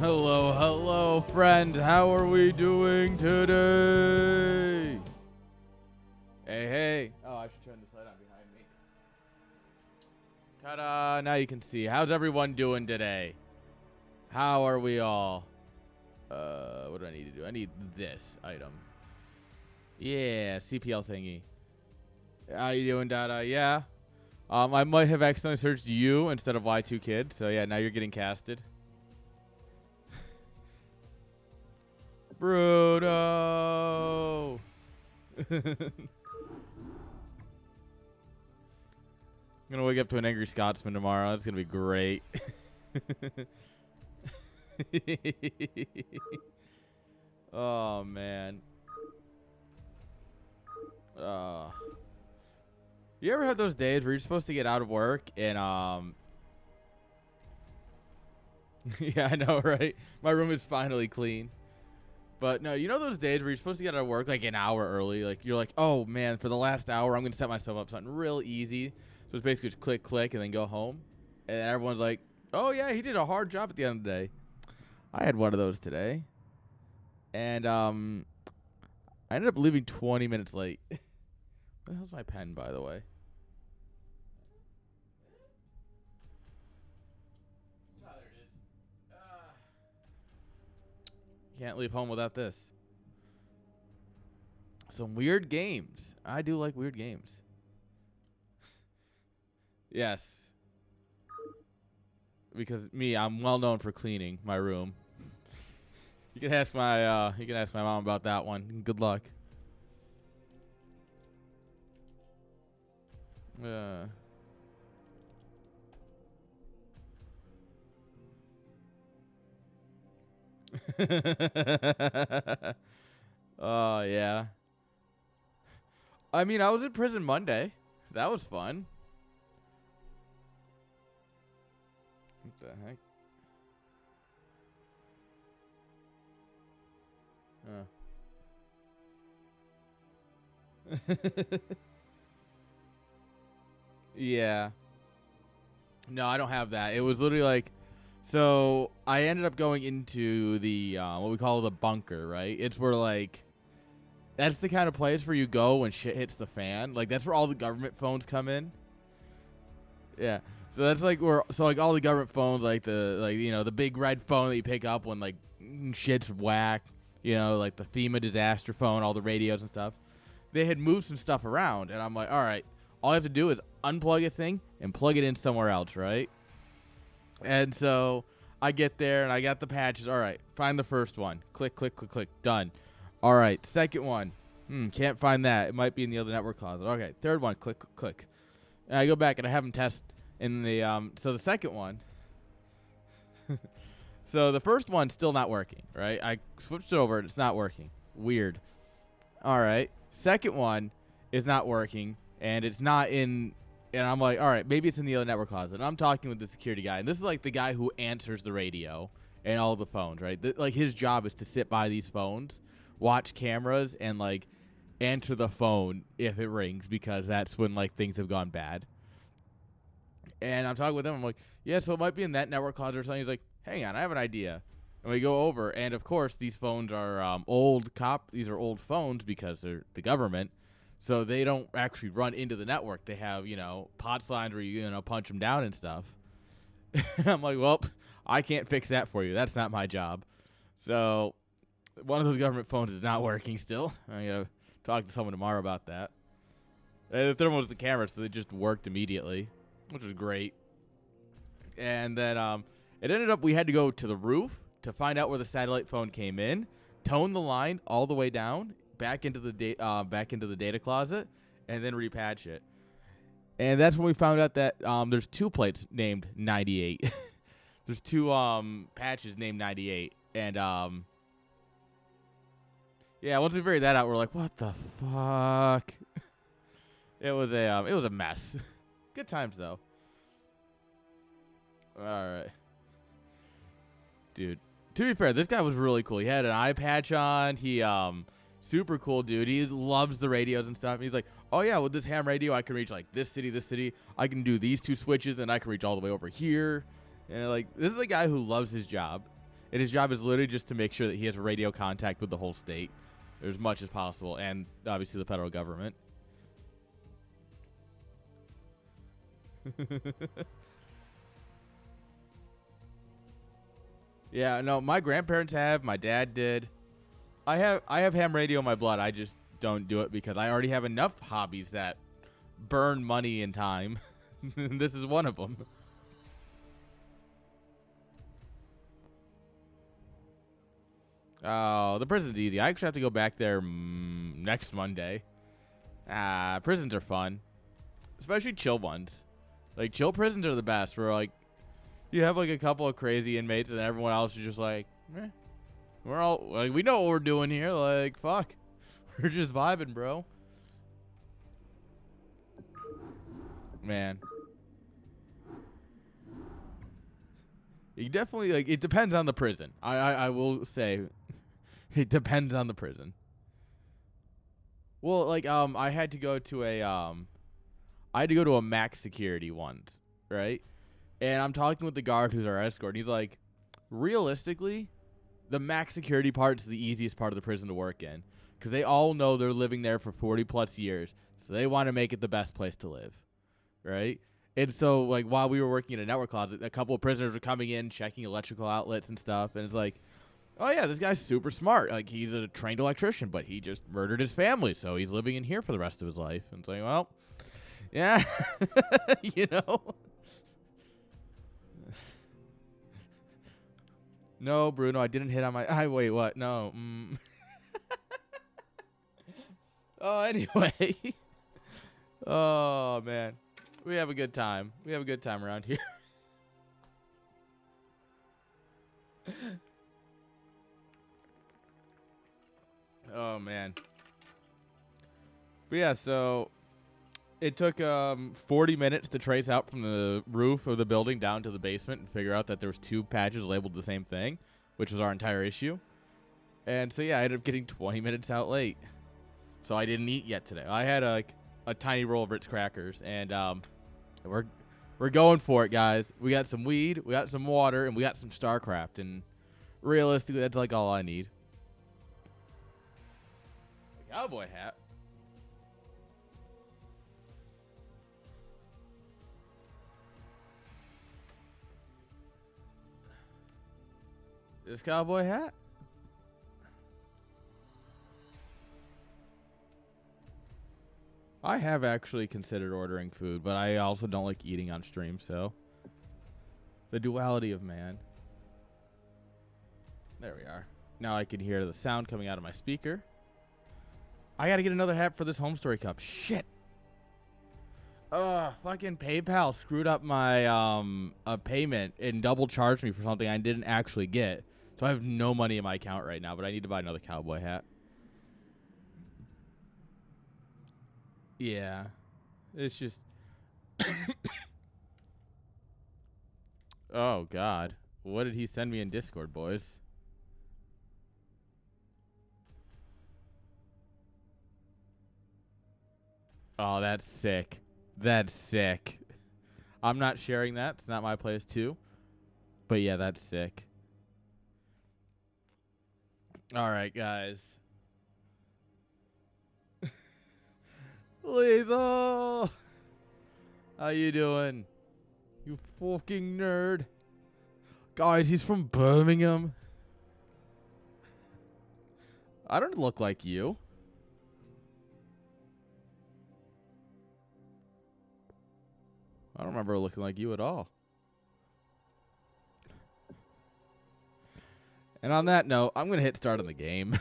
Hello, hello, friends. How are we doing today? Hey, hey. Oh, I should turn this light on behind me. Ta-da! Now you can see. How's everyone doing today? How are we all? What do I need to do? I need this item. Yeah, CPL thingy. How you doing, Dada? Yeah. I might have accidentally searched you instead of Y2 Kid. So yeah, now you're getting casted. Bruno. I'm gonna wake up to an angry Scotsman tomorrow. That's gonna be great. Oh man. You ever have those days where you're supposed to get out of work and yeah, I know, right? My room is finally clean. But no, you know those days where you're supposed to get out of work like an hour early? Like you're like, oh man, for the last hour I'm gonna set myself up something real easy. So it's basically just click, click, and then go home. And everyone's like, oh yeah, he did a hard job at the end of the day. I had one of those today. And I ended up leaving 20 minutes late. Where the hell's my pen, by the way? Oh, there it is. Can't leave home without this. Some weird games. I do like weird games. Yes. Because I'm well known for cleaning my room. You can ask my mom about that one. Good luck. Oh yeah. I mean, I was in prison Monday. That was fun. What the heck? Yeah. No, I don't have that. It was literally like, so I ended up going into the what we call the bunker, right? It's where like, that's the kind of place where you go when shit hits the fan. Like that's where all the government phones come in. Yeah. So that's like where, so like all the government phones, like the big red phone that you pick up when like shit's whacked, like the FEMA disaster phone, all the radios and stuff. They had moved some stuff around, and I'm like, all right, all I have to do is unplug a thing and plug it in somewhere else, right? And so I get there and I got the patches. All right, find the first one. Click, click, click, click. Done. All right, second one. Can't find that. It might be in the other network closet. Okay, third one. Click, click, click. And I go back and I have them test in the so the second one. So the first one's still not working, right? I switched it over and it's not working. Weird. All right. Second one is not working and it's not in, and I'm like, all right, maybe it's in the other network closet. And I'm talking with the security guy, and this is like the guy who answers the radio and all the phones, right? Like his job is to sit by these phones, watch cameras, and like answer the phone if it rings, because that's when like things have gone bad. And I'm talking with him. I'm like, yeah, so it might be in that network closet or something. He's like, hang on, I have an idea. And we go over, and of course, these phones are These are old phones because they're the government, so they don't actually run into the network. They have POTS lines where you punch them down and stuff. And I'm like, well, I can't fix that for you. That's not my job. So one of those government phones is not working still. I gotta talk to someone tomorrow about that. And the third one was the camera, so they just worked immediately, which was great. And then it ended up we had to go to the roof to find out where the satellite phone came in, tone the line all the way down, back into the data closet, and then repatch it. And that's when we found out that there's two plates named 98. There's two patches named 98, and yeah, once we figured that out, we're like, what the fuck? It was a mess. Good times though. All right, dude. To be fair, this guy was really cool. He had an eye patch on. He super cool dude. He loves the radios and stuff. And he's like, oh yeah, with this ham radio, I can reach like this city, this city. I can do these two switches, and I can reach all the way over here. And like, this is a guy who loves his job. And his job is literally just to make sure that he has radio contact with the whole state as much as possible, and obviously the federal government. Yeah, no, my grandparents have, my dad did. I have ham radio in my blood. I just don't do it because I already have enough hobbies that burn money and time. This is one of them. Oh, the prison's easy. I actually have to go back there next Monday. Prisons are fun, especially chill ones. Like, chill prisons are the best, where, like, you have, like, a couple of crazy inmates and everyone else is just like, we're all, like, we know what we're doing here. Like, fuck. We're just vibing, bro. Man. You definitely, like, it depends on the prison. I will say, it depends on the prison. Well, like, I had to go to a max security once, right? And I'm talking with the guard who's our escort, and he's like, realistically, the max security part is the easiest part of the prison to work in, because they all know they're living there for 40 plus years, so they want to make it the best place to live, right? And so, like, while we were working in a network closet, a couple of prisoners were coming in, checking electrical outlets and stuff, and it's like, oh yeah, this guy's super smart. Like, he's a trained electrician, but he just murdered his family, so he's living in here for the rest of his life. And it's like, well, yeah, you know. No, Bruno, I didn't hit on my. Wait, what? No. Oh, anyway. Oh man, we have a good time. We have a good time around here. Oh man. But yeah, so it took 40 minutes to trace out from the roof of the building down to the basement and figure out that there was 2 patches labeled the same thing, which was our entire issue. And so yeah, I ended up getting 20 minutes out late. So I didn't eat yet today. I had a tiny roll of Ritz crackers, and we're going for it, guys. We got some weed, we got some water, and we got some StarCraft, and realistically, that's like all I need. A cowboy hat. This cowboy hat? I have actually considered ordering food, but I also don't like eating on stream, so. The duality of man. There we are. Now I can hear the sound coming out of my speaker. I gotta get another hat for this home story cup. Shit. Fucking PayPal screwed up my payment and double charged me for something I didn't actually get. So I have no money in my account right now, but I need to buy another cowboy hat. Yeah. It's just... Oh, God. What did he send me in Discord, boys? Oh, that's sick. That's sick. I'm not sharing that. It's not my place, too. But, yeah, that's sick. All right, guys. Lethal! How you doing? You fucking nerd. Guys, he's from Birmingham. I don't look like you. I don't remember looking like you at all. And on that note, I'm gonna hit start on the game.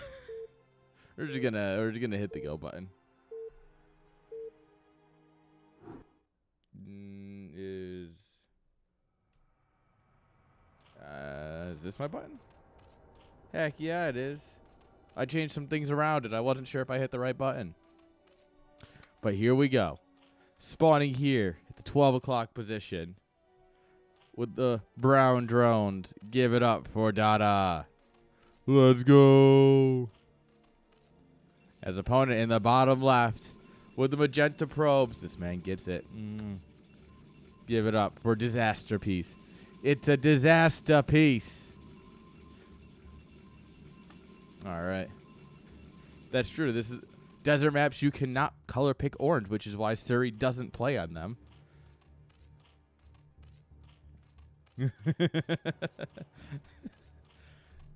we're just gonna hit the go button. Is this my button? Heck yeah, it is. I changed some things around and I wasn't sure if I hit the right button. But here we go. Spawning here at the 12 o'clock position with the brown drones. Give it up for Dada. Let's go. As opponent in the bottom left with the magenta probes. This man gets it. Give it up for Disaster Piece. It's a disaster piece. All right. That's true. This is desert maps. You cannot color pick orange, which is why Surrey doesn't play on them.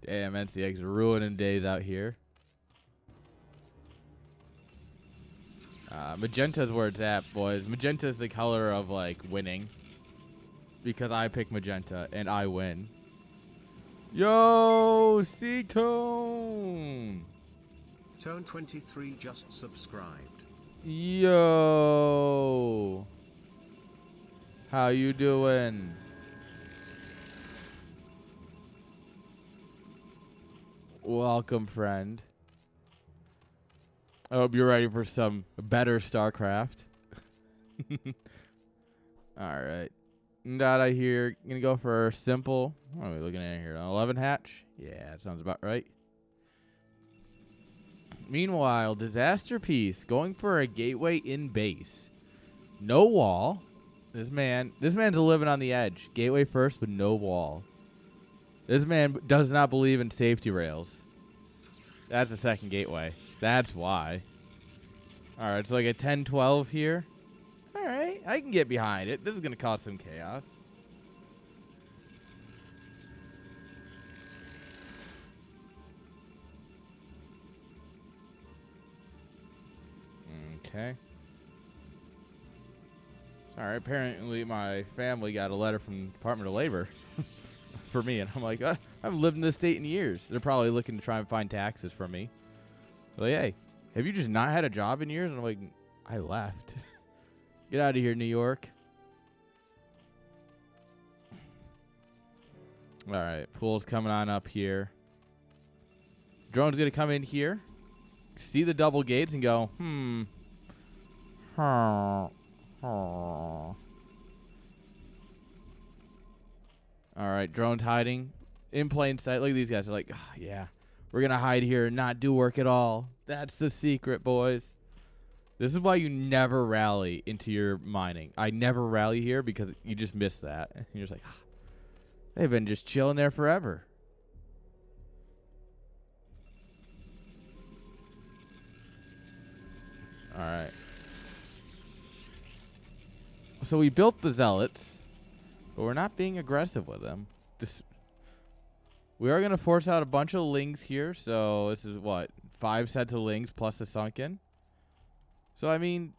Damn, NCX ruining days out here. Magenta's where it's at, boys. Magenta's the color of, like, winning. Because I pick magenta, and I win. Yo, C-Tone! Tone23 just subscribed. Yo! How you doing? Welcome, friend. I hope you're ready for some better StarCraft. Alright. That I hear. Gonna go for simple. What are we looking at here? An 11 hatch? Yeah, that sounds about right. Meanwhile, Disaster Piece going for a gateway in base. No wall. This man's living on the edge. Gateway first, but no wall. This man does not believe in safety rails. That's a second gateway. That's why. Alright, so like a 10-12 here. Alright, I can get behind it. This is going to cause some chaos. Okay. Alright, apparently my family got a letter from the Department of Labor for me, and I'm like, I've lived in this state in years. They're probably looking to try and find taxes from me. Like, hey, have you just not had a job in years? And I'm like, I left. Get out of here, New York. All right, pool's coming on up here. Drone's going to come in here, see the double gates, and go, All right, drone's hiding in plain sight. Look at these guys. They're like, oh, yeah, we're going to hide here and not do work at all. That's the secret, boys. This is why you never rally into your mining. I never rally here because you just miss that. You're just like, they've been just chilling there forever. All right. So we built the zealots, but we're not being aggressive with them. We are going to force out a bunch of lings here. So this is what? 5 sets of lings plus the sunken. So, I mean,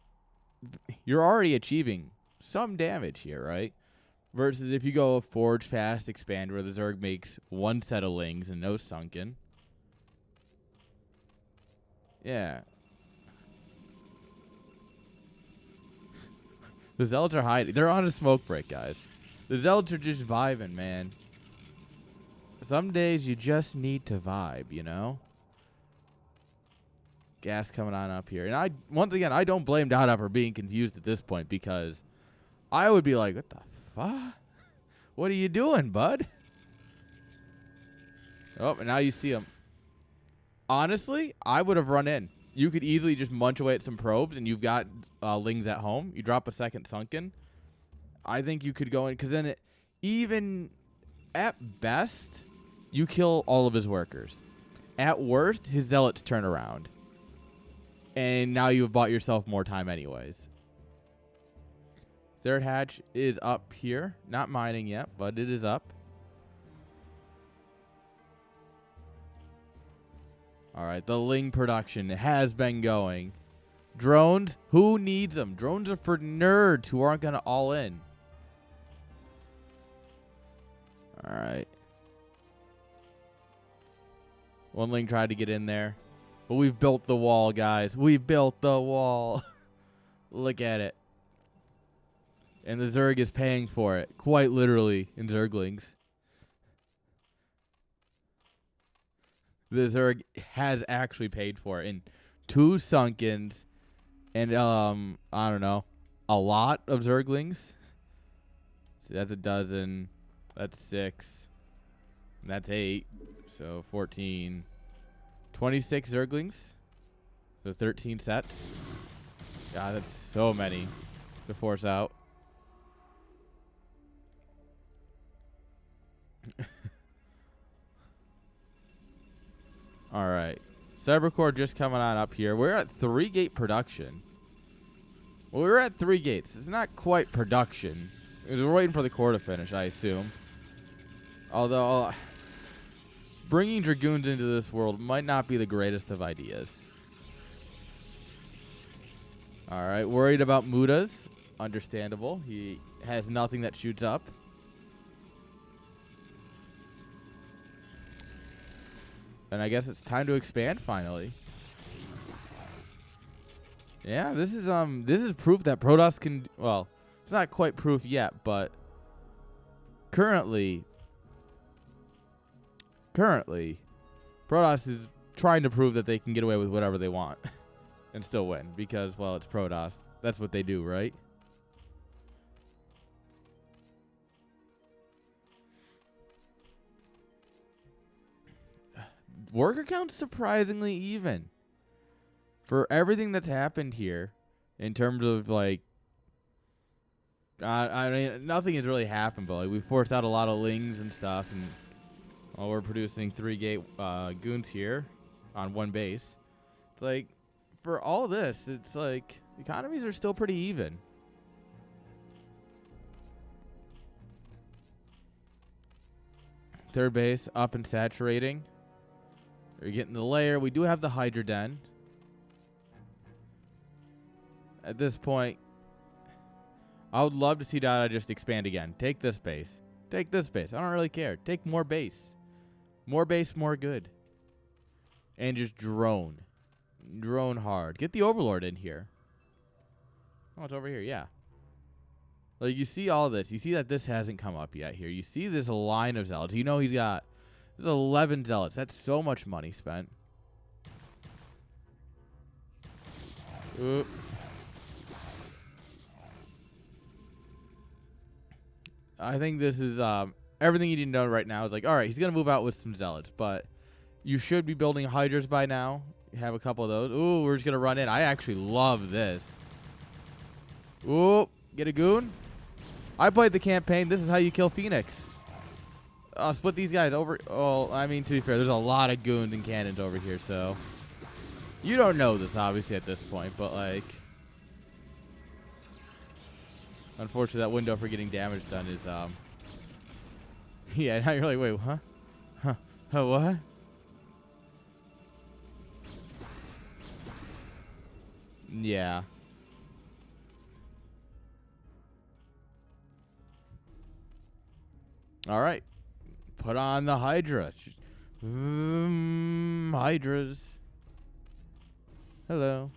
you're already achieving some damage here, right? Versus if you go forge fast, expand, where the Zerg makes 1 set of lings and no sunken. Yeah. The Zealots are hiding. They're on a smoke break, guys. The Zealots are just vibing, man. Some days you just need to vibe, you know? Gas coming on up here. And once again, I don't blame Dada for being confused at this point because I would be like, what the fuck? What are you doing, bud? Oh, and now you see him. Honestly, I would have run in. You could easily just munch away at some probes and you've got lings at home. You drop a second sunken. I think you could go in because then even at best, you kill all of his workers. At worst, his zealots turn around. And now you've bought yourself more time anyways. Third hatch is up here. Not mining yet, but it is up. All right, the ling production has been going. Drones, who needs them? Drones are for nerds who aren't going to all in. All right. One ling tried to get in there. But we've built the wall, guys. We built the wall. Look at it. And the Zerg is paying for it. Quite literally in Zerglings. The Zerg has actually paid for it in 2 sunkens and, I don't know, a lot of Zerglings. So that's a dozen. That's 6. And that's 8. So 14. 26 Zerglings. So 13 sets. God, that's so many to force out. All right. Cybercore just coming on up here. We're at 3-gate production. Well, we're at 3 gates. It's not quite production. We're waiting for the core to finish, I assume. Although, bringing Dragoons into this world might not be the greatest of ideas. All right. Worried about Mudas. Understandable. He has nothing that shoots up. And I guess it's time to expand finally. Yeah, this is proof that Protoss can. Well, it's not quite proof yet, but currently, Protoss is trying to prove that they can get away with whatever they want and still win because, well, it's Protoss. That's what they do, right? Worker count's surprisingly even for everything that's happened here in terms of like I mean nothing has really happened, but like we forced out a lot of lings and stuff, and while we're producing 3-gate goons here on 1 base, it's like for all this, it's like economies are still pretty even. Third base up and saturating. We're getting the layer. We do have the Hydra Den. At this point, I would love to see Dada just expand again. Take this base. Take this base. I don't really care. Take more base. More base, more good. And just drone. Drone hard. Get the Overlord in here. Oh, it's over here. Yeah. Like, you see all this. You see that this hasn't come up yet here. You see this line of Zealots. You know he's got... There's 11 Zealots. That's so much money spent. Oop. I think this is everything you need to know right now is like, all right, he's going to move out with some Zealots, but you should be building Hydras by now. You have a couple of those. Ooh, we're just going to run in. I actually love this. Ooh, get a goon. I played the campaign. This is how you kill Phoenix. I'll split these guys over. Oh, I mean, to be fair, there's a lot of goons and cannons over here, so you don't know this, obviously, at this point, but, like, unfortunately, that window for getting damage done is, yeah, now you're like, wait, huh? Huh, what? Yeah. All right. Put on the Hydra. Hydras. Hello.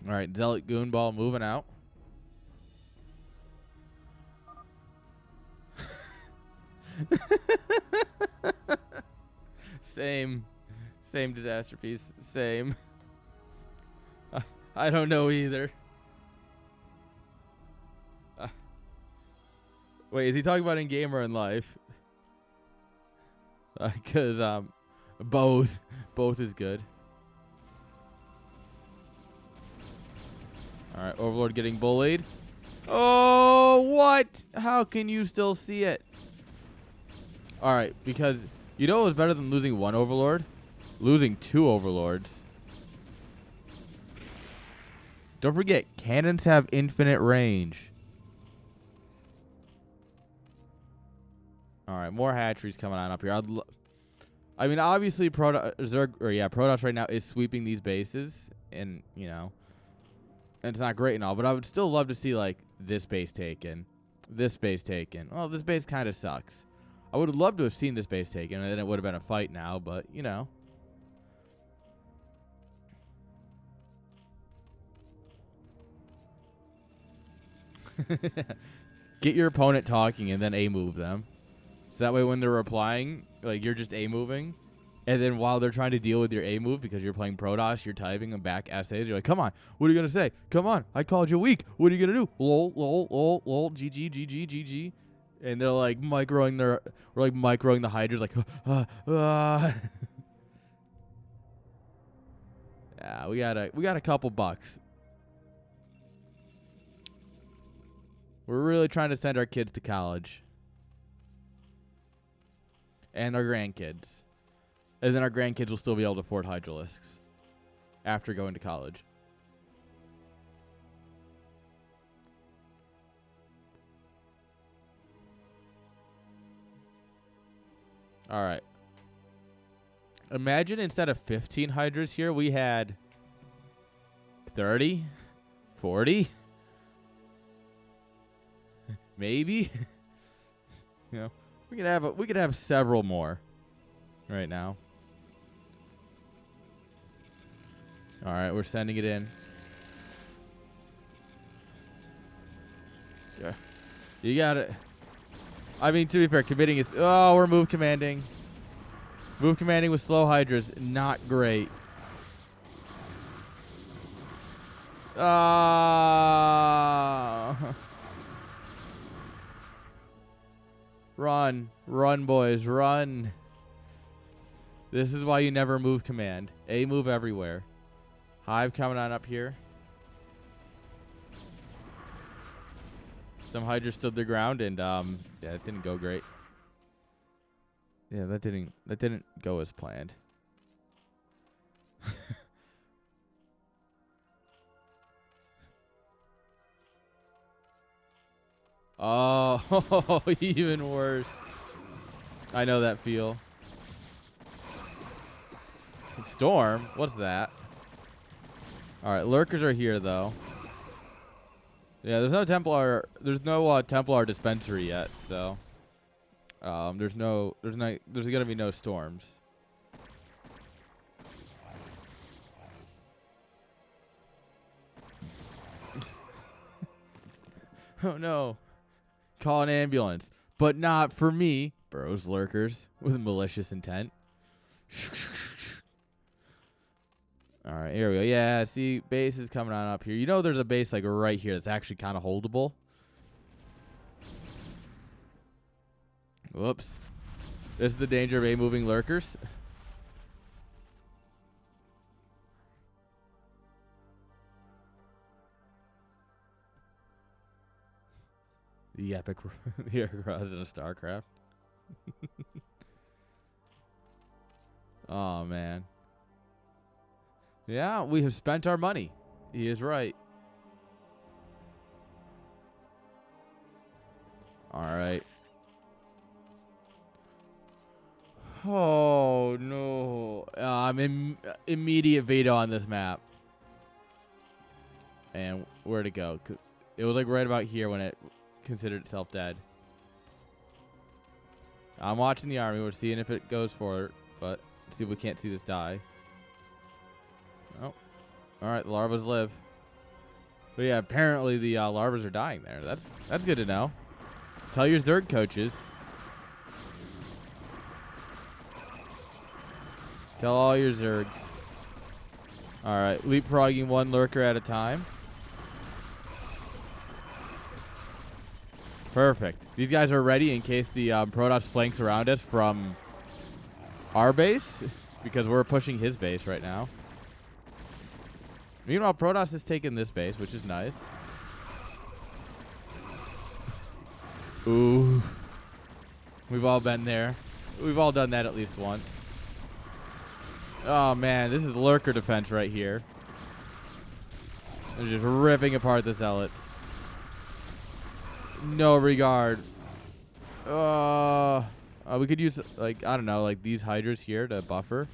All right, Zealot Goonball moving out. Same disaster piece. Same. I don't know either. Wait, is he talking about in game or in life? Because both is good. All right, Overlord getting bullied. Oh, what? How can you still see it? All right, because you know it was better than losing 1 Overlord? Losing 2 Overlords. Don't forget, cannons have infinite range. All right, more hatcheries coming on up here. I mean, obviously, Protoss right now is sweeping these bases, and you know, and it's not great and all. But I would still love to see like this base taken, this base taken. Well, this base kind of sucks. I would have loved to have seen this base taken, and then it would have been a fight now. But you know, get your opponent talking and then A-move them. So that way when they're replying, like you're just A-moving. And then while they're trying to deal with your A-move because you're playing Protoss, you're typing them back essays. You're like, come on, what are you going to say? Come on, I called you weak. What are you going to do? Lol, lol, lol, lol, GG, GG, GG. And they're like microing the Hydras like, Yeah, we got a couple bucks. We're really trying to send our kids to college. and our grandkids. And then our grandkids will still be able to afford hydralisks after going to college. All right. Imagine instead of 15 hydras here, we had 30, 40, maybe. You know, we could have several more right now. All right, we're sending it in. Yeah, you got it. I mean, to be fair, committing is. Oh, we're move commanding. Move commanding with slow hydras, not great. Run, run, boys, run. This is why you never move command. A move everywhere. Hive coming on up here. Some hydras stood their ground, and yeah, it didn't go great. Yeah, that didn't go as planned. Oh, even worse. I know that feel. Storm? What's that? All right, lurkers are here though. Yeah, there's no Templar. There's no Templar dispensary yet, so there's gonna be no storms. Oh no! Call an ambulance, but not for me, bros. Lurkers with malicious intent. All right, here we go. Yeah, see, base is coming on up here. You know, there's a base like right here that's actually kind of holdable. Whoops. This is the danger of A-moving lurkers. The epic horizon of StarCraft. Oh, man. Yeah, we have spent our money. He is right. All right. Oh, no. Immediate veto on this map. And where'd it go? It was like right about here when it considered itself dead. I'm watching the army. We're seeing if it goes for it. But see if we can't see this die. Oh. All right, the larvas live. But yeah, apparently the larvas are dying there. That's good to know. Tell your Zerg coaches. Tell all your Zergs. All right, leapfrogging one lurker at a time. Perfect. These guys are ready in case the Protoss flanks around us from our base, because we're pushing his base right now. Meanwhile, Protoss has taken this base, which is nice. Ooh. We've all been there. We've all done that at least once. Oh, man. This is lurker defense right here. They're just ripping apart the zealots. No regard. We could use, like, I don't know, like these hydras here to buffer.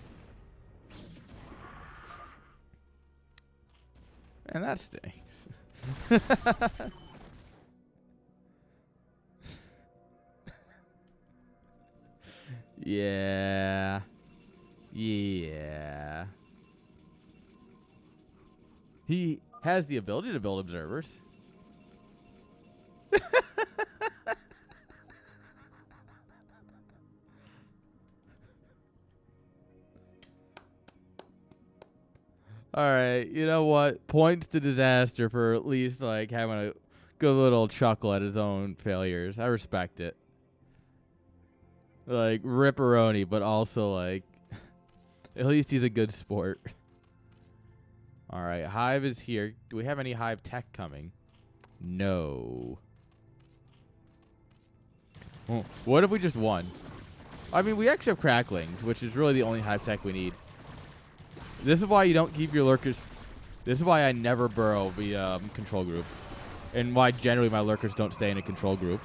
And that stinks. Yeah. Yeah. He has the ability to build observers. All right, you know what? Points to disaster for at least like having a good little chuckle at his own failures. I respect it. Like ripperoni, but also like at least he's a good sport. All right, Hive is here. Do we have any Hive tech coming? No. Oh, what if we just won? I mean, we actually have cracklings, which is really the only hive tech we need. This is why you don't keep your lurkers. This is why I never burrow the control group. And why generally my lurkers don't stay in a control group.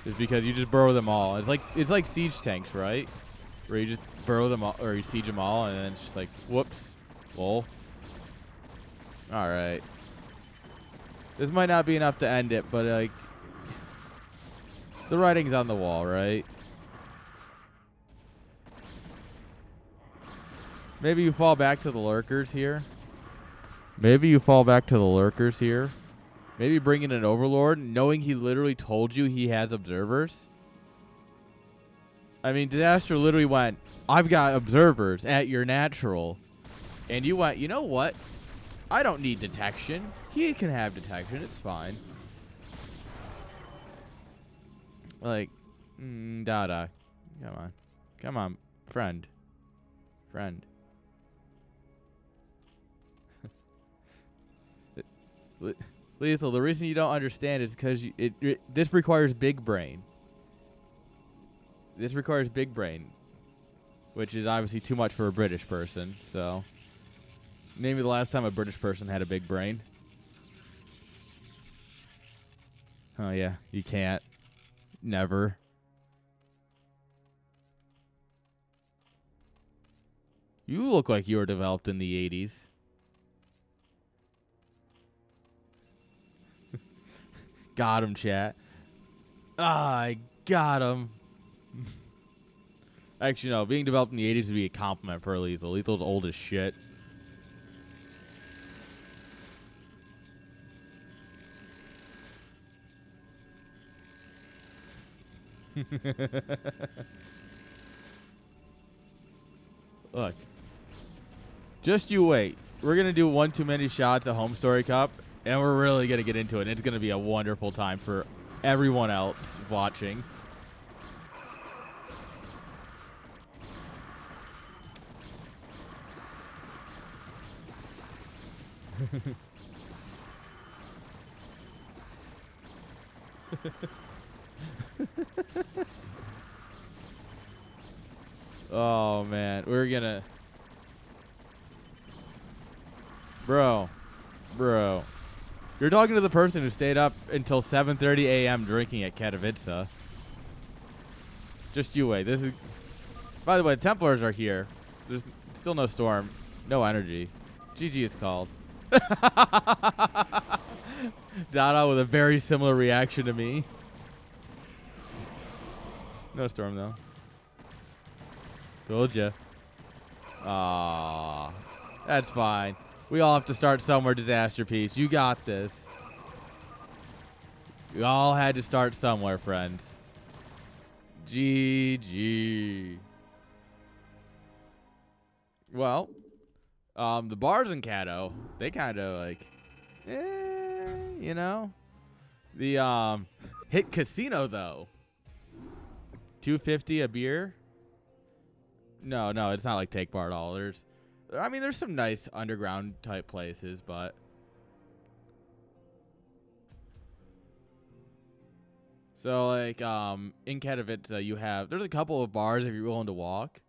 Is because you just burrow them all. It's like siege tanks, right? Where you just burrow them all, or you siege them all, and then it's just like, whoops. Lol. Alright. This might not be enough to end it, but like, the writing's on the wall, right? Maybe you fall back to the lurkers here. Maybe you fall back to the lurkers here. Maybe bring in an overlord, knowing he literally told you he has observers. I mean, Disaster literally went, I've got observers at your natural. And you went, you know what? I don't need detection. He can have detection. It's fine. Like, Dada. Come on. Come on, friend. Friend. Lethal, the reason you don't understand is because this requires big brain. This requires big brain. Which is obviously too much for a British person, so. Name me the last time a British person had a big brain. Oh, yeah. You can't. Never. You look like you were developed in the 80s. Got him, chat. Ah, I got him. Actually, no. Being developed in the 80s would be a compliment for Lethal. Lethal's old as shit. Look. Just you wait. We're going to do one too many shots at Home Story Cup, and we're really going to get into it. And it's going to be a wonderful time for everyone else watching. Oh, man. We're going to... Bro. You're talking to the person who stayed up until 7:30 a.m. drinking at Katowice. Just you wait. This is... By the way, Templars are here. There's still no storm. No energy. GG is called. Dada with a very similar reaction to me. No storm, though. Told ya. Aww. That's fine. We all have to start somewhere, Disaster Piece. You got this. We all had to start somewhere, friends. GG. Well, the bars in Cato, they kind of like, you know. The hit casino though. $2.50 a beer. No, it's not like Take Bar at all. There's some nice underground type places, but so like in Katowice there's a couple of bars if you're willing to walk,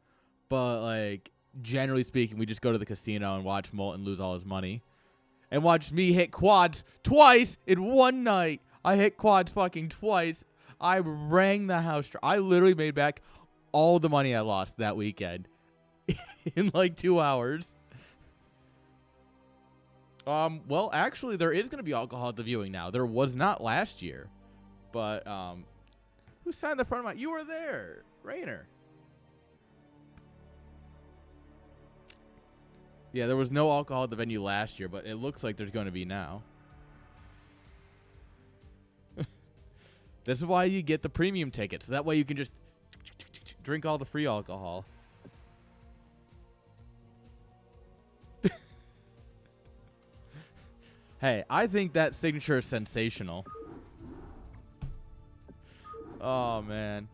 but like generally speaking, we just go to the casino and watch Molten lose all his money, and watch me hit quads twice in one night. I hit quads fucking twice. I rang the house. I literally made back all the money I lost that weekend. In like 2 hours. Well, actually, there is going to be alcohol at the viewing now. There was not last year. But, who signed the front of my... You were there, Rainer. Yeah, there was no alcohol at the venue last year, but it looks like there's going to be now. This is why you get the premium tickets. So that way you can just drink all the free alcohol. Hey, I think that signature is sensational. Oh, man.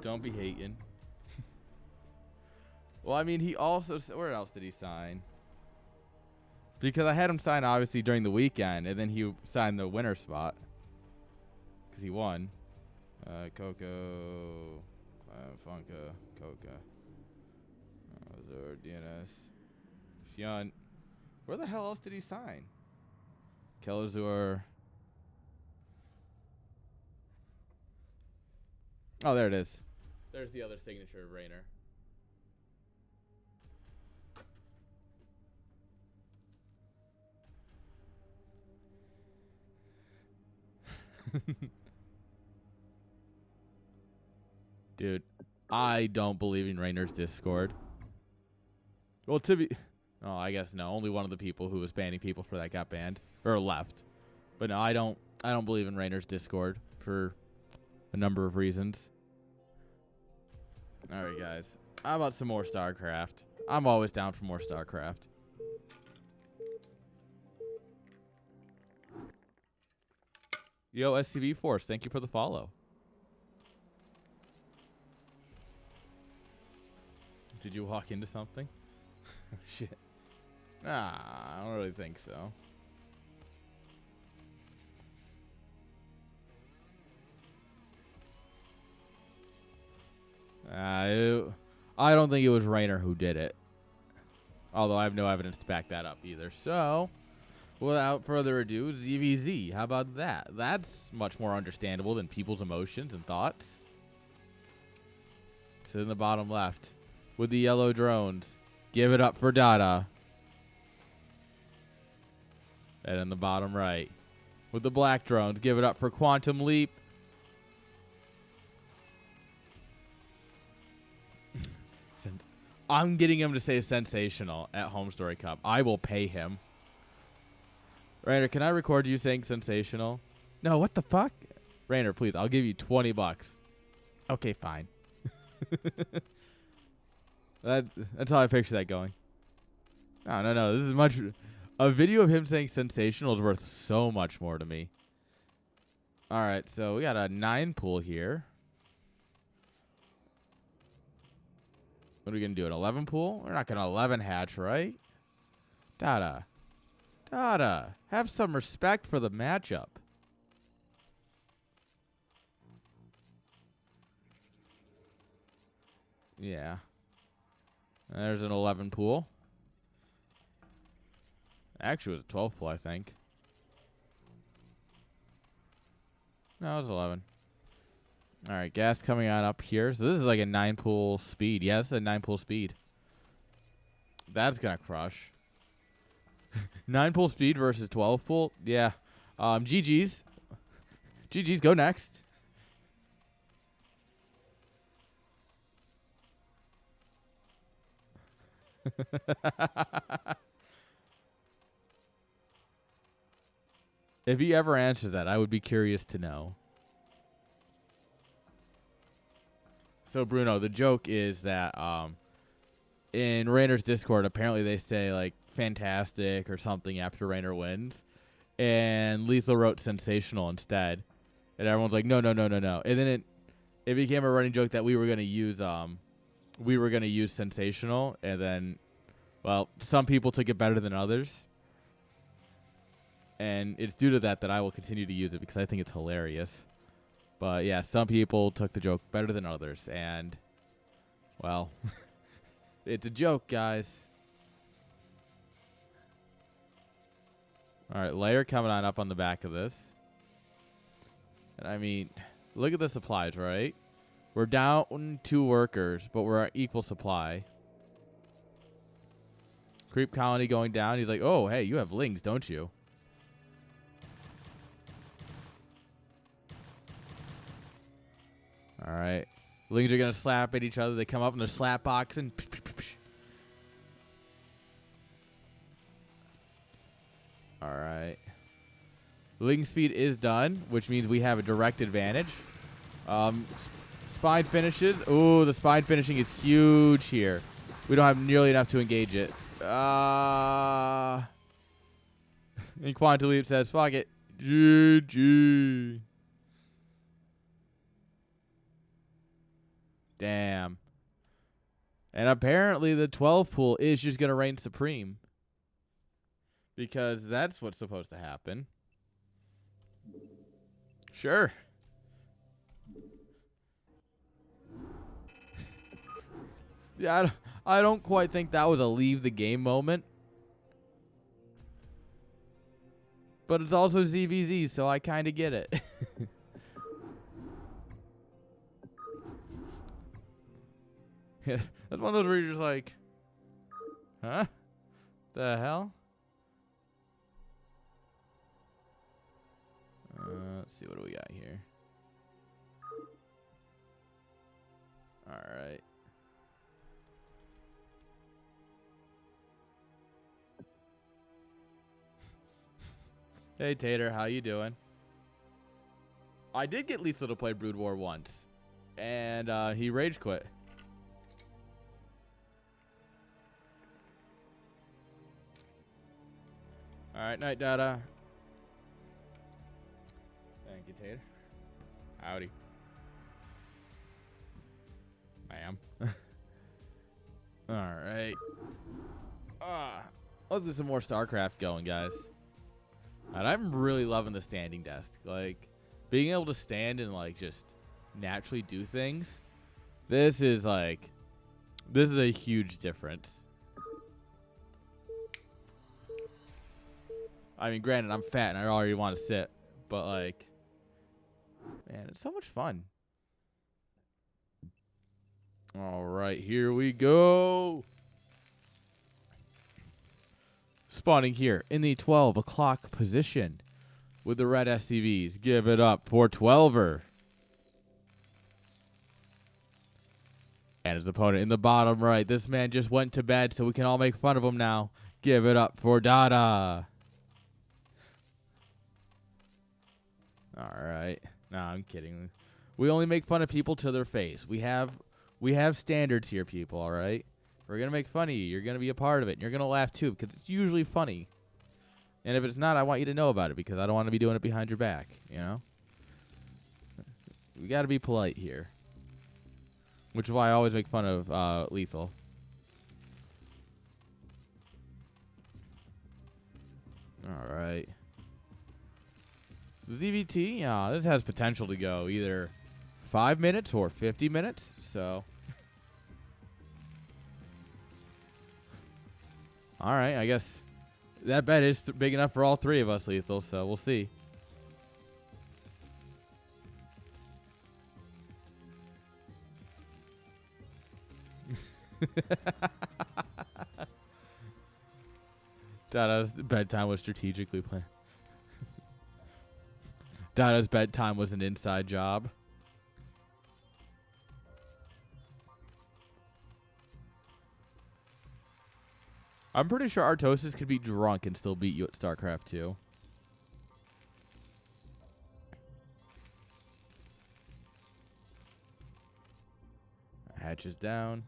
Don't be hating. Well, I mean, he also... Where else did he sign? Because I had him sign, obviously, during the weekend, and then he signed the winner spot. Because he won. Coco... Funka... Coca... Azor... DNS... Fion... Where the hell else did he sign? Kelazor... Oh, there it is. There's the other signature of Rainer. Dude, I don't believe in Rainer's Discord. Well, to be... Oh, I guess no. Only one of the people who was banning people for that got banned. Or left. But no, I don't believe in Rainer's Discord for a number of reasons. Alright, guys. How about some more StarCraft? I'm always down for more StarCraft. Yo, SCB Force, thank you for the follow. Did you walk into something? Oh, shit. Nah, I don't really think so. I don't think it was Rainer who did it. Although I have no evidence to back that up either. So, without further ado, ZVZ. How about that? That's much more understandable than people's emotions and thoughts. It's in the bottom left. With the yellow drones. Give it up for Dada. And in the bottom right. With the black drones. Give it up for Quantum Leap. I'm getting him to say sensational at Home Story Cup. I will pay him. Rainer, can I record you saying sensational? No, what the fuck? Rainer, please, I'll give you 20 bucks. Okay, fine. That's how I picture that going. No. This is much... A video of him saying sensational is worth so much more to me. All right, so we got a 9 pool here. What are we going to do, an 11 pool? We're not going to 11 hatch, right? Dada. Have some respect for the matchup. Yeah. There's an 11 pool. Actually, it was a 12 pool, I think. No, it was 11. All right, gas coming on up here. So this is like a 9 pool speed. Yeah, this is a 9 pool speed. That's going to crush. 9 pool speed versus 12 pool. Yeah. GG's. GG's, go next. If he ever answers that, I would be curious to know. So, Bruno, the joke is that in Rainer's Discord, apparently they say, like, fantastic or something after Rainer wins. And Lethal wrote sensational instead. And everyone's like, no. And then it became a running joke that we were going to use sensational. And then, well, some people took it better than others. And it's due to that I will continue to use it because I think it's hilarious. But, yeah, some people took the joke better than others. And, well, it's a joke, guys. All right, layer coming on up on the back of this. And, I mean, look at the supplies, right? We're down 2 workers, but we're at equal supply. Creep colony going down. He's like, oh, hey, you have lings, don't you? All right. Lings are going to slap at each other. They come up and they're slap boxing. All right. Ling speed is done, which means we have a direct advantage. Spine finishes. Ooh, the spine finishing is huge here. We don't have nearly enough to engage it. And Quantum Leap says, fuck it. GG. Damn. And apparently the 12 pool is just going to reign supreme. Because that's what's supposed to happen. Sure. Yeah, I don't quite think that was a leave the game moment. But it's also ZVZ, so I kind of get it. Yeah, that's one of those where you're just like, huh? The hell? Let's see, what do we got here? All right. Hey, Tater, how you doing? I did get Lethal to play Brood War once, and he rage quit. All right, night, Dada. Thank you, Tater. Howdy. Ma'am. All right. Let's do some more StarCraft going, guys. And I'm really loving the standing desk. Like, being able to stand and, like, just naturally do things. This is a huge difference. I mean, granted, I'm fat and I already want to sit. But, like, man, it's so much fun. All right, here we go. Spawning here in the 12 o'clock position with the red SCVs. Give it up for 12er. And his opponent in the bottom right. This man just went to bed, so we can all make fun of him now. Give it up for Dada. All right. No, I'm kidding. We only make fun of people to their face. We have standards here, people, all right? We're going to make fun of you. You're going to be a part of it. And you're going to laugh, too, because it's usually funny. And if it's not, I want you to know about it, because I don't want to be doing it behind your back, you know? We got to be polite here. Which is why I always make fun of Lethal. All right. ZVT, yeah, this has potential to go either 5 minutes or 50 minutes, so... All right, I guess that bet is big enough for all three of us, Lethal, so we'll see. Dada's bedtime was strategically planned. Dada's bedtime was an inside job. I'm pretty sure Artosis could be drunk and still beat you at StarCraft 2. Hatch is down.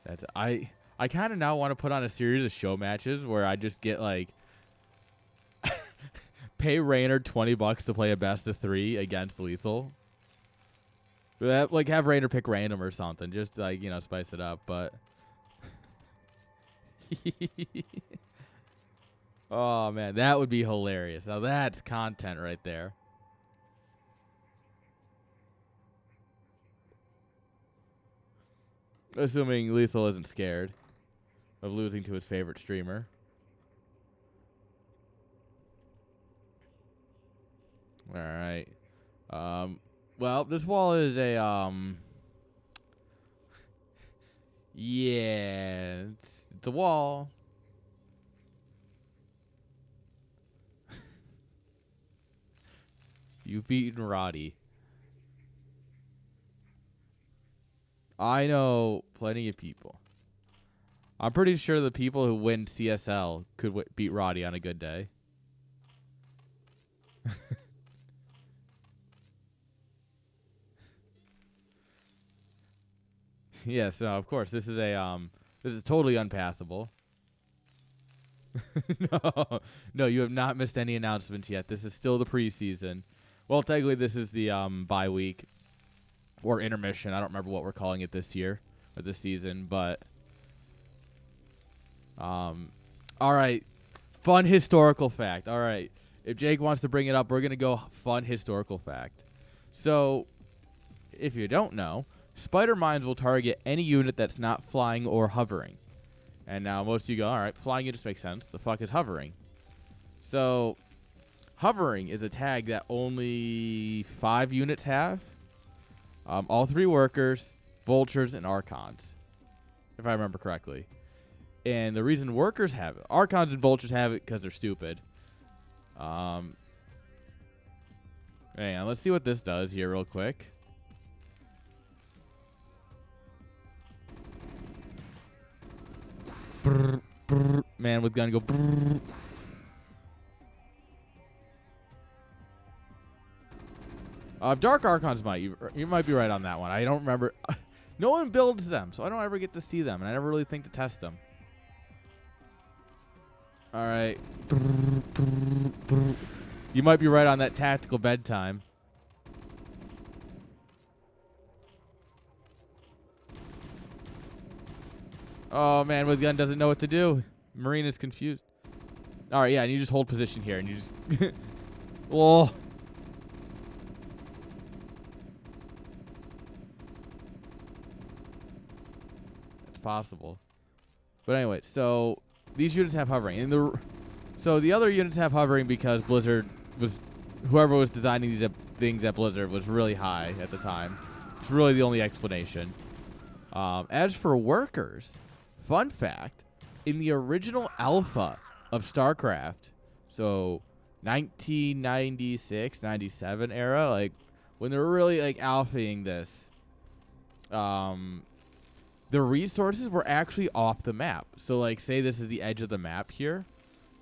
That's I kind of now want to put on a series of show matches where I just get like pay Raynor $20 to play a best of 3 against Lethal. Like, have Raynor pick random or something, just like, you know, spice it up. But oh man, that would be hilarious. Now that's content right there. Assuming Lethal isn't scared of losing to his favorite streamer. All right. Well, this wall is a yeah, it's a wall. You've beaten Roddy. I know plenty of people. I'm pretty sure the people who win CSL could beat Roddy on a good day. Yes, no, of course. This is totally unpassable. No, you have not missed any announcements yet. This is still the preseason. Well, technically, this is the bye week or intermission. I don't remember what we're calling it this year or this season, but all right. Fun historical fact. All right. If Jake wants to bring it up, we're going to go fun historical fact. So, if you don't know, spider mines will target any unit that's not flying or hovering. And now most of you go, all right, flying units make sense. The fuck is hovering? So, hovering is a tag that only 5 units have. All 3 workers, vultures, and archons, if I remember correctly. And the reason workers have it, archons and vultures have it because they're stupid. Hang on, let's see what this does here real quick. Brr, brr, man with gun go brr. Dark Archons might. You might be right on that one. I don't remember. No one builds them, so I don't ever get to see them, and I never really think to test them. All right. You might be right on that tactical bedtime. Oh, man, with gun doesn't know what to do. Marine is confused. All right, yeah, and you just hold position here, and you just... Whoa. It's possible. But anyway, so these units have hovering. And so the other units have hovering because Blizzard was... Whoever was designing these things at Blizzard was really high at the time. It's really the only explanation. As for workers... Fun fact, in the original alpha of StarCraft, so 1996, 97 era, like when they were really like alphaing this, the resources were actually off the map. So like say this is the edge of the map here,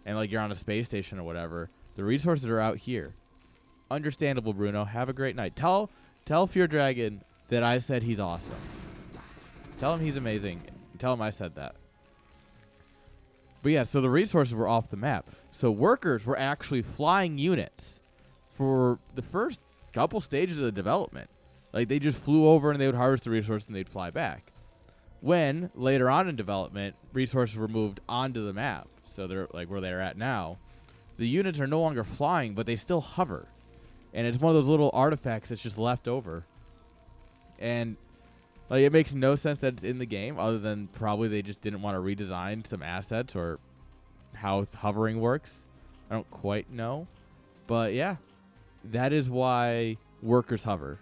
and like you're on a space station or whatever, the resources are out here. Understandable, Bruno. Have a great night. Tell Fear Dragon that I said he's awesome. Tell him he's amazing. Tell him I said that. But yeah, so the resources were off the map. So workers were actually flying units for the first couple stages of the development. Like they just flew over and they would harvest the resource and they'd fly back. When later on in development, resources were moved onto the map, so they're like where they're at now, the units are no longer flying, but they still hover. And it's one of those little artifacts that's just left over. And like it makes no sense that it's in the game, other than probably they just didn't want to redesign some assets or how hovering works. I don't quite know. But yeah, that is why workers hover.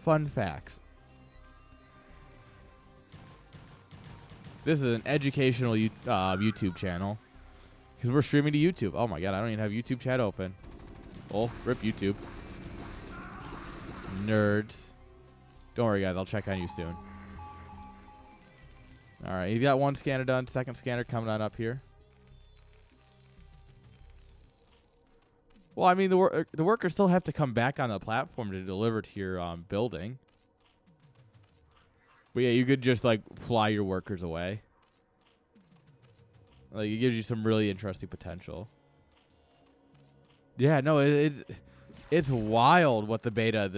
Fun facts. This is an educational YouTube channel. Because we're streaming to YouTube. Oh my god, I don't even have YouTube chat open. Oh, rip YouTube. Nerds. Don't worry, guys. I'll check on you soon. All right. He's got one scanner done. Second scanner coming on up here. Well, I mean, the workers still have to come back on the platform to deliver to your building. But yeah, you could just, like, fly your workers away. Like, it gives you some really interesting potential. Yeah, no, it's wild what the beta,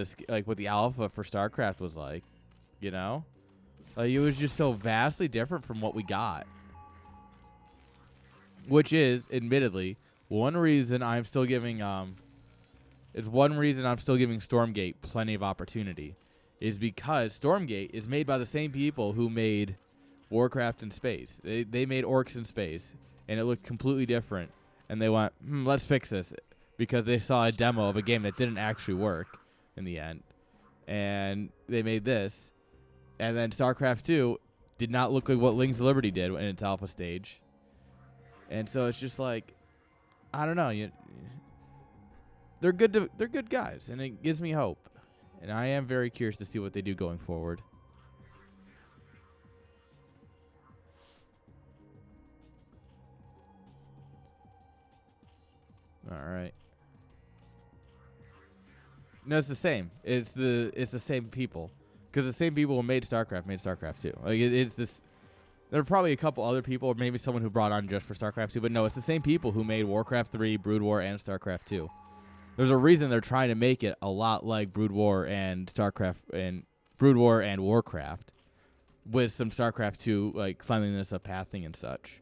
what the alpha for StarCraft was like, you know? Like, it was just so vastly different from what we got. Which is, admittedly, one reason I'm still giving, Stormgate plenty of opportunity. Is because Stormgate is made by the same people who made Warcraft in space. They made Orcs in space, and it looked completely different. And they went, let's fix this. Because they saw a demo of a game that didn't actually work in the end. And they made this. And then StarCraft 2 did not look like what Wings of Liberty did in its alpha stage. And so it's just like, I don't know. They're good guys, and it gives me hope. And I am very curious to see what they do going forward. All right. No, it's the same. It's the same people, because the same people who made StarCraft 2. Like it's this. There are probably a couple other people, or maybe someone who brought on just for StarCraft 2, but no, it's the same people who made Warcraft 3, Brood War, and StarCraft 2. There's a reason they're trying to make it a lot like Brood War and StarCraft and Brood War and Warcraft, with some StarCraft 2 like cleanliness of pathing and such.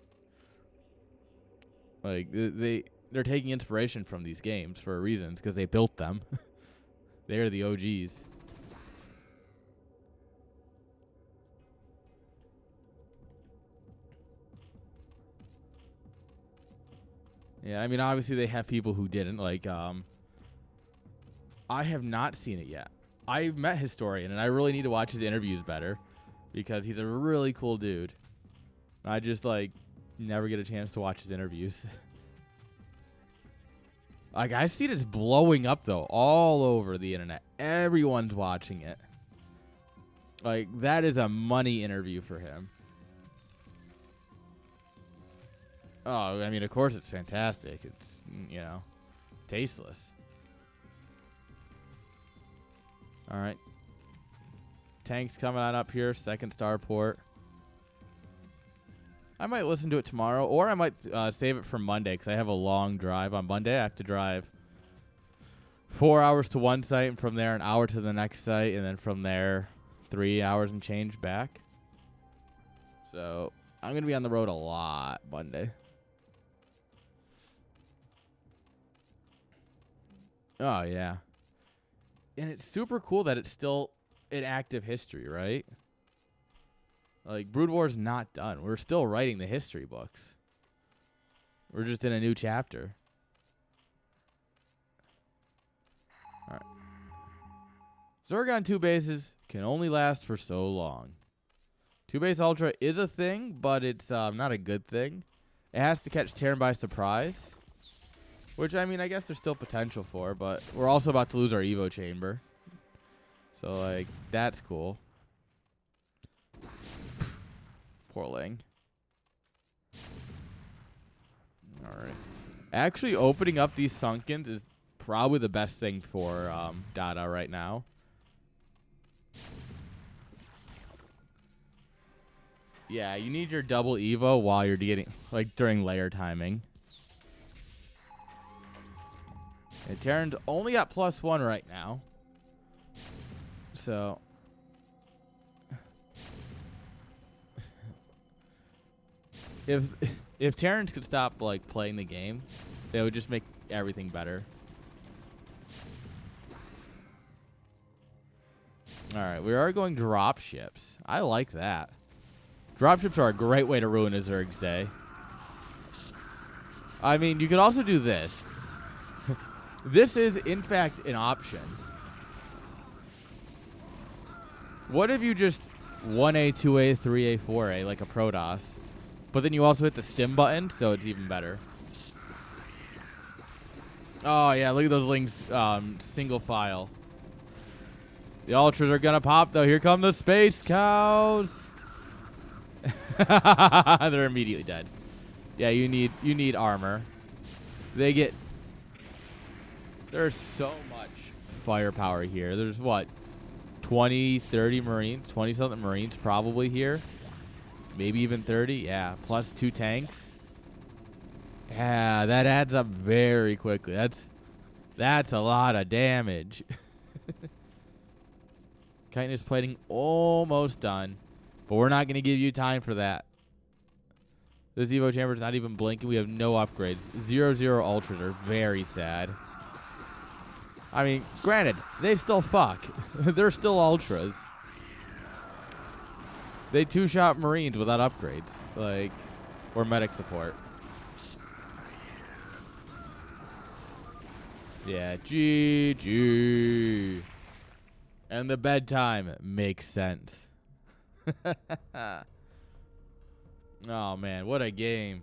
Like they're taking inspiration from these games for reasons because they built them. They're the OGs. Yeah, I mean obviously they have people who didn't like. I have not seen it yet. I've met Historian and I really need to watch his interviews better because he's a really cool dude. I just like never get a chance to watch his interviews. Like I've seen it's blowing up though all over the internet. Everyone's watching it. Like that is a money interview for him. Oh, I mean of course it's fantastic. It's, you know, tasteless. All right. Tanks coming on up here, second starport. I might listen to it tomorrow, or I might save it for Monday because I have a long drive. On Monday, I have to drive 4 hours to one site, and from there an hour to the next site, and then from there 3 hours and change back. So I'm going to be on the road a lot Monday. Oh, yeah. And it's super cool that it's still in active history, right? Like, Brood War's not done. We're still writing the history books. We're just in a new chapter. All right. Zergon 2 bases can only last for so long. 2 base Ultra is a thing, but it's not a good thing. It has to catch Terran by surprise. Which, I mean, I guess there's still potential for, but we're also about to lose our Evo chamber. So, like, that's cool. Poor Ling. Alright. Actually, opening up these Sunkens is probably the best thing for Dada right now. Yeah, you need your double Evo while you're getting, like, during layer timing. And Terran's only got +1 right now. So if Terrans could stop like playing the game, it would just make everything better. All right, we are going drop ships. I like that. Drop ships are a great way to ruin a Zerg's day. I mean, you could also do this. This is, in fact, an option. What if you just 1A, 2A, 3A, 4A, like a Protoss, but then you also hit the stim button, so it's even better. Oh, yeah, look at those Lings, single file. The Ultras are going to pop, though. Here come the Space Cows. They're immediately dead. Yeah, you need armor. There's so much firepower here. There's what? 20, 30 Marines, 20-something Marines probably here. Maybe even 30. Yeah, plus 2 tanks. Yeah, that adds up very quickly. That's a lot of damage. Chitinous plating almost done, but we're not going to give you time for that. This Evo chamber is not even blinking. We have no upgrades. 0-0 Ultras are very sad. I mean, granted, they still fuck. They're still Ultras. They 2-shot Marines without upgrades, like, or medic support. Yeah, GG. And the bedtime makes sense. Oh, man, what a game.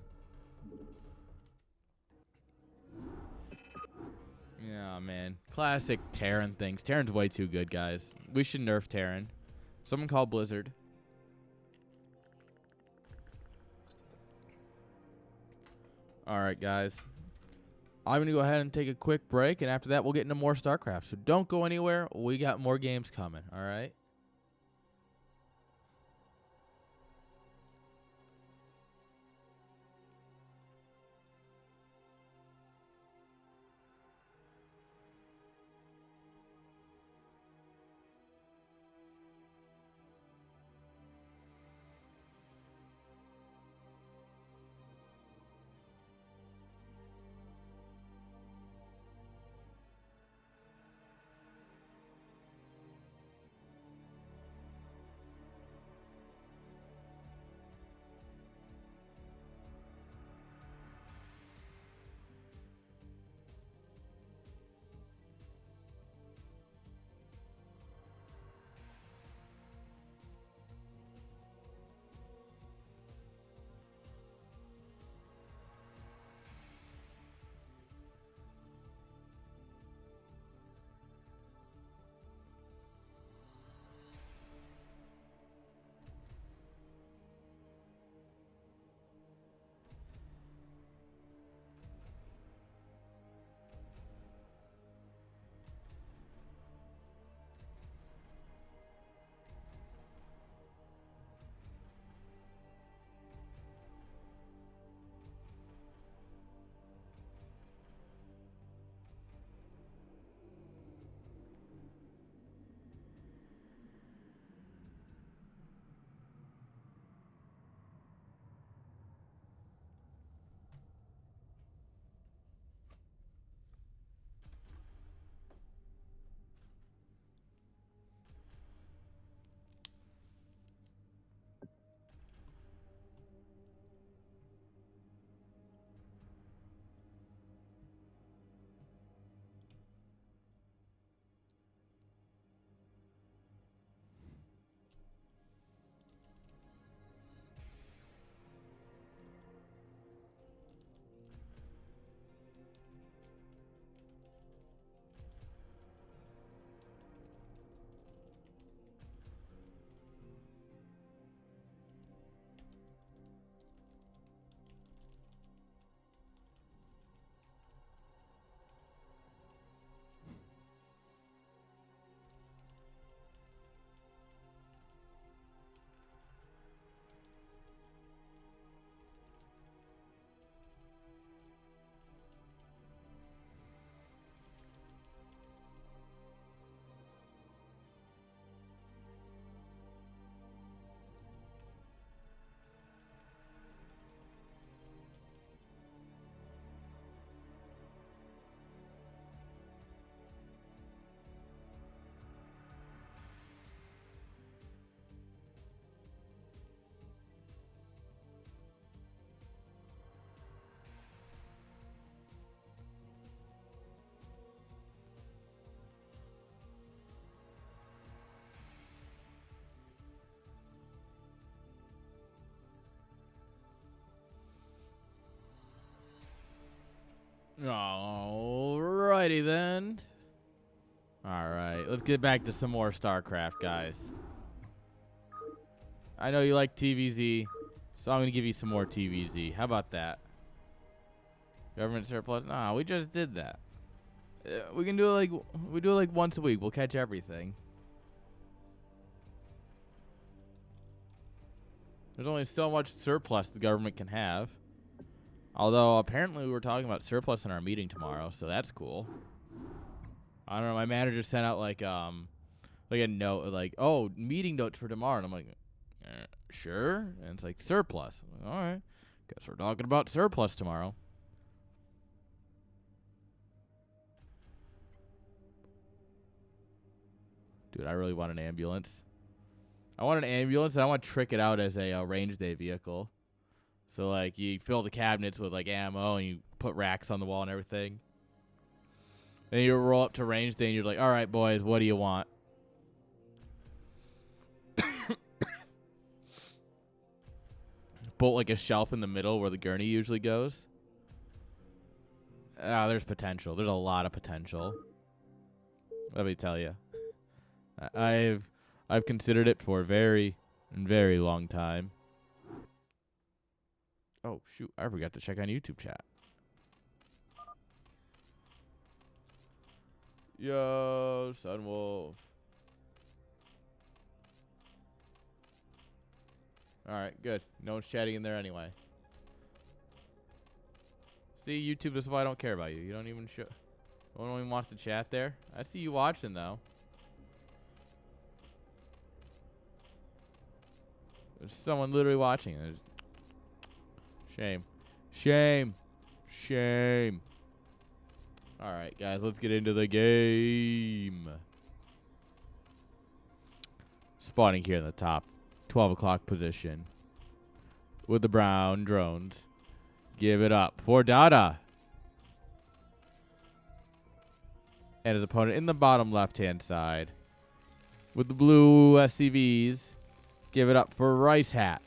Yeah, man. Classic Terran things. Terran's way too good, guys. We should nerf Terran. Someone call Blizzard. All right, guys. I'm going to go ahead and take a quick break, and after that, we'll get into more StarCraft. So don't go anywhere. We got more games coming, all right? Alrighty then. Alright, let's get back to some more StarCraft, guys. I know you like TVZ, so I'm going to give you some more TVZ. How about that? Government surplus? Nah, we just did that. We can do it like once a week. We'll catch everything. There's only so much surplus the government can have. Although apparently we were talking about surplus in our meeting tomorrow, so that's cool. I don't know. My manager sent out like a note, like, oh, meeting notes for tomorrow, and I'm like, sure. And it's like surplus. I'm like, all right, guess we're talking about surplus tomorrow. Dude, I really want an ambulance. I want an ambulance, and I want to trick it out as a range day vehicle. So, like, you fill the cabinets with, like, ammo, and you put racks on the wall and everything. Then you roll up to range day, and you're like, all right, boys, what do you want? Put, like, a shelf in the middle where the gurney usually goes. There's potential. There's a lot of potential. Let me tell you. I've considered it for a very, very long time. Oh, shoot. I forgot to check on YouTube chat. Yo, Sunwolf. Alright, good. No one's chatting in there anyway. See, YouTube, this is why I don't care about you. You don't even show. No one even wants to chat there. I see you watching, though. There's someone literally watching. Shame. Shame. Shame. Alright, guys, let's get into the game. Spawning here in the top 12 o'clock position with the brown drones. Give it up for Dada. And his opponent in the bottom left-hand side with the blue SCVs. Give it up for Rice Hat.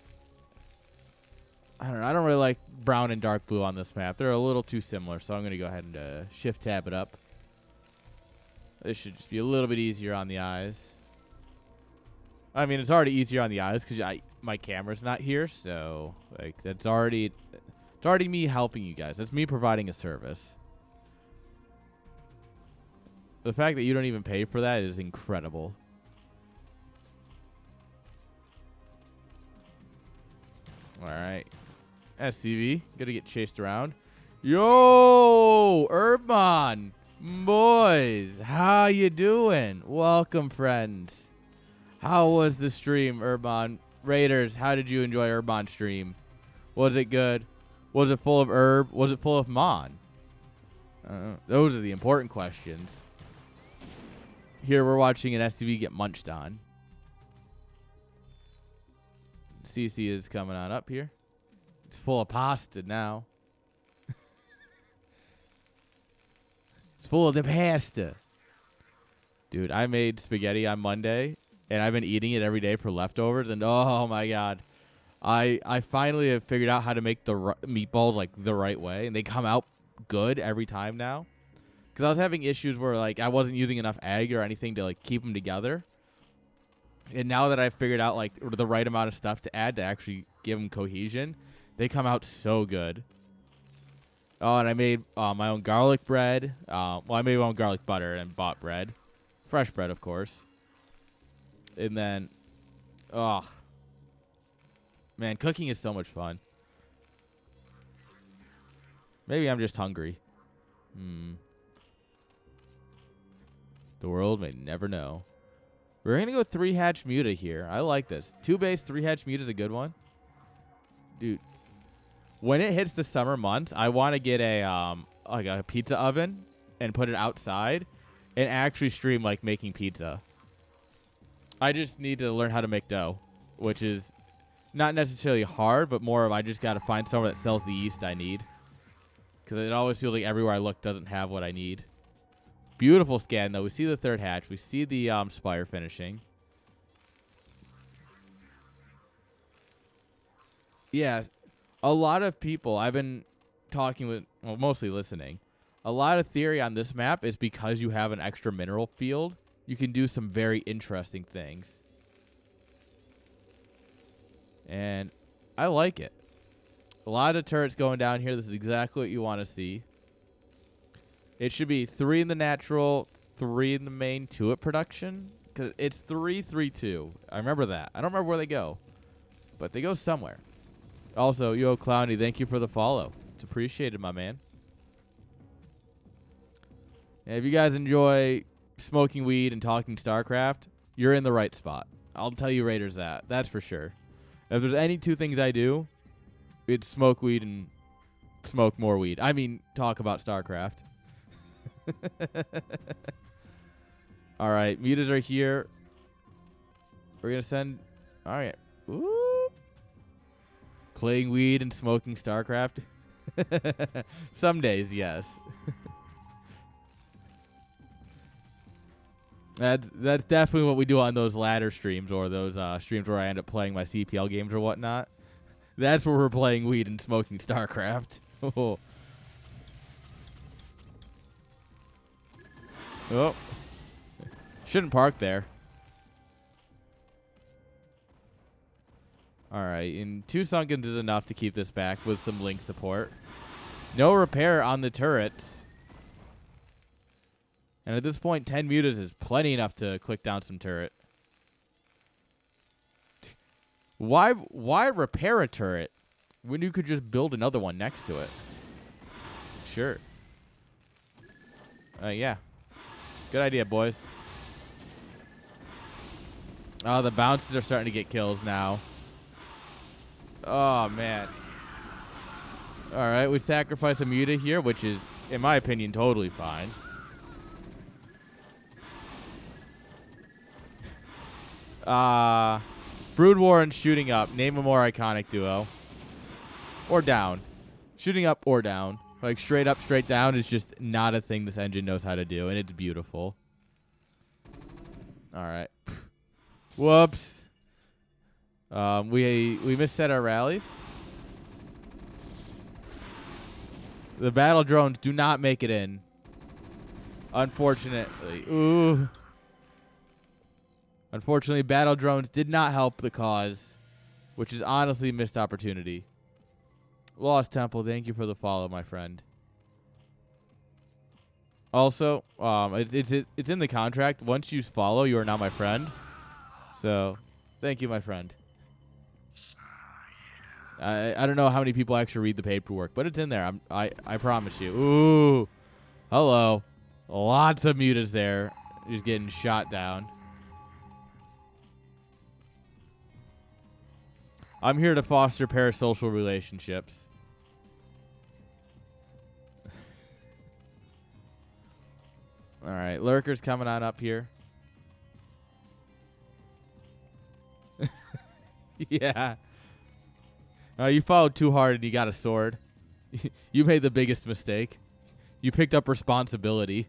I don't know. I don't really like brown and dark blue on this map. They're a little too similar, so I'm going to go ahead and shift tab it up. This should just be a little bit easier on the eyes. I mean, it's already easier on the eyes because my camera's not here, so like it's already me helping you guys. That's me providing a service. The fact that you don't even pay for that is incredible. All right. SCV, gonna get chased around. Yo, Urban, boys, how you doing? Welcome, friends. How was the stream, Urban? Raiders, how did you enjoy Urban's stream? Was it good? Was it full of herb? Was it full of mon? Those are the important questions. Here we're watching an SCV get munched on. CC is coming on up here. It's full of pasta now. It's full of the pasta. Dude, I made spaghetti on Monday, and I've been eating it every day for leftovers, and oh my god. I finally have figured out how to make the meatballs like the right way, and they come out good every time now. Because I was having issues where like I wasn't using enough egg or anything to like keep them together. And now that I've figured out like the right amount of stuff to add to actually give them cohesion, they come out so good. Oh, and I made my own garlic bread. Well, I made my own garlic butter and bought bread. Fresh bread, of course. And then, oh, man, cooking is so much fun. Maybe I'm just hungry. The world may never know. We're going to go 3-hatch Muta here. I like this. 2-base 3-hatch Muta is a good one. Dude, when it hits the summer months, I want to get a like a pizza oven and put it outside and actually stream like making pizza. I just need to learn how to make dough, which is not necessarily hard, but more of I just got to find somewhere that sells the yeast I need. Because it always feels like everywhere I look doesn't have what I need. Beautiful scan, though. We see the 3rd hatch. We see the spire finishing. Yeah, a lot of people I've been talking with, well, mostly listening. A lot of theory on this map is because you have an extra mineral field, you can do some very interesting things. And I like it. A lot of turrets going down here. This is exactly what you want to see. It should be 3 in the natural, 3 in the main 2 at production. Because it's 3, 3, 2. I remember that. I don't remember where they go. But they go somewhere. Also, yo, Clowny, thank you for the follow. It's appreciated, my man. And if you guys enjoy smoking weed and talking StarCraft, you're in the right spot. I'll tell you Raiders that. That's for sure. If there's any 2 things I do, it's smoke weed and smoke more weed. I mean, talk about StarCraft. All right, mutas are here. We're going to send... All right. Ooh. Playing weed and smoking StarCraft. Some days, yes. That's definitely what we do on those ladder streams or those streams where I end up playing my CPL games or whatnot. That's where we're playing weed and smoking StarCraft. Oh. Oh. Shouldn't park there. Alright, and 2 Sunkens is enough to keep this back with some link support. No repair on the turrets. And at this point, 10 mutas is plenty enough to click down some turret. Why repair a turret when you could just build another one next to it? Sure. Yeah. Good idea, boys. Oh, the bounces are starting to get kills now. Oh, man. All right, we sacrifice a muta here, which is, in my opinion, totally fine. Brood War and Shooting Up. Name a more iconic duo. Or down. Shooting up or down. Like straight up, straight down is just not a thing this engine knows how to do, and it's beautiful. All right. Whoops. We misset our rallies. The battle drones do not make it in. Unfortunately. Ooh. Unfortunately, battle drones did not help the cause, which is honestly a missed opportunity. Lost Temple, thank you for the follow, my friend. Also, it's in the contract. Once you follow, you are now my friend. So, thank you, my friend. I don't know how many people actually read the paperwork, but it's in there. I promise you. Ooh, hello. Lots of mutas there, just getting shot down. I'm here to foster parasocial relationships. All right, lurkers coming on up here. Yeah. You followed too hard and you got a sword. You made the biggest mistake. You picked up responsibility.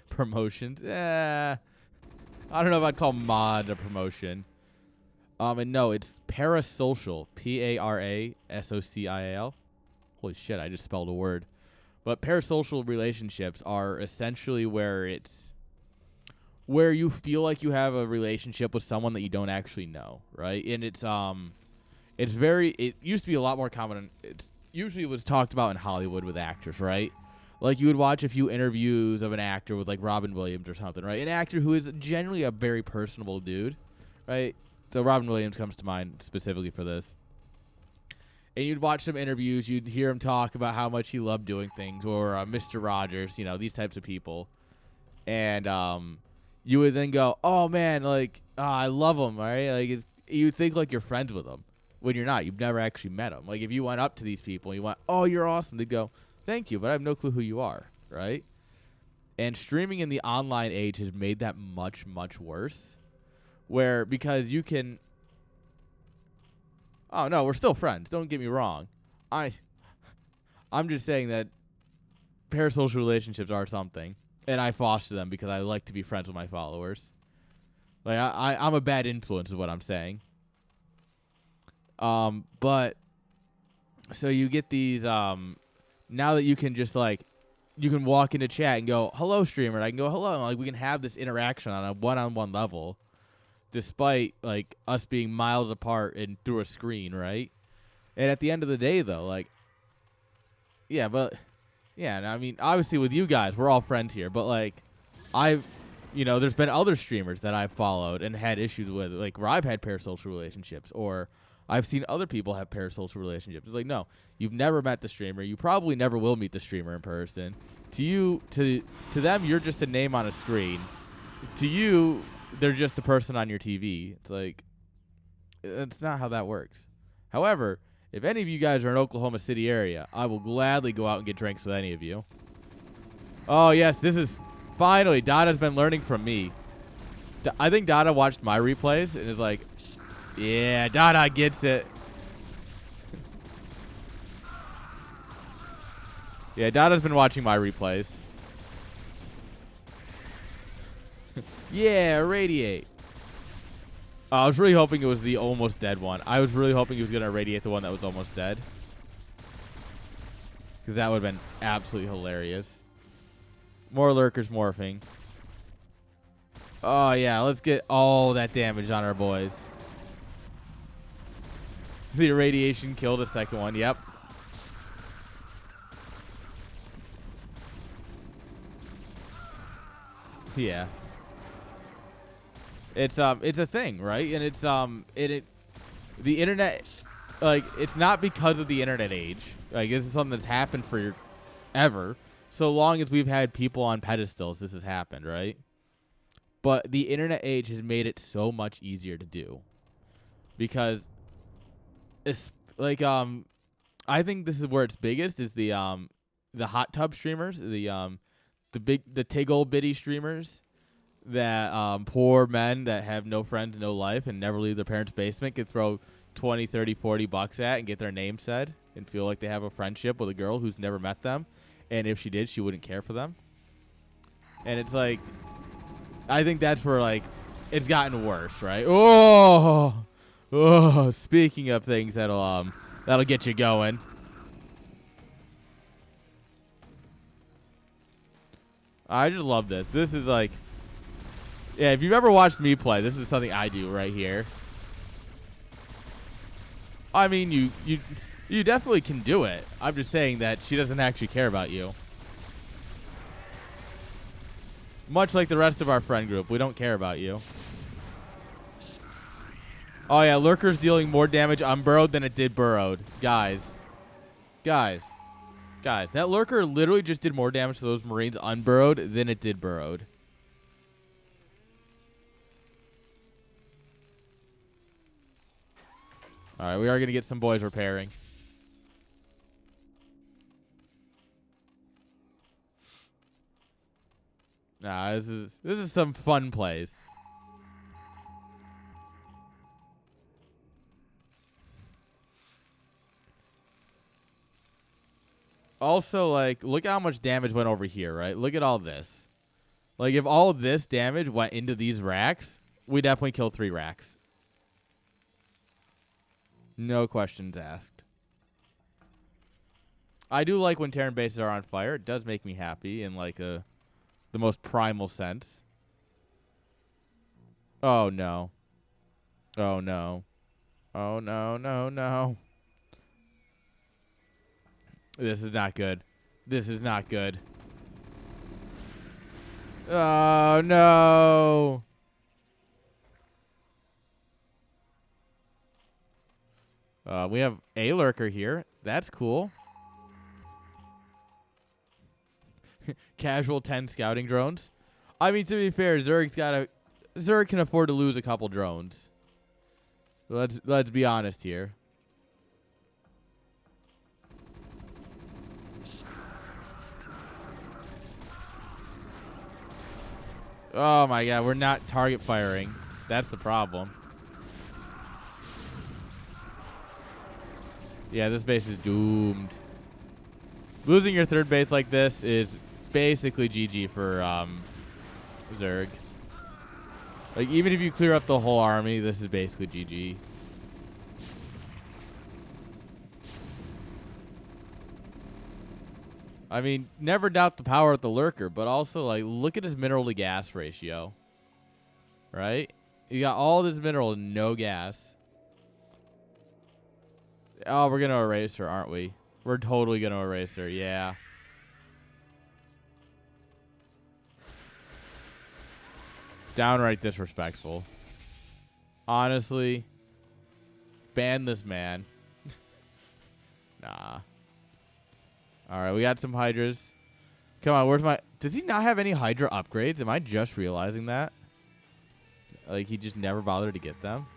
Promotions. I don't know if I'd call mod a promotion. And no, it's parasocial. Parasocial. Holy shit, I just spelled a word. But parasocial relationships are essentially where you feel like you have a relationship with someone that you don't actually know, right? And it used to be a lot more common. It usually was talked about in Hollywood with actors, right? Like, you would watch a few interviews of an actor with, like, Robin Williams or something, right? An actor who is generally a very personable dude, right? So Robin Williams comes to mind specifically for this. And you'd watch some interviews. You'd hear him talk about how much he loved doing things. Or Mr. Rogers, you know, these types of people. And you would then go, oh, man, like, I love him, right? Like, you think, like, you're friends with them when you're not. You've never actually met them. Like, if you went up to these people and you went, oh, you're awesome, they'd go, thank you, but I have no clue who you are, right? And streaming in the online age has made that much, much worse. Because you can... Oh, no, we're still friends. Don't get me wrong. I I'm just saying that parasocial relationships are something, and I foster them because I like to be friends with my followers. Like I'm a bad influence is what I'm saying. But so you get these now that you can just like you can walk into chat and go hello streamer, and I can go hello, and like we can have this interaction on a one-on-one level, despite like us being miles apart and through a screen, right? And at the end of the day, though, like, yeah, but yeah, and I mean, obviously with you guys, we're all friends here, but like, there's been other streamers that I've followed and had issues with, like where I've had parasocial relationships, or I've seen other people have parasocial relationships. It's like, no, you've never met the streamer. You probably never will meet the streamer in person. To them, you're just a name on a screen. To you, they're just a person on your TV. It's like, that's not how that works. However, if any of you guys are in Oklahoma City area, I will gladly go out and get drinks with any of you. Oh, yes, this is finally, Dada's been learning from me. I think Dada watched my replays and is like, yeah, Dada gets it. Yeah, Dada's been watching my replays. Yeah, radiate. I was really hoping it was the almost dead one. I was really hoping he was going to irradiate the one that was almost dead. Because that would have been absolutely hilarious. More lurkers morphing. Oh, yeah. Let's get all that damage on our boys. The irradiation killed the second one. Yep. Yeah. It's a thing, right? And it's the internet, like, it's not because of the internet age. Like, this is something that's happened for ever. So long as we've had people on pedestals, this has happened, right? But the internet age has made it so much easier to do. Because it's like I think this is where it's biggest is the hot tub streamers, the tig old bitty streamers. That poor men that have no friends, no life, and never leave their parents' basement can throw 20, 30, 40 bucks at and get their name said and feel like they have a friendship with a girl who's never met them. And if she did, she wouldn't care for them. And it's like, I think that's where, like, it's gotten worse, right? Oh, speaking of things that'll get you going. I just love this. This is like, yeah, if you've ever watched me play, this is something I do right here. I mean, you definitely can do it. I'm just saying that she doesn't actually care about you. Much like the rest of our friend group, we don't care about you. Oh, yeah, Lurker's dealing more damage unburrowed than it did burrowed. Guys, that Lurker literally just did more damage to those Marines unburrowed than it did burrowed. All right, we are going to get some boys repairing. Nah, this is some fun plays. Also, like, look how much damage went over here, right? Look at all this. Like, if all this damage went into these racks, we definitely kill 3 racks. No questions asked. I do like when Terran bases are on fire. It does make me happy in, like, the most primal sense. Oh, no. Oh, no. Oh, no, no, no. This is not good. This is not good. Oh, no. We have a lurker here. That's cool. Casual 10 scouting drones. I mean, to be fair, Zerg can afford to lose a couple drones. Let's be honest here. Oh my god, we're not target firing. That's the problem. Yeah, this base is doomed. Losing your third base like this is basically GG for Zerg. Like, even if you clear up the whole army, this is basically GG. I mean, never doubt the power of the Lurker, but also, like, look at his mineral to gas ratio. Right? You got all this mineral and no gas. Oh, we're going to erase her, aren't we? We're totally going to erase her, yeah. Downright disrespectful. Honestly, ban this man. Nah. Alright, we got some Hydras. Come on, where's my... Does he not have any Hydra upgrades? Am I just realizing that? Like, he just never bothered to get them?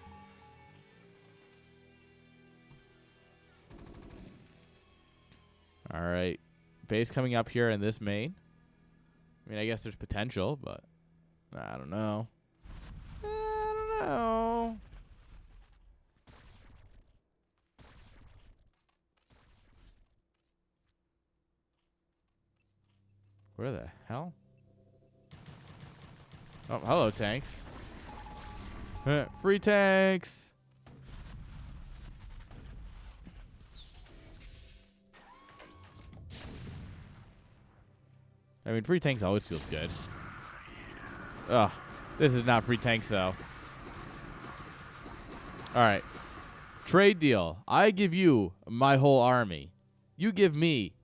Alright. Base coming up here in this main. I mean, I guess there's potential, but... I don't know. I don't know. Where the hell? Oh, hello, tanks. Free tanks. I mean, free tanks always feels good. Ugh. This is not free tanks, though. Alright. Trade deal. I give you my whole army. You give me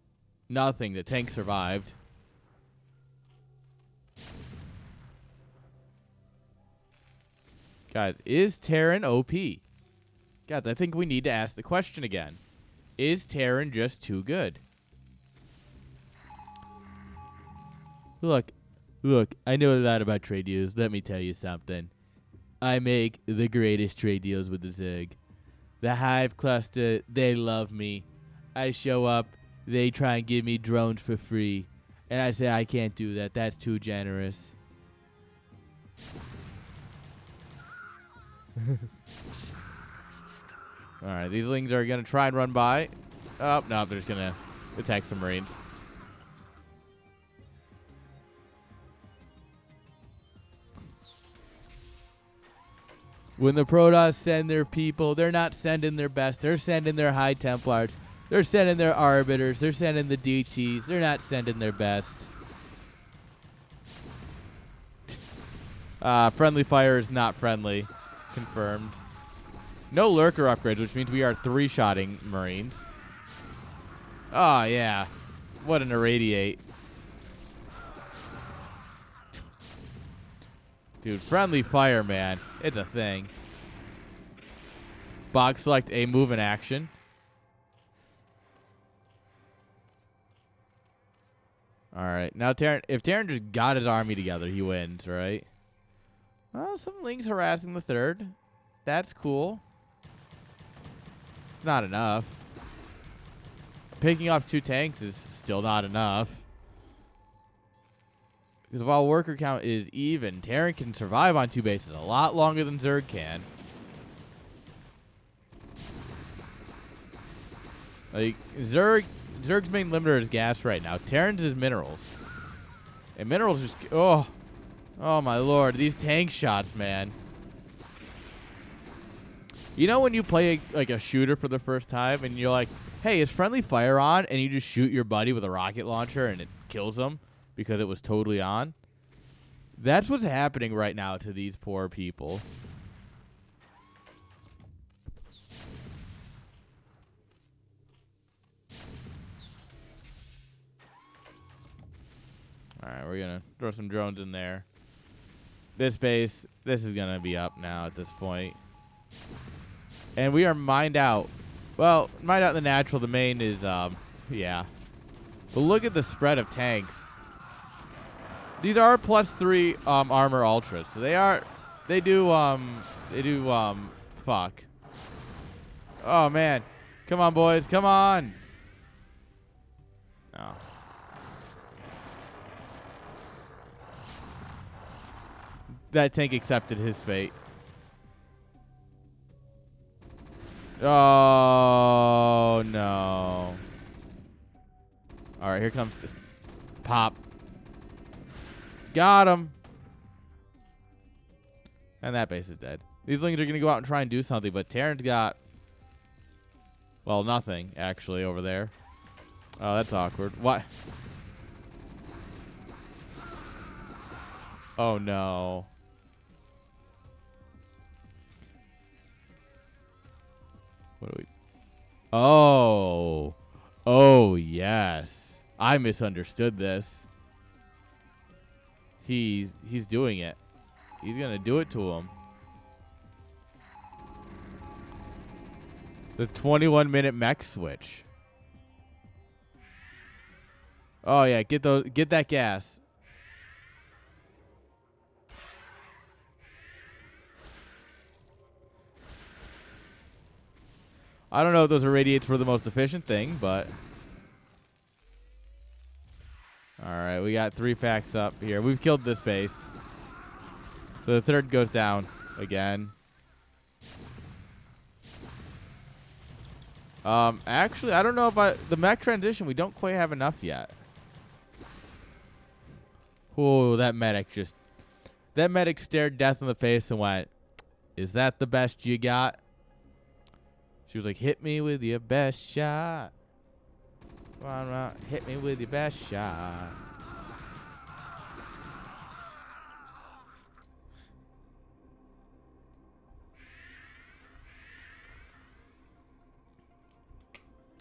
nothing. The tank survived. Guys, is Terran OP? Guys, I think we need to ask the question again. Is Terran just too good? Look, I know a lot about trade deals. Let me tell you something. I make the greatest trade deals with the Zerg. The Hive cluster, they love me. I show up, they try and give me drones for free. And I say, I can't do that. That's too generous. Alright, these lings are going to try and run by. Oh, no, they're just going to attack some Marines. When the Protoss send their people, they're not sending their best. They're sending their High Templars. They're sending their Arbiters. They're sending the DTs. They're not sending their best. Friendly fire is not friendly. Confirmed. No Lurker upgrades, which means we are 3-shotting Marines. Oh, yeah. What an irradiate. Dude, friendly fire, man. It's a thing. Box select a move in action. Alright. Now, Terran, if Terran just got his army together, he wins, right? Well, some Lings harassing the third. That's cool. Not enough. Picking off 2 tanks is still not enough. Because while worker count is even, Terran can survive on 2 bases a lot longer than Zerg can. Like, Zerg's main limiter is gas right now. Terran's is minerals. And minerals just... Oh my lord. These tank shots, man. You know when you play like a shooter for the first time and you're like, hey, is friendly fire on? And you just shoot your buddy with a rocket launcher and it kills him because it was totally on? That's what's happening right now to these poor people. Alright, we're going to throw some drones in there. This base, this is going to be up now at this point. And we are mined out. Well, mined out in the natural. The main is, yeah. But look at the spread of tanks. These are +3 armor ultras. So they do, fuck. Oh, man. Come on, boys. Come on. No. That tank accepted his fate. Oh, no. right, here comes the pop. Got him. And that base is dead. These lings are going to go out and try and do something, but Terran's got, well, nothing, actually, over there. Oh, that's awkward. What? Oh, no. What do we... Oh. Oh, yes. I misunderstood this. He's doing it. He's going to do it to him. The 21-minute mech switch. Oh, yeah. Get that gas. I don't know if those irradiates were the most efficient thing, but... Alright, we got 3 packs up here. We've killed this base. So the third goes down again. Actually, I don't know if the mech transition, we don't quite have enough yet. Oh, that medic stared death in the face and went, "Is that the best you got?" She was like, "Hit me with your best shot. Come on, hit me with your best shot."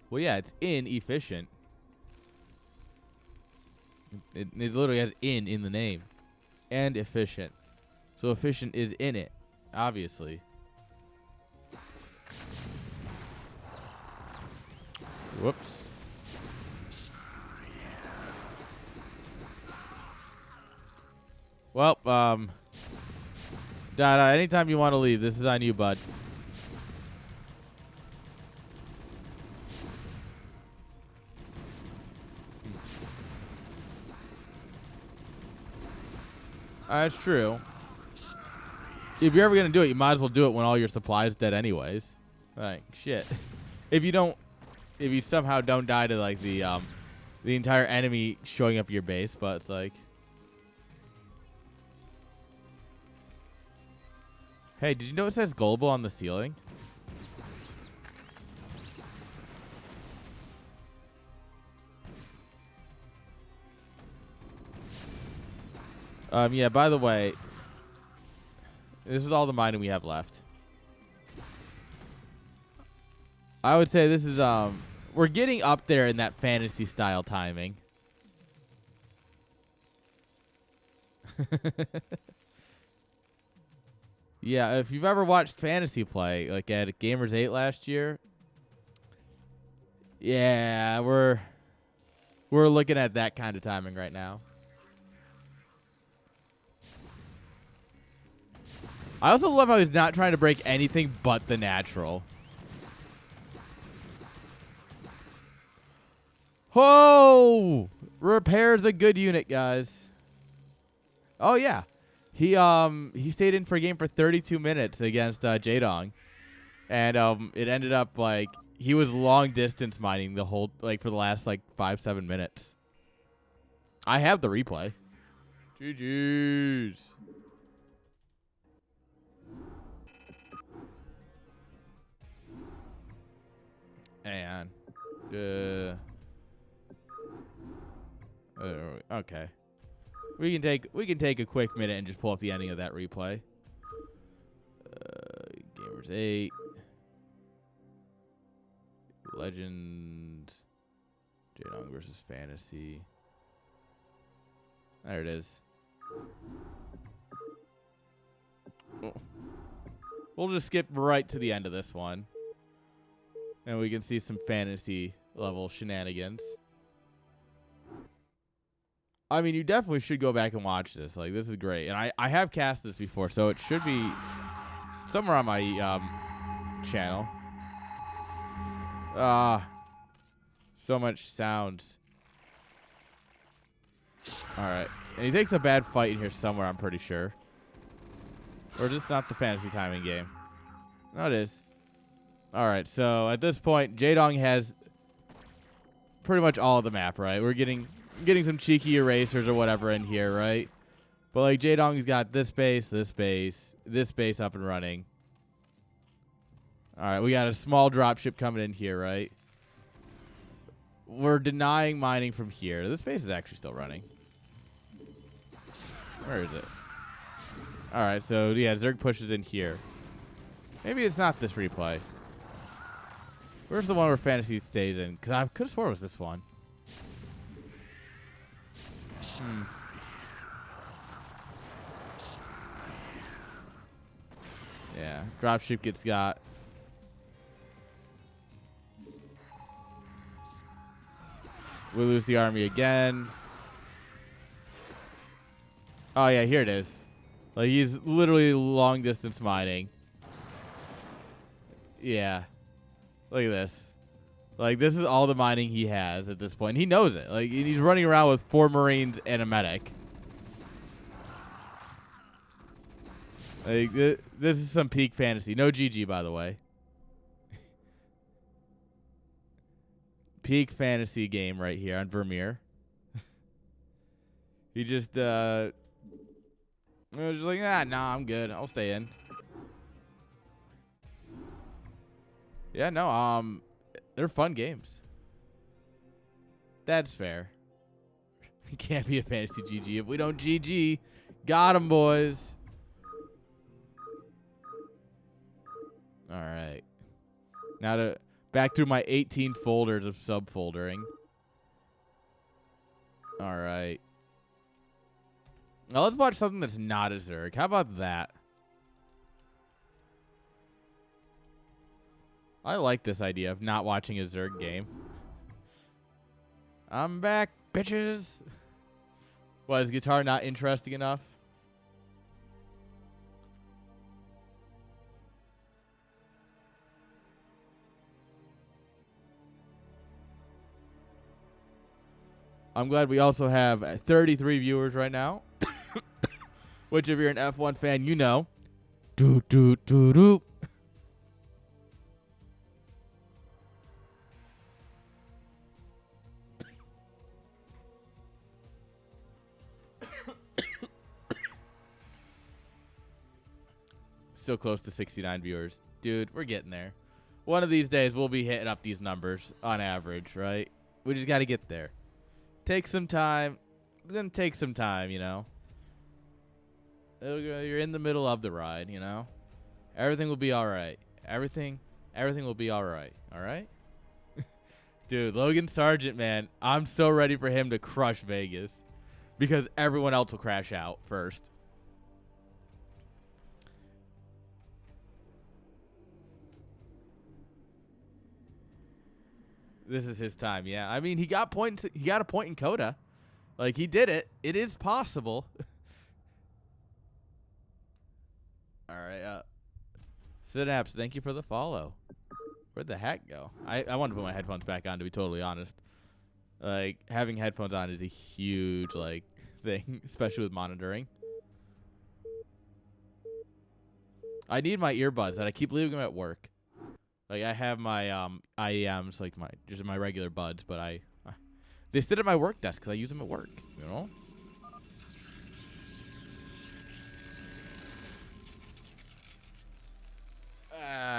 Well, yeah, it's inefficient. It literally has in the name. And efficient. So efficient is in it, obviously. Whoops. Well, Dada, anytime you want to leave, this is on you, bud. That's true. If you're ever going to do it, you might as well do it when all your supplies dead anyways. Like, shit. If you somehow don't die to, like, the entire enemy showing up at your base, but it's like... Hey, did you notice it says global on the ceiling? Yeah, by the way, this is all the mining we have left. I would say this is, we're getting up there in that fantasy style timing. Yeah, if you've ever watched fantasy play, like at Gamers 8 last year, yeah, we're looking at that kind of timing right now. I also love how he's not trying to break anything but the natural. Oh! Repair's a good unit, guys. Oh, yeah. He stayed in for a game for 32 minutes against Jaedong. And it ended up, like, he was long distance mining the whole, like, for the last, like, 5-7 minutes. I have the replay. GG's. And okay, we can take a quick minute and just pull up the ending of that replay. Gamers 8, Legends, Jaedong versus Fantasy. There it is. Oh. We'll just skip right to the end of this one. And we can see some fantasy level shenanigans. I mean, you definitely should go back and watch this. Like, this is great. And I have cast this before, so it should be somewhere on my channel. So much sound. Alright. And he takes a bad fight in here somewhere, I'm pretty sure. Or is this not the fantasy timing game? No, it is. Alright, so at this point, Jaedong has pretty much all of the map, right? We're getting some cheeky erasers or whatever in here, right? But like J-Dong's got this base, this base up and running. All right, we got a small dropship coming in here, right? We're denying mining from here. This base is actually still running. Where is it? All right, so yeah, Zerg pushes in here. Maybe it's not this replay. Where's the one where Fantasy stays in? Because I could have sworn it was this one. Yeah, dropship gets got. We lose the army again. Oh, yeah, here it is. Like, he's literally long distance mining. Yeah. Look at this. Like, this is all the mining he has at this point. He knows it. Like, he's running around with 4 Marines and a medic. Like, this is some peak fantasy. No GG, by the way. Peak fantasy game right here on Vermeer. He just, was just like, nah, I'm good. I'll stay in. Yeah, no, they're fun games. That's fair. It can't be a fantasy GG if we don't GG. Got 'em, boys. All right. Now back through my 18 folders of subfoldering. All right. Now let's watch something that's not a Zerg. How about that? I like this idea of not watching a Zerg game. I'm back, bitches. What, is guitar not interesting enough? I'm glad we also have 33 viewers right now. Which, if you're an F1 fan, you know. Doo doo doo doo. Still close to 69 viewers. Dude, we're getting there. One of these days, we'll be hitting up these numbers on average, right? We just got to get there. Take some time. It's going to take some time, you know. You're in the middle of the ride, you know. Everything will be all right. Everything will be all right. All right? Dude, Logan Sargent, man. I'm so ready for him to crush Vegas. Because everyone else will crash out first. This is his time, yeah. I mean, he got a point in Coda. Like, he did it. It is possible. All right. Synapse, thank you for the follow. Where'd the hat go? I want to put my headphones back on, to be totally honest. Like, having headphones on is a huge, like, thing, especially with monitoring. I need my earbuds, and I keep leaving them at work. Like, I have my IEMs, like just my regular buds, but they sit at my work desk because I use them at work, you know?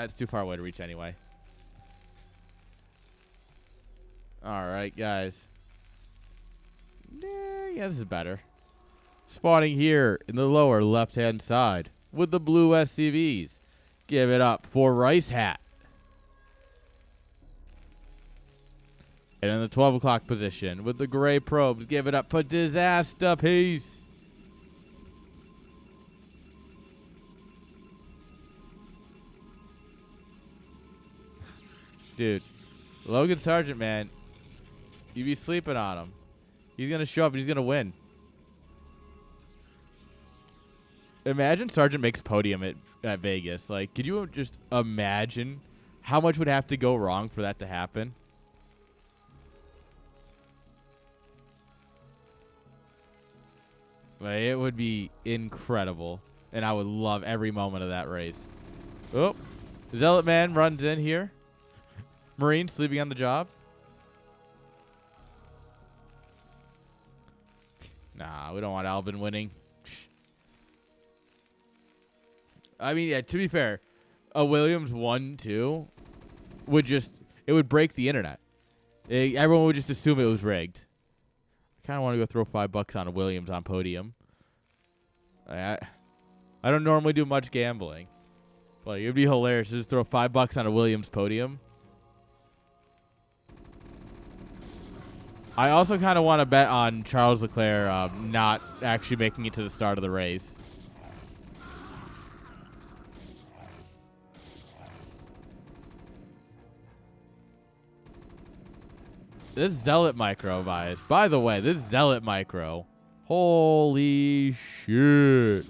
It's too far away to reach anyway. All right, guys. Yeah, this is better. Spawning here in the lower left-hand side with the blue SCVs. Give it up for Rice Hat. And in the 12 o'clock position with the gray probes, give it up for Disaster Piece. Dude, Logan Sargent, man, you be sleeping on him. He's going to show up and he's going to win. Imagine Sargent makes podium at Vegas. Like, could you just imagine how much would have to go wrong for that to happen? Like, it would be incredible, and I would love every moment of that race. Oh, Zealot Man runs in here. Marine sleeping on the job. Nah, we don't want Albin winning. I mean, yeah, to be fair, a Williams 1-2 would just, it would break the internet. Everyone would just assume it was rigged. I kind of want to go throw $5 on a Williams on podium. I don't normally do much gambling, but it'd be hilarious to just throw $5 on a Williams podium. I also kind of want to bet on Charles Leclerc not actually making it to the start of the race. This Zealot micro bias. By the way, this Zealot micro. Holy shit.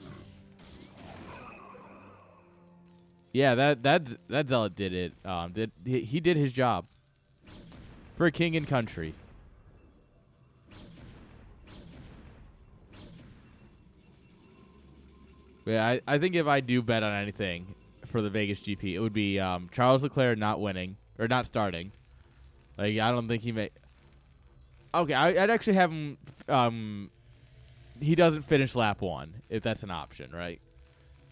Yeah, that Zealot did it. He did his job. For king and country. Yeah, I think if I do bet on anything for the Vegas GP, it would be Charles Leclerc not winning or not starting. Like, I don't think he may. Okay, I'd actually have him. He doesn't finish lap 1 if that's an option, right?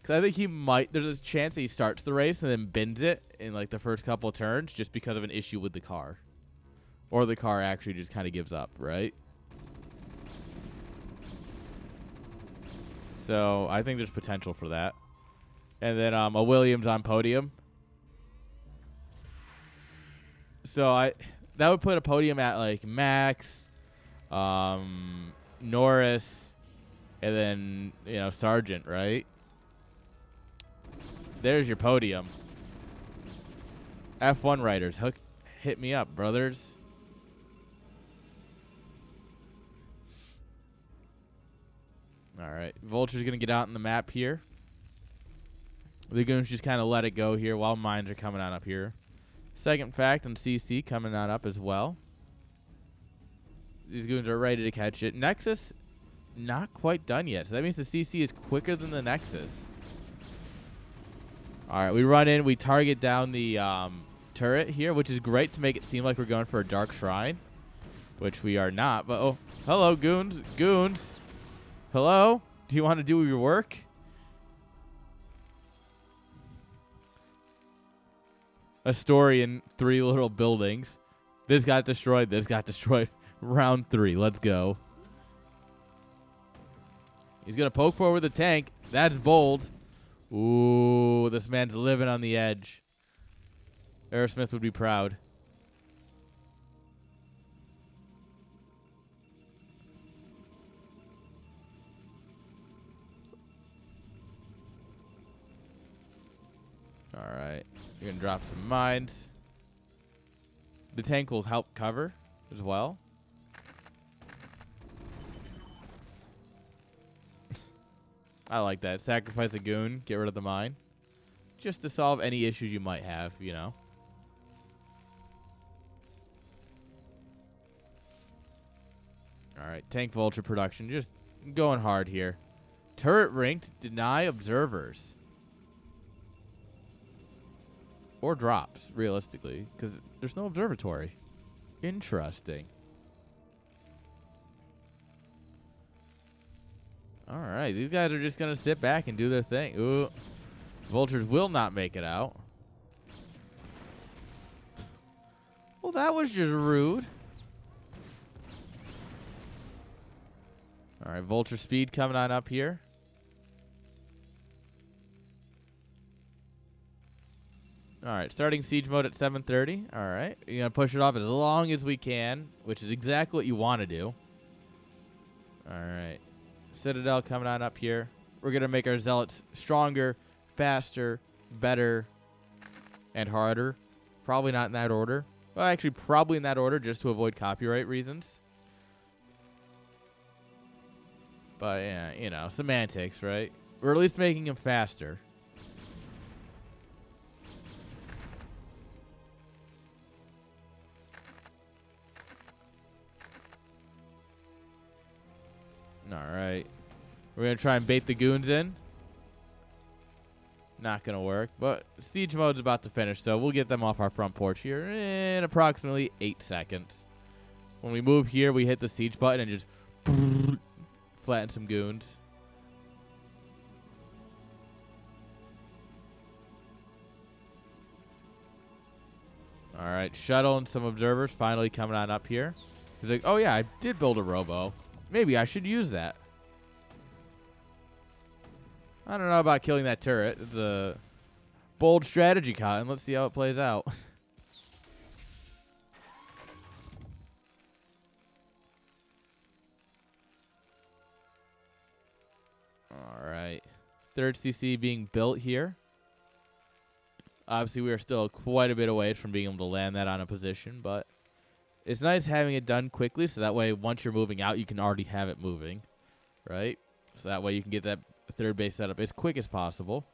Because I think he might. There's a chance that he starts the race and then bends it in like the first couple of turns just because of an issue with the car, or the car actually just kind of gives up, right? So I think there's potential for that. And then a Williams on podium. So that would put a podium at like Max, Norris, and then Sargent, right? There's your podium. F1 writers, hit me up, brothers. All right, Vulture's gonna get out on the map here. The goons just kind of let it go here while mines are coming on up here. Second fact on CC coming on up as well. These goons are ready to catch it. Nexus, not quite done yet. So that means the CC is quicker than the Nexus. All right, we run in. We target down the turret here, which is great to make it seem like we're going for a Dark Shrine, which we are not. But, oh, hello, goons. Goons. Hello? Do you want to do your work? A story in 3 little buildings. This got destroyed. This got destroyed. Round 3. Let's go. He's going to poke forward the tank. That's bold. Ooh, this man's living on the edge. Aerosmith would be proud. All right. You're going to drop some mines. The tank will help cover as well. I like that. Sacrifice a goon. Get rid of the mine. Just to solve any issues you might have, All right. Tank Vulture production. Just going hard here. Turret ranked. Deny observers. Or drops, realistically, because there's no observatory. Interesting. All right, these guys are just going to sit back and do their thing. Ooh, Vultures will not make it out. Well, that was just rude. All right, Vulture speed coming on up here. All right, starting siege mode at 7:30. All right, you're going to push it off as long as we can, which is exactly what you want to do. All right, Citadel coming on up here. We're going to make our Zealots stronger, faster, better, and harder. Probably not in that order. Well, actually, probably in that order just to avoid copyright reasons. But, yeah, semantics, right? We're at least making them faster. All right. We're going to try and bait the goons in. Not going to work. But siege mode's about to finish, so we'll get them off our front porch here in approximately 8 seconds. When we move here, we hit the siege button and just flatten some goons. All right, shuttle and some observers finally coming on up here. He's like, oh yeah, I did build a robo. Maybe I should use that. I don't know about killing that turret. It's a bold strategy, Cotton. Let's see how it plays out. All right. Third CC being built here. Obviously, we are still quite a bit away from being able to land that on a position, but it's nice having it done quickly, so that way once you're moving out, you can already have it moving, right? So that way you can get that third base set up as quick as possible.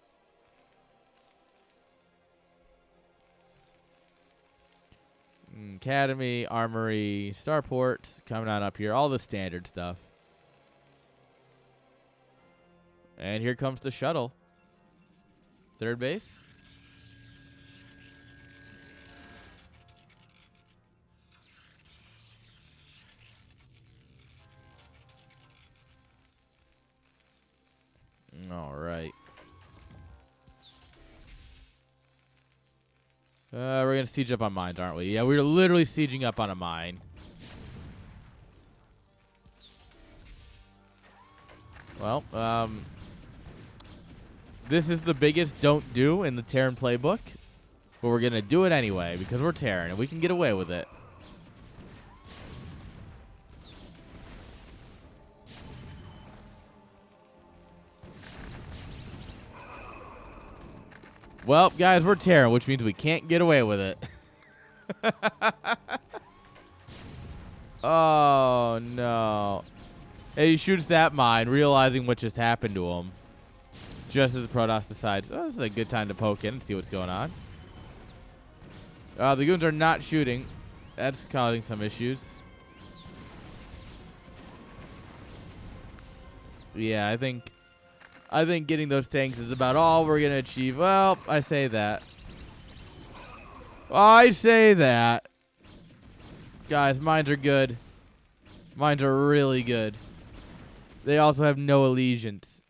Academy, Armory, Starport, coming on up here. All the standard stuff. And here comes the shuttle. Third base. All right. We're going to siege up on mines, aren't we? Yeah, we're literally sieging up on a mine. Well, this is the biggest don't do in the Terran playbook. But we're going to do it anyway because we're Terran and we can get away with it. Well, guys, we're Terran, which means we can't get away with it. Oh, no. And he shoots that mine, realizing what just happened to him. Just as the Protoss decides, oh, this is a good time to poke in and see what's going on. The goons are not shooting. That's causing some issues. Yeah, I think getting those tanks is about all we're going to achieve. Well, I say that. I say that. Guys, mines are good. Mines are really good. They also have no allegiance.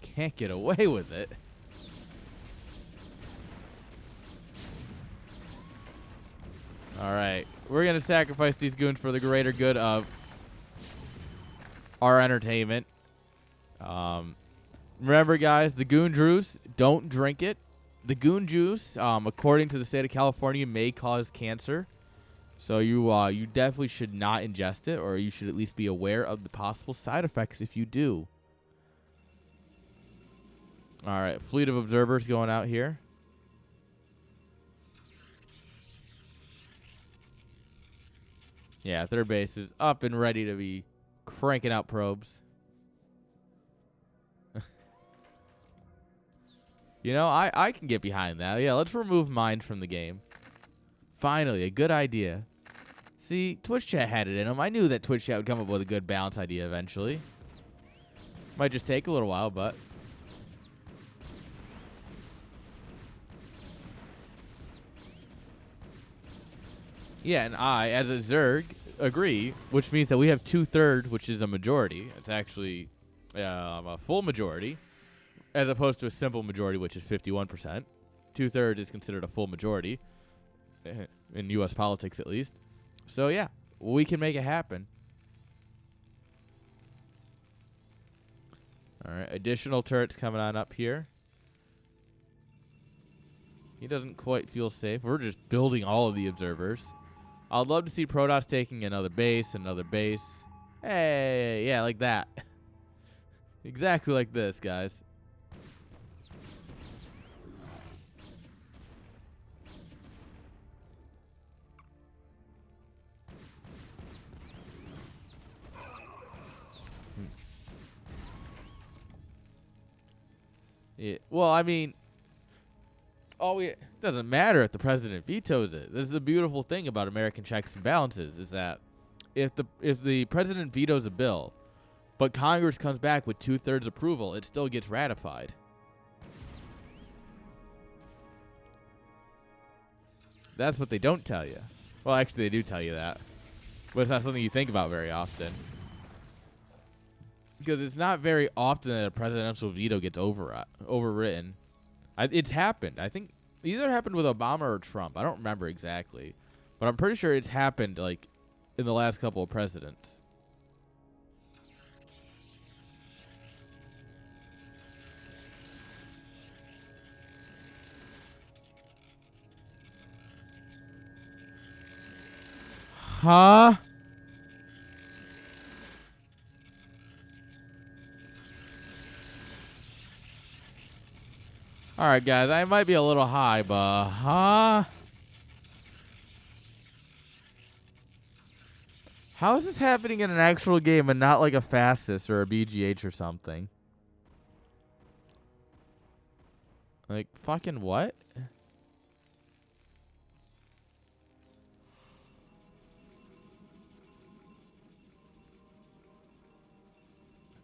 Can't get away with it. All right. We're going to sacrifice these goons for the greater good of our entertainment. Remember, guys, the goon juice, don't drink it. The goon juice, according to the state of California, may cause cancer. So you definitely should not ingest it, or you should at least be aware of the possible side effects if you do. All right, fleet of observers going out here. Yeah, third base is up and ready to be cranking out probes. You know, I can get behind that. Yeah, let's remove mine from the game. Finally, a good idea. See, Twitch chat had it in them. I knew that Twitch chat would come up with a good balance idea eventually. Might just take a little while, but... Yeah, and I, as a Zerg, agree, which means that we have 2/3, which is a majority. It's actually a full majority, as opposed to a simple majority, which is 51%. 2/3 is considered a full majority, in U.S. politics at least. So, yeah, we can make it happen. All right, additional turrets coming on up here. He doesn't quite feel safe. We're just building all of the observers. I'd love to see Protoss taking another base, another base. Hey, yeah, like that. Exactly like this, guys. Yeah, well, I mean, it doesn't matter if the president vetoes it. This is the beautiful thing about American checks and balances, is that if the president vetoes a bill, but Congress comes back with 2/3 approval, it still gets ratified. That's what they don't tell you. Well, actually, they do tell you that. But it's not something you think about very often. Because it's not very often that a presidential veto gets overwritten. It's happened. I think either happened with Obama or Trump. I don't remember exactly. But I'm pretty sure it's happened, like, in the last couple of presidents. Huh? Alright, guys. I might be a little high, but... Huh? How is this happening in an actual game and not like a fastest or a BGH or something? Like, fucking what?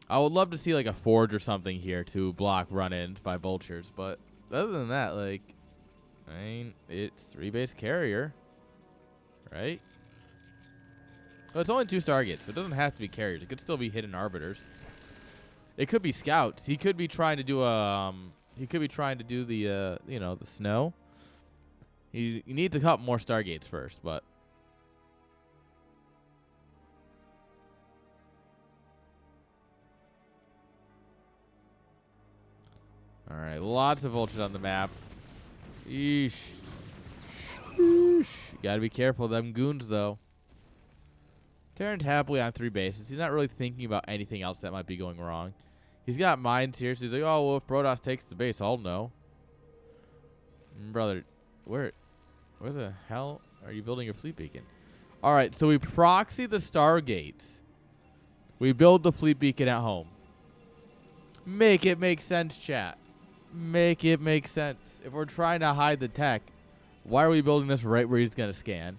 I would love to see like a forge or something here to block run-ins by vultures, but other than that, like, I mean, it's 3-base carrier, right? Well, it's only 2 Stargates, so it doesn't have to be carriers. It could still be hidden arbiters. It could be scouts. He could be trying to do the you know, the snow. He needs a couple more Stargates first, but all right, lots of vultures on the map. Eesh. Sheesh. You gotta be careful of them goons, though. Terran's happily on 3 bases. He's not really thinking about anything else that might be going wrong. He's got mines here, so he's like, oh, well, if Protoss takes the base, I'll know. Brother, where the hell are you building your fleet beacon? All right, so we proxy the Stargates. We build the fleet beacon at home. Make it make sense, chat. Make it make sense. If we're trying to hide the tech, why are we building this right where he's going to scan?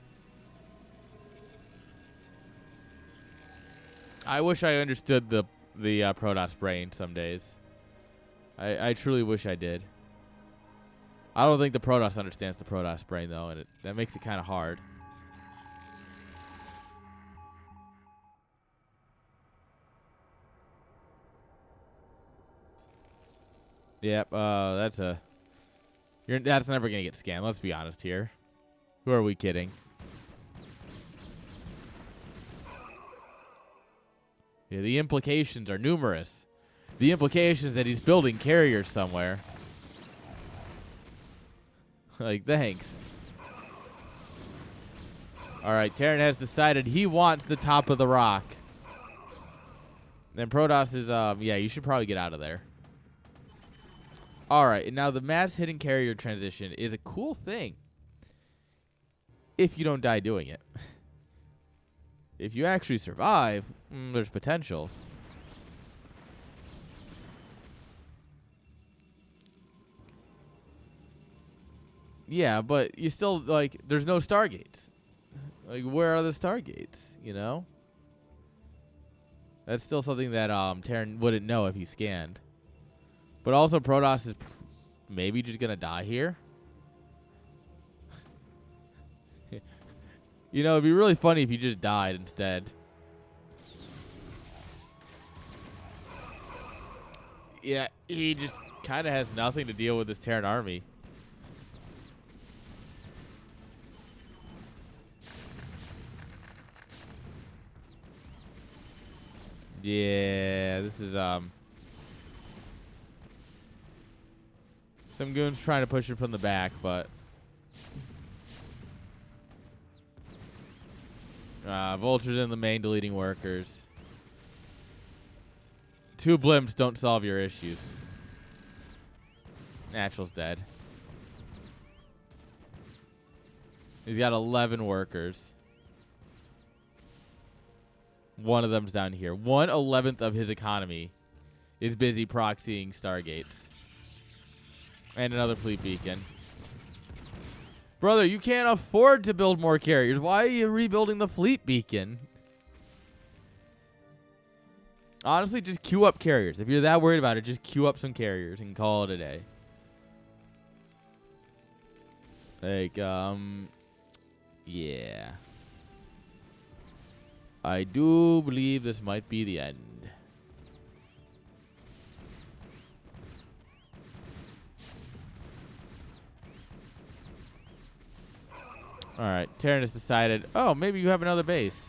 I wish I understood the Protoss brain some days. I truly wish I did. I don't think the Protoss understands the Protoss brain, though, and that makes it kind of hard. Yep, that's never gonna get scanned. Let's be honest here. Who are we kidding? Yeah, the implications are numerous. The implications that he's building carriers somewhere. Like, thanks. All right, Terran has decided he wants the top of the rock. Then Protoss is, yeah, you should probably get out of there. All right, and now the mass hidden carrier transition is a cool thing if you don't die doing it. If you actually survive, there's potential. Yeah, but you still, like, there's no Stargates. Like, where are the Stargates, you know? That's still something that Terran wouldn't know if he scanned. But also, Protoss is maybe just going to die here. You know, it'd be really funny if he just died instead. Yeah, he just kind of has nothing to deal with this Terran army. Yeah, this is some goons trying to push him from the back, but vultures in the main deleting workers. 2 blimps don't solve your issues. Natural's dead. He's got 11 workers. One of them's down here. 1/11 of his economy is busy proxying Stargates. And another fleet beacon. Brother, you can't afford to build more carriers. Why are you rebuilding the fleet beacon? Honestly, just queue up carriers. If you're that worried about it, just queue up some carriers and call it a day. Like, yeah. I do believe this might be the end. All right, Terran has decided, oh, maybe you have another base.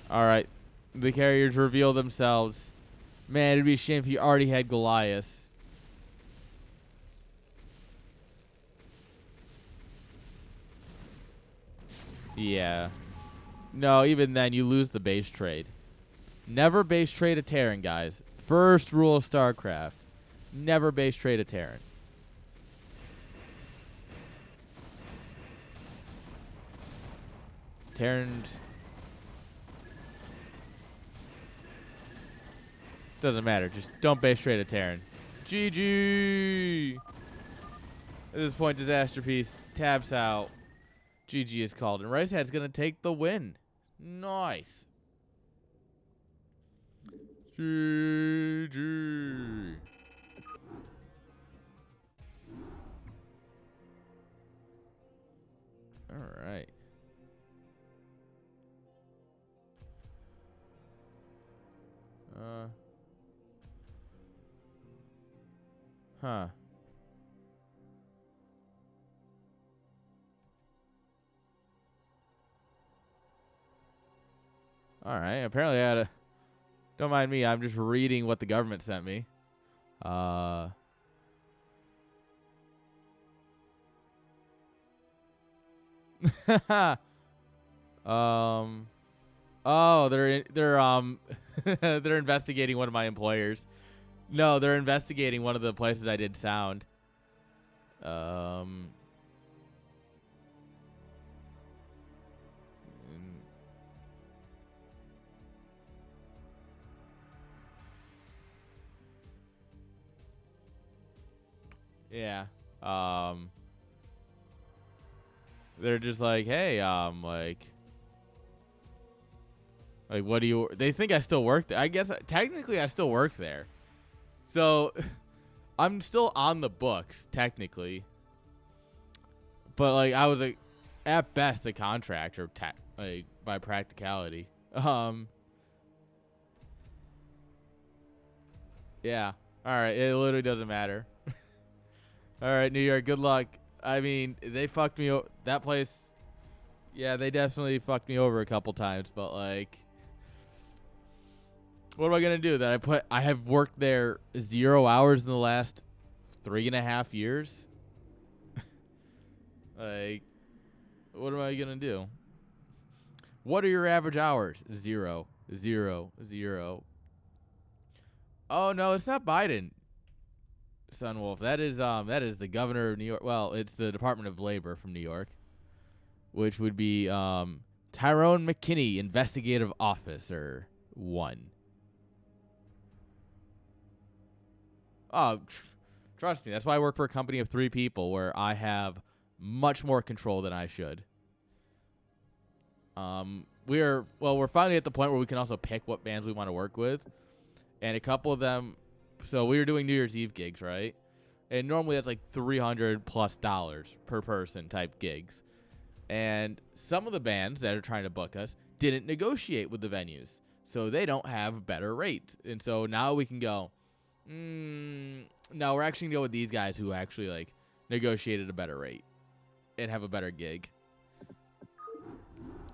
All right, the carriers reveal themselves. Man, it'd be a shame if you already had Goliath. Yeah. No, even then, you lose the base trade. Never base trade a Terran, guys. First rule of StarCraft. Never base trade a Terran. Terrans... Doesn't matter. Just don't base trade a Terran. GG! At this point, Disaster Piece taps out. GG is called. And Ricehead's going to take the win. Nice. GG. All right. Huh. All right. Apparently, I had a. Don't mind me. I'm just reading what the government sent me. Oh, they're they're investigating one of my employers. No, they're investigating one of the places I did sound. Yeah. They're just like, hey, like, what do you? They think I still work there. I guess technically I still work there, so I'm still on the books technically. But like, I was like, at best a contractor, like by practicality. Yeah. All right. It literally doesn't matter. All right, New York. Good luck. I mean, they fucked me. That place. Yeah, they definitely fucked me over a couple times. But like, what am I gonna do? I have worked there 0 hours in the last 3.5 years. Like, what am I gonna do? What are your average hours? 0, 0, 0. Oh no, it's not Biden. Sunwolf. That is the governor of New York. Well, it's the Department of Labor from New York, which would be Tyrone McKinney, Investigative Officer 1. Oh, trust me, that's why I work for a company of 3 people where I have much more control than I should. We're finally at the point where we can also pick what bands we want to work with, and a couple of them. So we were doing New Year's Eve gigs, right? And normally that's like $300+ per person type gigs. And some of the bands that are trying to book us didn't negotiate with the venues, so they don't have better rates. And so now we can go, no, we're actually gonna go with these guys who actually like negotiated a better rate and have a better gig.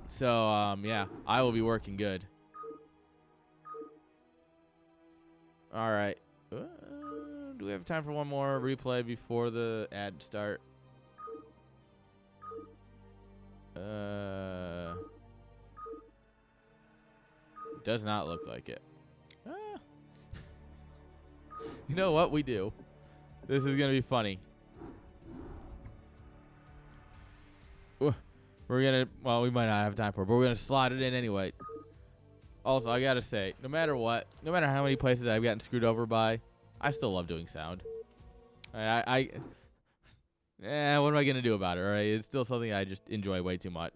So yeah, I will be working good. All right. Do we have time for one more replay before the ad start? Does not look like it. You know what? We do. This is going to be funny. We're going to, well, we might not have time for it, but we're going to slot it in anyway. Also, I got to say, no matter what, no matter how many places I've gotten screwed over by, I still love doing sound. What am I going to do about it, right? It's still something I just enjoy way too much.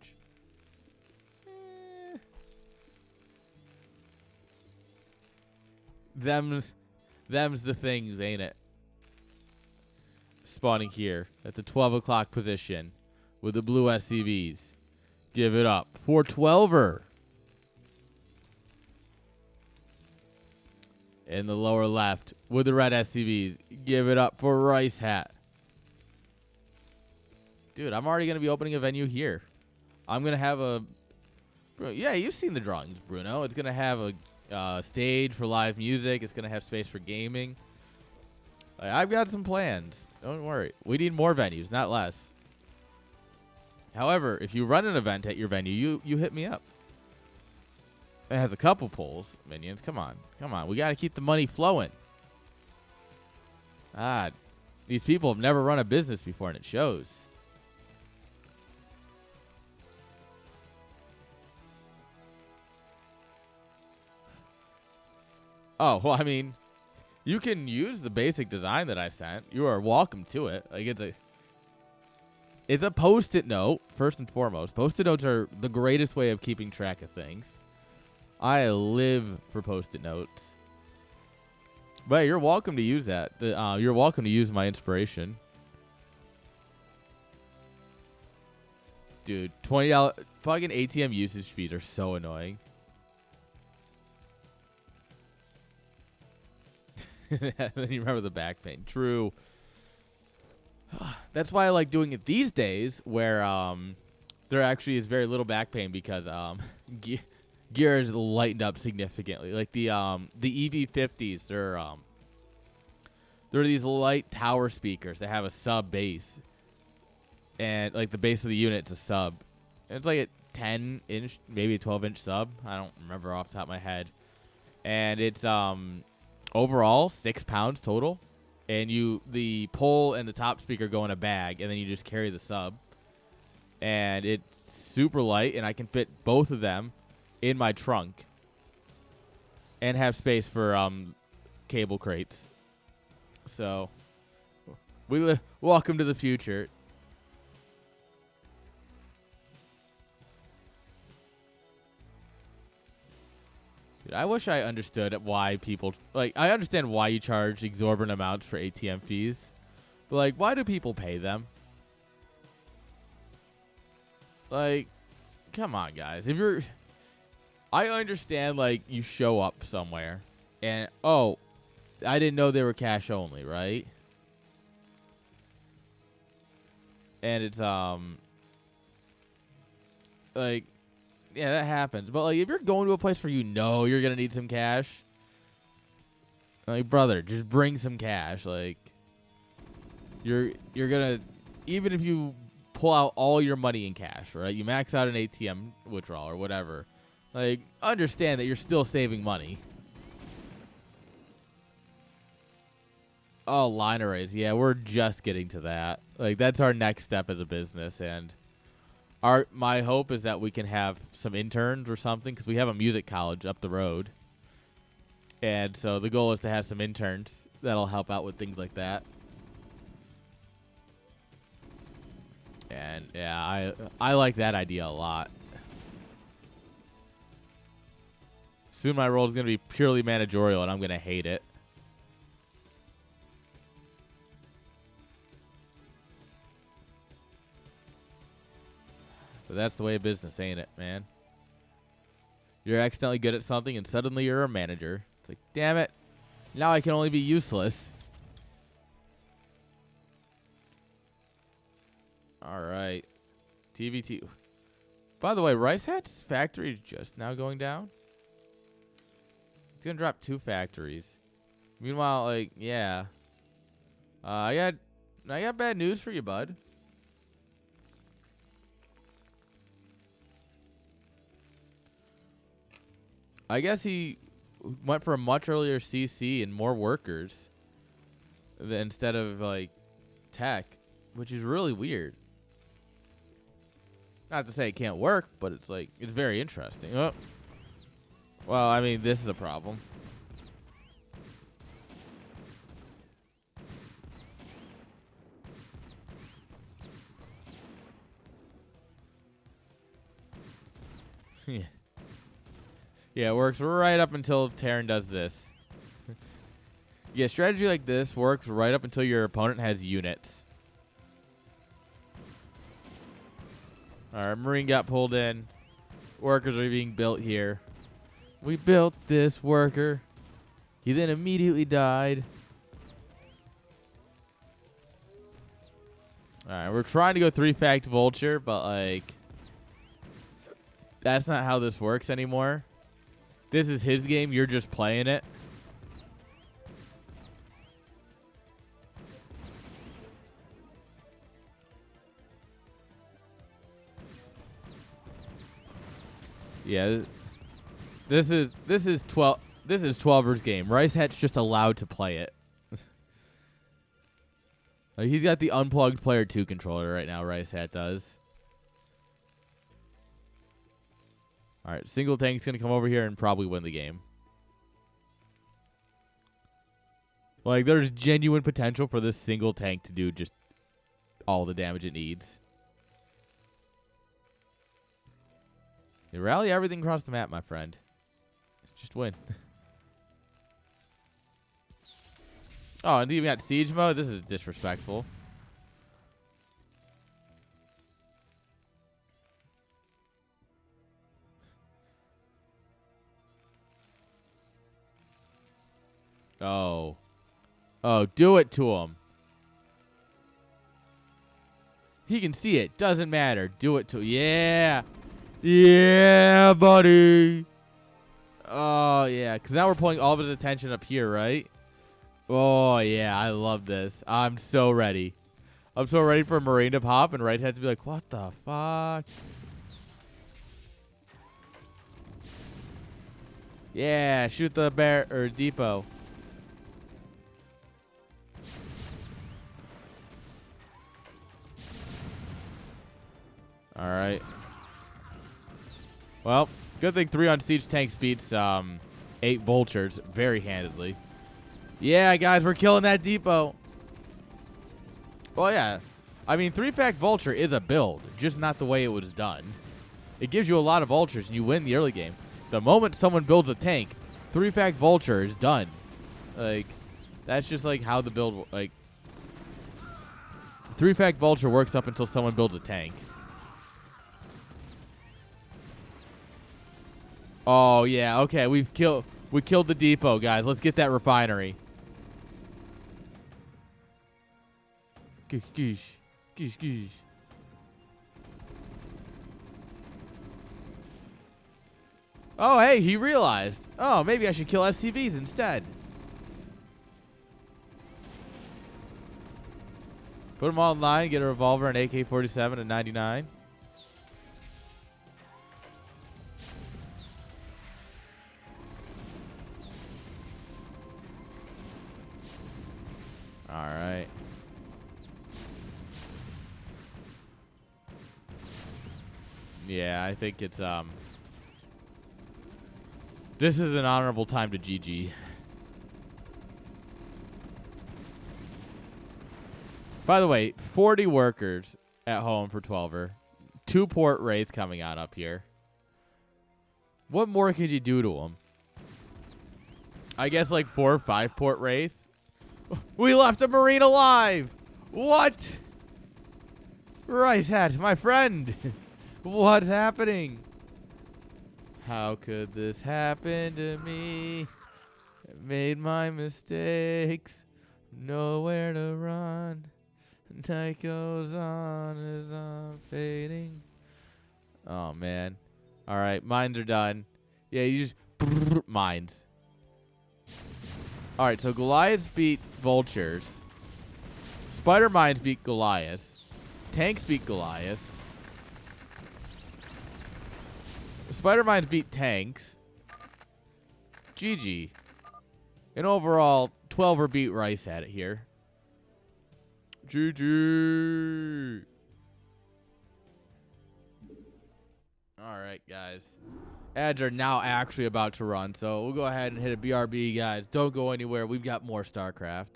Them's the things, ain't it? Spawning here at the 12 o'clock position. with the blue SCVs. Give it up for 12er. In the lower left with the red SCVs. Give it up for Rice Hat. Dude, I'm already going to be opening a venue here. I'm going to have a... Yeah, you've seen the drawings, Bruno. It's going to have a stage for live music. It's going to have space for gaming. I've got some plans. Don't worry. We need more venues, not less. However, if you run an event at your venue, you hit me up. It has a couple polls, minions. Come on. Come on. We got to keep the money flowing. These people have never run a business before, and it shows. Oh, well, I mean, you can use the basic design that I sent. You are welcome to it. Like, it's a Post-it note, first and foremost. Post-it notes are the greatest way of keeping track of things. I live for Post-it notes. But you're welcome to use that. You're welcome to use my inspiration. Dude, $20 fucking ATM usage fees are so annoying. Then you remember the back pain. True. That's why I like doing it these days, where there actually is very little back pain because gear is lightened up significantly. Like the EV50s, they're these light tower speakers that have a sub bass, and like the base of the unit, it's a sub. And it's like a 10-inch, maybe a 12-inch sub. I don't remember off the top of my head. And it's overall 6 pounds total. And the pole and the top speaker go in a bag, and then you just carry the sub. And it's super light, and I can fit both of them in my trunk and have space for cable crates. So, welcome to the future. Dude, I wish I understood why people... Like, I understand why you charge exorbitant amounts for ATM fees. But, like, why do people pay them? Like, come on, guys. If you're... I understand, like, you show up somewhere. And, oh, I didn't know they were cash only, right? And it's, like... Yeah, that happens. But, like, if you're going to a place where you know you're going to need some cash, like, brother, just bring some cash. Like, you're going to, even if you pull out all your money in cash, right? You max out an ATM withdrawal or whatever. Like, understand that you're still saving money. Oh, line arrays. Yeah, we're just getting to that. Like, that's our next step as a business, and... My hope is that we can have some interns or something, because we have a music college up the road. And so the goal is to have some interns that'll help out with things like that. And, yeah, I like that idea a lot. Soon my role is going to be purely managerial, and I'm going to hate it. But that's the way of business, ain't it, man? You're accidentally good at something, and suddenly you're a manager. It's like, damn it. Now I can only be useless. All right. TVT. By the way, Rice Hat's factory is just now going down. It's going to drop 2 factories. Meanwhile, like, yeah. I got bad news for you, bud. I guess he went for a much earlier CC and more workers instead of, like, tech, which is really weird. Not to say it can't work, but it's, like, it's very interesting. Oh. Well, I mean, this is a problem. Yeah. Yeah, it works right up until Terran does this. Yeah, strategy like this works right up until your opponent has units. Alright, Marine got pulled in. Workers are being built here. We built this worker. He then immediately died. Alright, we're trying to go 3-fact vulture, but like that's not how this works anymore. This is his game, you're just playing it. Yeah, this is 12er's game. Rice Hat's just allowed to play it. Like, he's got the unplugged player 2 controller right now, Rice Hat does. Alright, single tank's gonna come over here and probably win the game. Like, there's genuine potential for this single tank to do just all the damage it needs. You rally everything across the map, my friend. Just win. Oh, and you got siege mode? This is disrespectful. Oh. Oh, do it to him. He can see it. Doesn't matter. Do it to him. Yeah. Yeah, buddy. Oh, yeah. Because now we're pulling all of his attention up here, right? Oh, yeah. I love this. I'm so ready. I'm so ready for Marine to pop and Rice has to be like, what the fuck? Yeah, shoot the bear or depot. All right. Well, good thing 3 on siege tanks beats 8 vultures very handedly. Yeah, guys, we're killing that depot. Well, yeah. I mean, 3-fact vulture is a build, just not the way it was done. It gives you a lot of vultures and you win the early game. The moment someone builds a tank, 3-fact vulture is done. Like, that's just like how the build, like, 3-fact vulture works up until someone builds a tank. Oh yeah, okay, we killed the depot, guys. Let's get that refinery. Goosh, goosh, goosh, goosh. Oh, hey, he realized. Oh, maybe I should kill SCVs instead. Put them all in line, get a revolver, an AK-47, and 99. All right. Yeah, I think it's this is an honorable time to GG. By the way, 40 workers at home for 12er. 2 port wraith coming out up here. What more could you do to them? I guess like 4 or 5 port wraith. We left a Marine alive. What? Rice Hat, my friend. What's happening? How could this happen to me? I made my mistakes. Nowhere to run. Night goes on as I'm fading. Oh, man. All right, mines are done. Yeah, you just mines. All right, so Goliaths beat vultures. Spider mines beat Goliaths. Tanks beat Goliaths. Spider mines beat tanks. GG. And overall, 12er beat Rice at it here. GG. All right, guys. Ads are now actually about to run, so we'll go ahead and hit a BRB, guys. Don't go anywhere. We've got more StarCraft.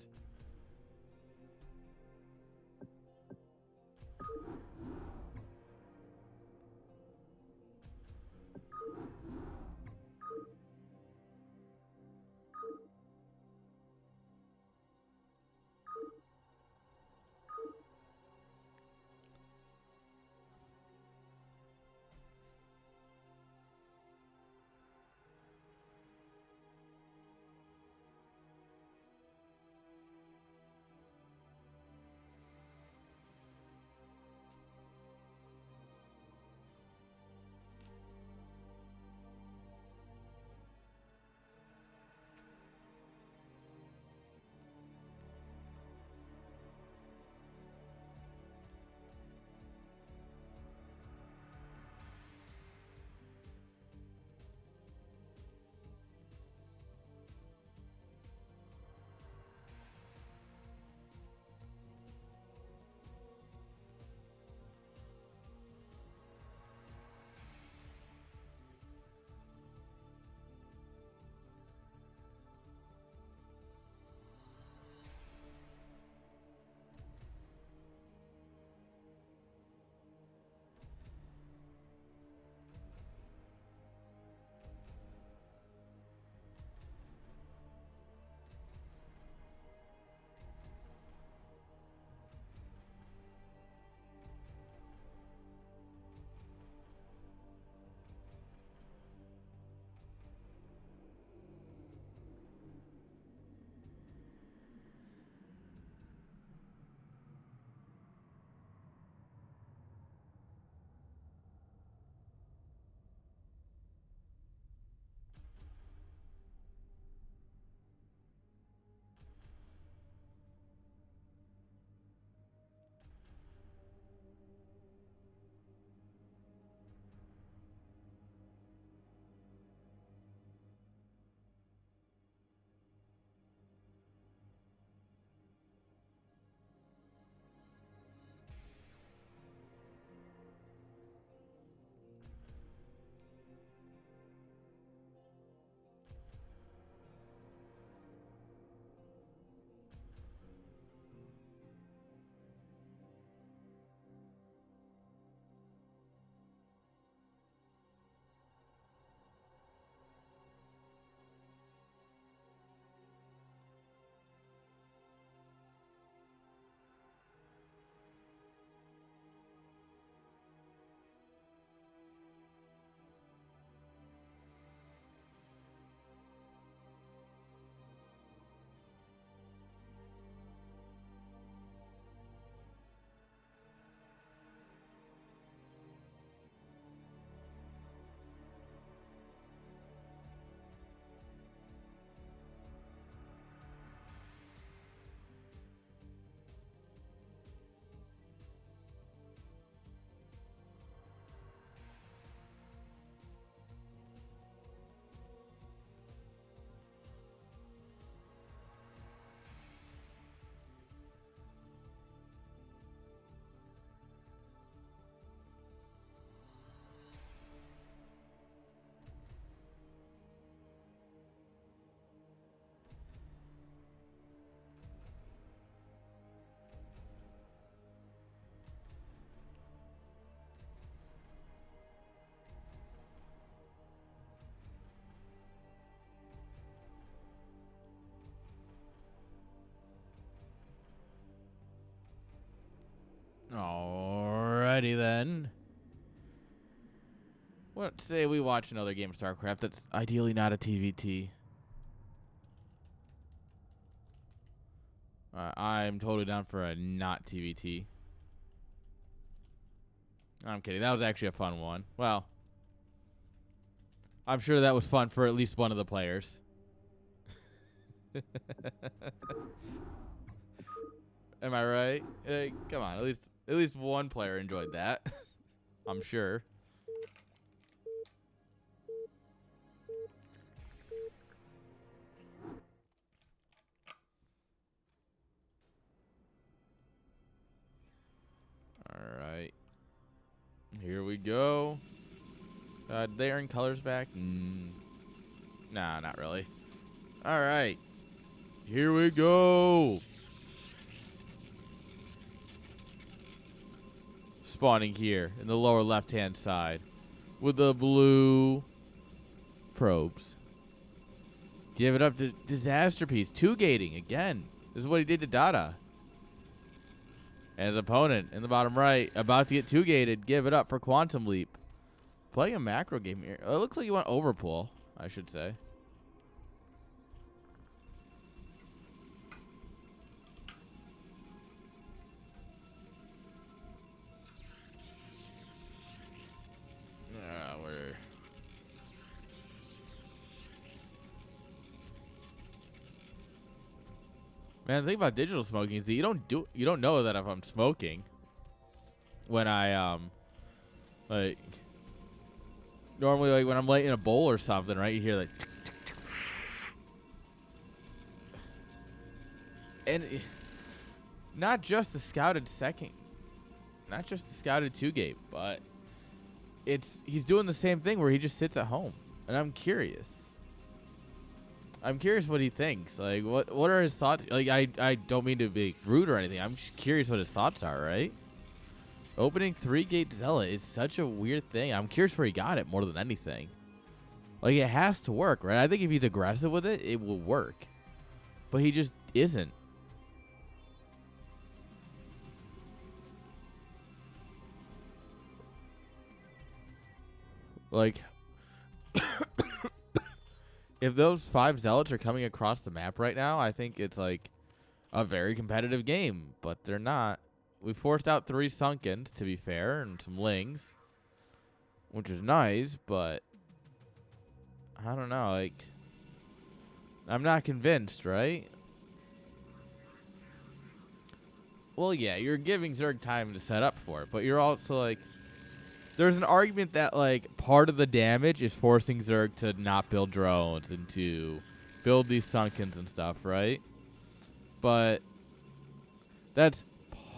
Alrighty then. What say we watch another game of StarCraft that's ideally not a TVT? I'm totally down for a not TVT. I'm kidding. That was actually a fun one. Well, I'm sure that was fun for at least one of the players. Am I right? Hey, come on. At least one player enjoyed that. I'm sure. All right. Here we go. They earn colors back? Nah, not really. All right. Here we go. Spawning here in the lower left-hand side with the blue probes. Give it up to Disaster Piece. 2-gating again. This is what he did to Dada. And his opponent in the bottom right, about to get 2-gated. Give it up for Quantum Leap. Playing a macro game here. It looks like you want overpull, I should say. Man, the thing about digital smoking is that you don't know that if I'm smoking when I like normally like when I'm lighting a bowl or something, right? You hear like tick, tick, tick. And not just the scouted 2-gate, but he's doing the same thing where he just sits at home, and I'm curious. I'm curious what he thinks. Like, what are his thoughts? Like, I don't mean to be rude or anything. I'm just curious what his thoughts are, right? Opening 3-gate Zealot is such a weird thing. I'm curious where he got it more than anything. Like, it has to work, right? I think if he's aggressive with it, it will work. But he just isn't. Like... If those 5 Zealots are coming across the map right now, I think it's like a very competitive game, but they're not. We forced out 3 Sunkens, to be fair, and some Lings, which is nice, but I don't know, like, I'm not convinced, right? Well, yeah, you're giving Zerg time to set up for it, but you're also like, there's an argument that, like, part of the damage is forcing Zerg to not build drones and to build these Sunkens and stuff, right? But that's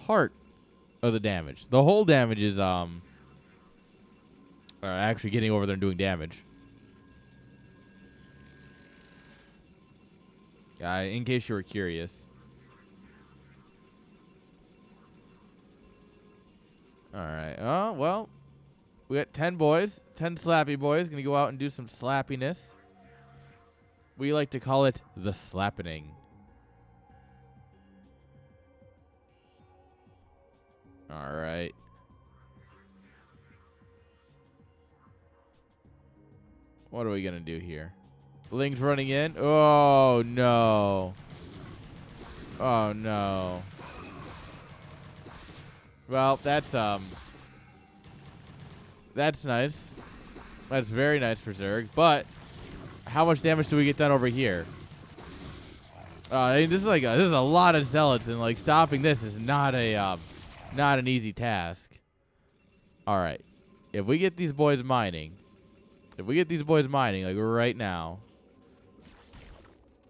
part of the damage. The whole damage is, actually getting over there and doing damage. Yeah, in case you were curious. Alright, oh, well. We got 10 boys, 10 slappy boys, gonna go out and do some slappiness. We like to call it the slappening. All right. What are we gonna do here? Ling's running in. Oh no. Oh no. Well, that's nice. That's very nice for Zerg. But how much damage do we get done over here? I mean, this is a lot of zealots, and like stopping this is not an easy task. All right, if we get these boys mining, like right now,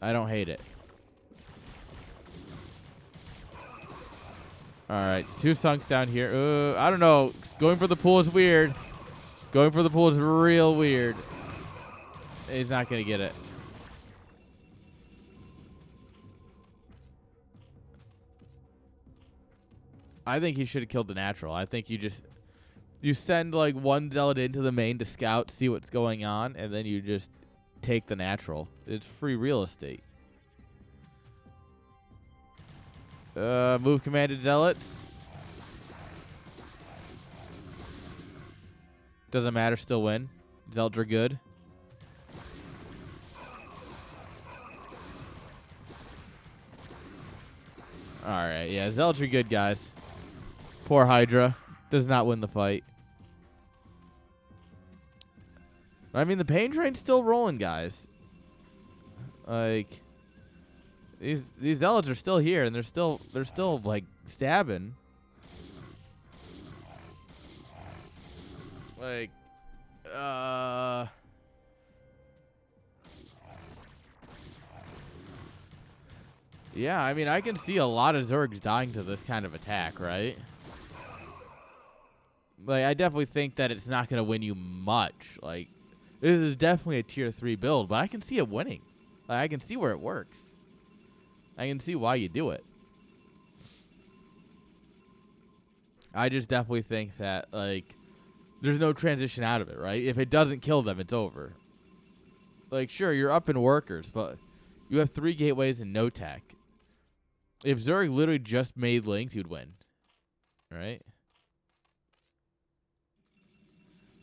I don't hate it. All right, 2 sunks down here. I don't know. Going for the pool is weird. Going for the pool is real weird. He's not going to get it. I think he should have killed the natural. I think you send like 1 zealot into the main to scout, see what's going on, and then you just take the natural. It's free real estate. Move commanded zealots. Doesn't matter, still win. Zeldra good. Alright, yeah, Zeldra good, guys. Poor Hydra. Does not win the fight. I mean, the pain train's still rolling, guys. Like, these zealots are still here, and they're still like stabbing. Like, yeah, I mean, I can see a lot of Zergs dying to this kind of attack, right? Like, I definitely think that it's not gonna win you much. Like, this is definitely a tier 3 build, but I can see it winning. Like, I can see where it works. I can see why you do it. I just definitely think that, like, there's no transition out of it, right? If it doesn't kill them, it's over. Like, sure, you're up in workers, but you have 3 gateways and no tech. If Zerg literally just made links, you'd win. Right?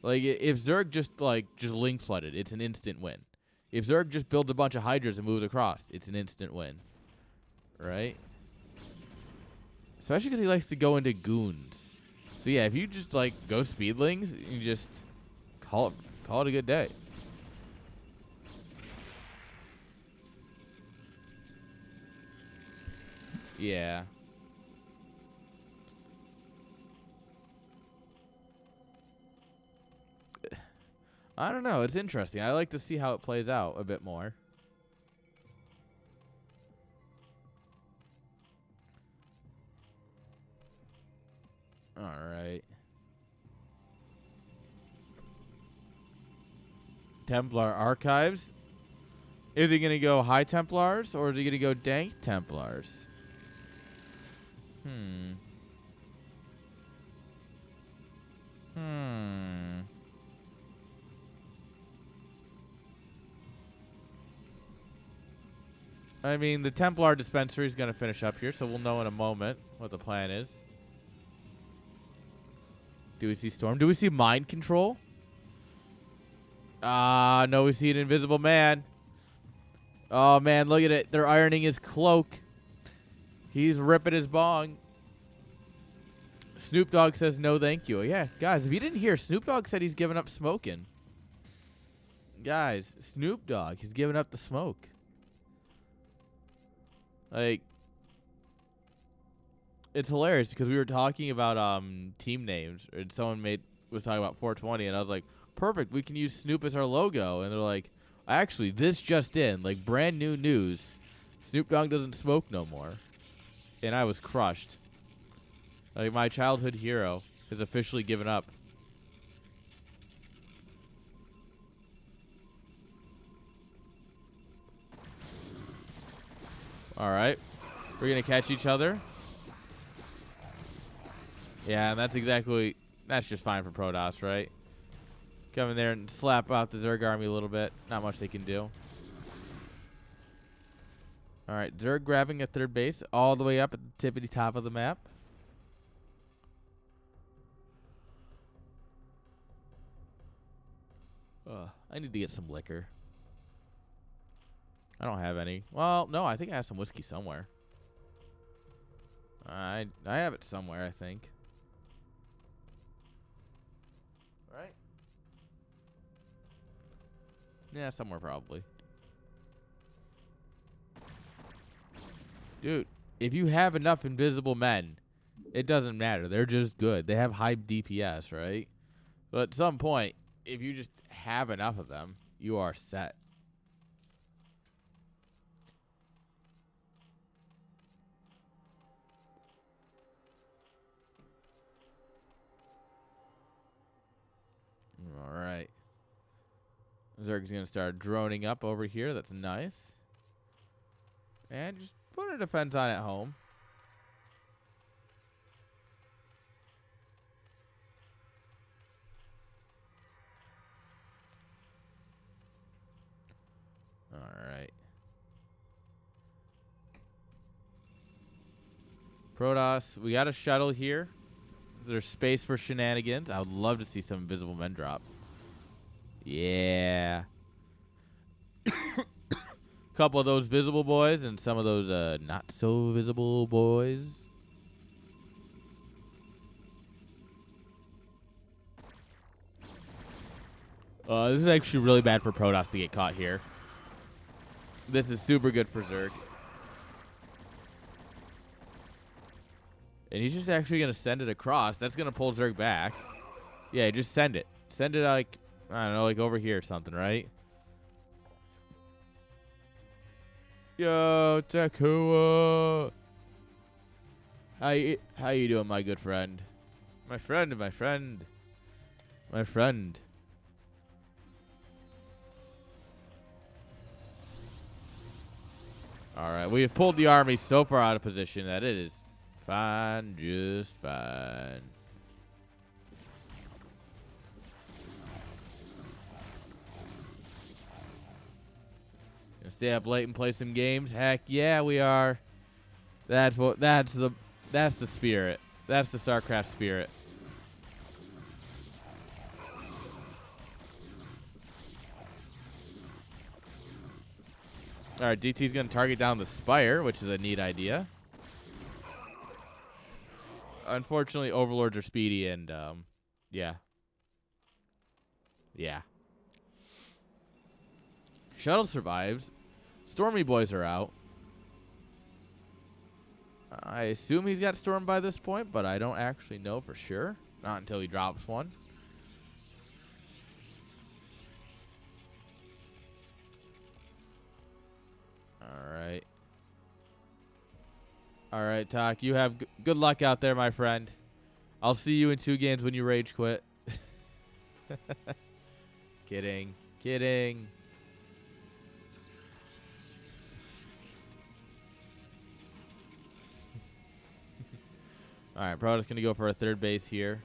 Like, if Zerg just link flooded, it's an instant win. If Zerg just builds a bunch of Hydras and moves across, it's an instant win. Right? Especially because he likes to go into goons. So yeah, if you just like go speedlings, you just call it a good day. Yeah. I don't know. It's interesting. I like to see how it plays out a bit more. All right. Templar Archives. Is he going to go High Templars or is he going to go Dank Templars? I mean, the Templar dispensary is going to finish up here, so we'll know in a moment what the plan is. Do we see Storm? Do we see Mind Control? No, we see an Invisible Man. Oh, man, look at it. They're ironing his cloak. He's ripping his bong. Snoop Dogg says no thank you. Yeah, guys, if you didn't hear, Snoop Dogg said he's giving up smoking. Guys, Snoop Dogg, he's giving up the smoke. Like, it's hilarious because we were talking about team names, and someone was talking about 420, and I was like, perfect, we can use Snoop as our logo. And they're like, actually, this just in, like, brand new news, Snoop Dogg doesn't smoke no more. And I was crushed. Like, my childhood hero has officially given up. All right. We're going to catch each other. Yeah, and that's just fine for Protoss, right? Come in there and slap out the Zerg army a little bit. Not much they can do. All right, Zerg grabbing a third base all the way up at the tippity top of the map. I need to get some liquor. I don't have any. Well, no, I think I have some whiskey somewhere. I have it somewhere, I think. Right? Yeah, somewhere probably. Dude, if you have enough invisible men, it doesn't matter. They're just good. They have high DPS, right? But at some point, if you just have enough of them, you are set. All right. Zerg's going to start droning up over here. That's nice. And just put a defense on at home. All right. Protoss, we got a shuttle here. There's space for shenanigans. I would love to see some invisible men drop. Yeah. Couple of those visible boys and some of those not so visible boys. This is actually really bad for Protoss to get caught here. This is super good for Zerg. And he's just actually going to send it across. That's going to pull Zerg back. Yeah, just send it. Send it like, I don't know, like over here or something, right? Yo, Takua. How you doing, my good friend? My friend. All right, we have pulled the army so far out of position that it is fine, just fine. Gonna stay up late and play some games? Heck yeah, we are. That's the spirit. That's the StarCraft spirit. All right, DT's gonna target down the Spire, which is a neat idea. Unfortunately, Overlords are speedy and yeah. Shuttle survives. Stormy boys are out. I assume he's got stormed by this point, but I don't actually know for sure. Not until he drops one. All right, Tak. You have good luck out there, my friend. I'll see you in 2 games when you rage quit. Kidding. All right, Protoss going to go for a 3rd base here.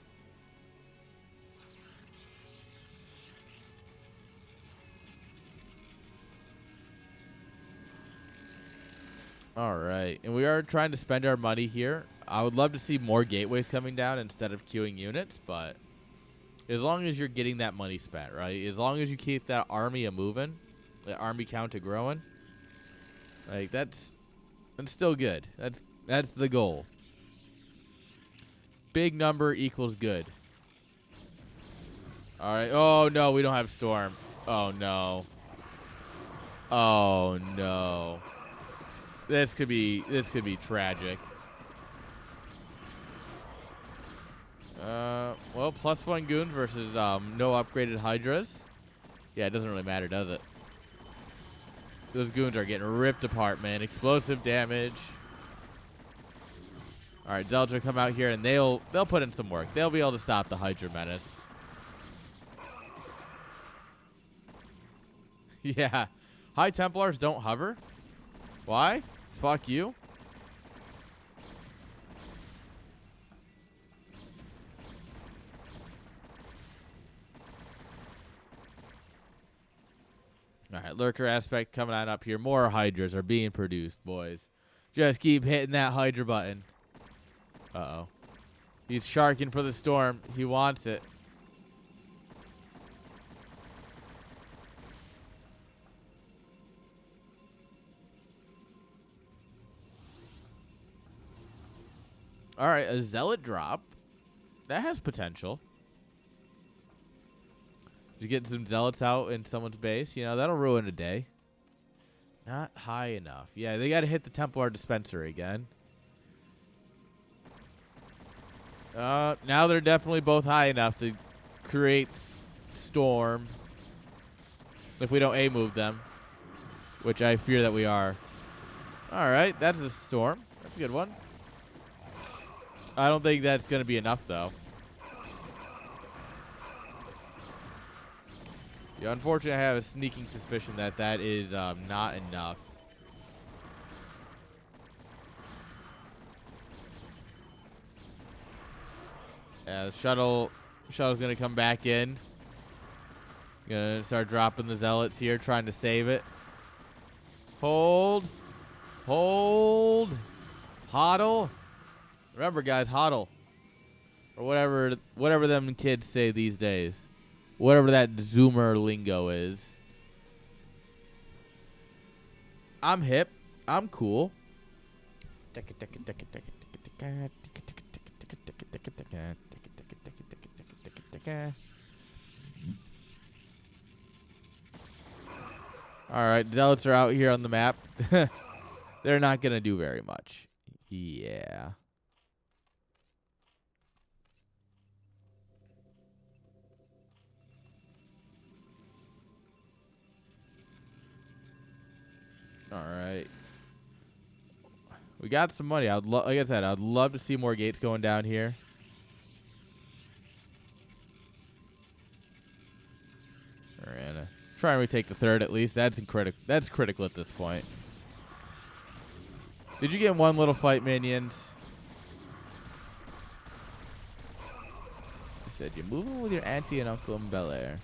All right, and we are trying to spend our money here. I would love to see more gateways coming down instead of queuing units, but as long as you're getting that money spent, right? As long as you keep that army a-moving, the army count a-growing, like that's still good. That's the goal. Big number equals good. All right. Oh no, we don't have storm. Oh no. Oh no. This could be tragic. Well, +1 goon versus no upgraded Hydras. Yeah, it doesn't really matter, does it? Those goons are getting ripped apart, man. Explosive damage. All right, Zealots will come out here and they'll put in some work. They'll be able to stop the Hydra menace. Yeah, High Templars don't hover. Why? Fuck you. All right, Lurker aspect coming on up here. More Hydras are being produced, boys. Just keep hitting that Hydra button. Uh-oh. He's sharking for the storm. He wants it. All right, a Zealot drop. That has potential. Just getting some Zealots out in someone's base. You know, that'll ruin a day. Not high enough. Yeah, they got to hit the Templar dispensary again. Now they're definitely both high enough to create storm. If we don't A-move them. Which I fear that we are. All right, that's a storm. That's a good one. I don't think that's going to be enough, though. Yeah, unfortunately, I have a sneaking suspicion that that is not enough. Yeah, the shuttle's going to come back in. Going to start dropping the Zealots here, trying to save it. Hold. Hold. Hodl. Remember, guys, hodl. or whatever them kids say these days, whatever that Zoomer lingo is. I'm hip. I'm cool. All right, Zealots are out here on the map. They're not going to do very much. Yeah. All right. We got some money. Like I said, I'd love to see more gates going down here. We're gonna try and retake the third at least. That's critical at this point. Did you get one little fight, minions? I said you're moving with your auntie and uncle in Bel Air.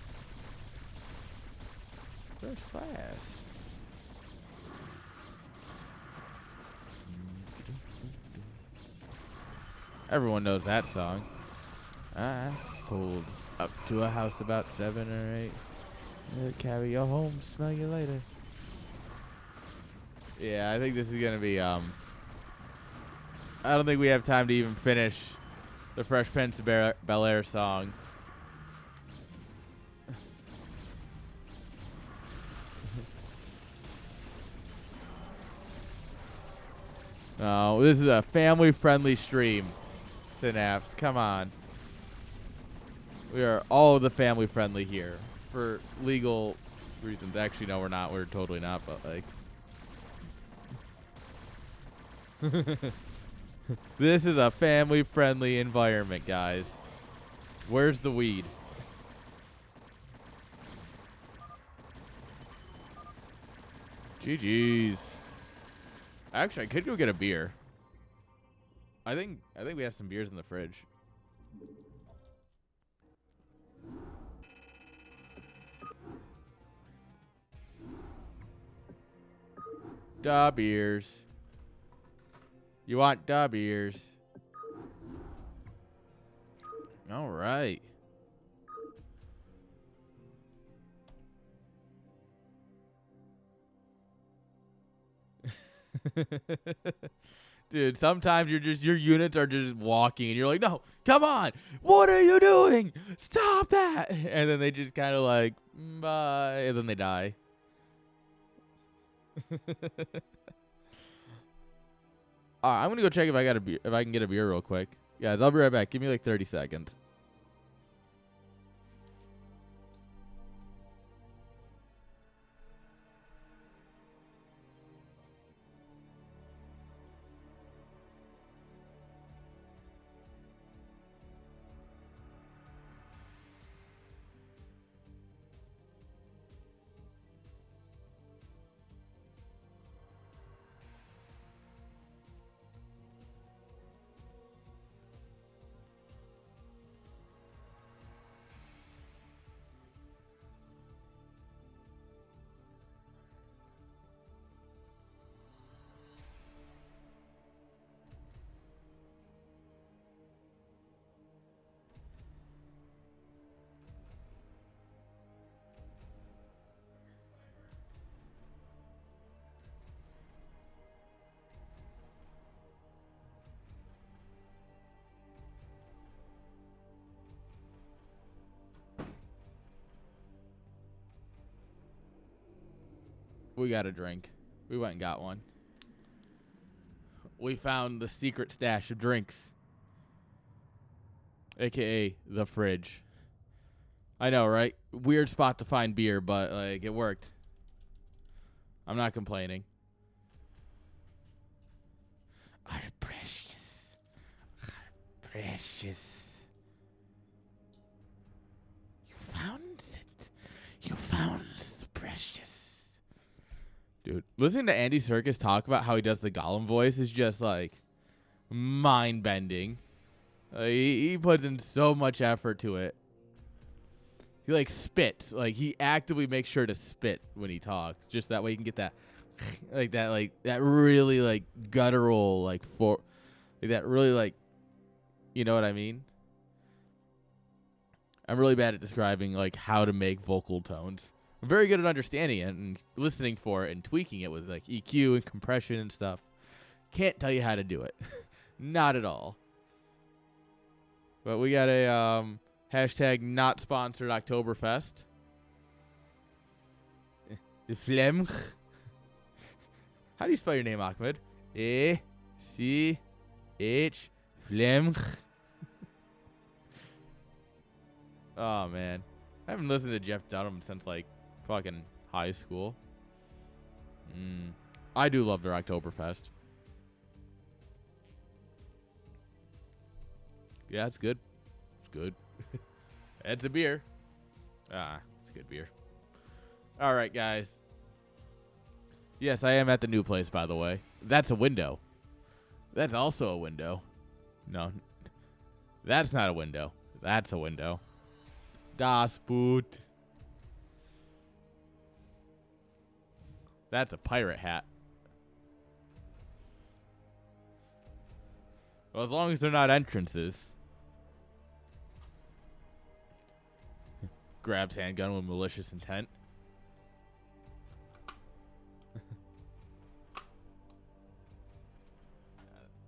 First class. Everyone knows that song. I pulled up to a house about 7 or 8. I'll carry you home, smell you later. Yeah, I think this is gonna be I don't think we have time to even finish the Fresh Prince of Bel Air song. No, this is a family-friendly stream. Synapse, come on. We are all of the family-friendly here for legal reasons. Actually, no, we're not. We're totally not, but like... This is a family-friendly environment, guys. Where's the weed? GG's. Actually, I could go get a beer. I think we have some beers in the fridge. Da beers. You want da beers? All right. Dude, sometimes your units are just walking and you're like, no, come on, what are you doing? Stop that. And then they just kind of like, bye, and then they die. I'm gonna go check if I got a beer, if I can get a beer real quick. Guys, I'll be right back. Give me like 30 seconds. We got a drink. We went and got one. We found the secret stash of drinks. AKA the fridge. I know, right? Weird spot to find beer, but like it worked. I'm not complaining. Are precious. Are precious. You found it. You found the precious. Dude, listening to Andy Serkis talk about how he does the Gollum voice is just like mind-bending. He puts in so much effort to it. He like spits. Like he actively makes sure to spit when he talks. Just that way you can get that that really like guttural like that really like, you know what I mean? I'm really bad at describing like how to make vocal tones. I'm very good at understanding it and listening for it and tweaking it with like EQ and compression and stuff. Can't tell you how to do it. Not at all. But we got a hashtag not sponsored Oktoberfest. The Flemch. How do you spell your name, Ahmed? A-C-H Flemch. Oh, man. I haven't listened to Jeff Dunham since, like, fucking high school. I do love their Oktoberfest. Yeah, it's good. It's good. It's a beer. It's a good beer. All right, guys. Yes, I am at the new place, by the way. That's a window. That's also a window. No. That's not a window. That's a window. Das Boot. That's a pirate hat. Well, as long as they're not entrances. Grabs handgun with malicious intent.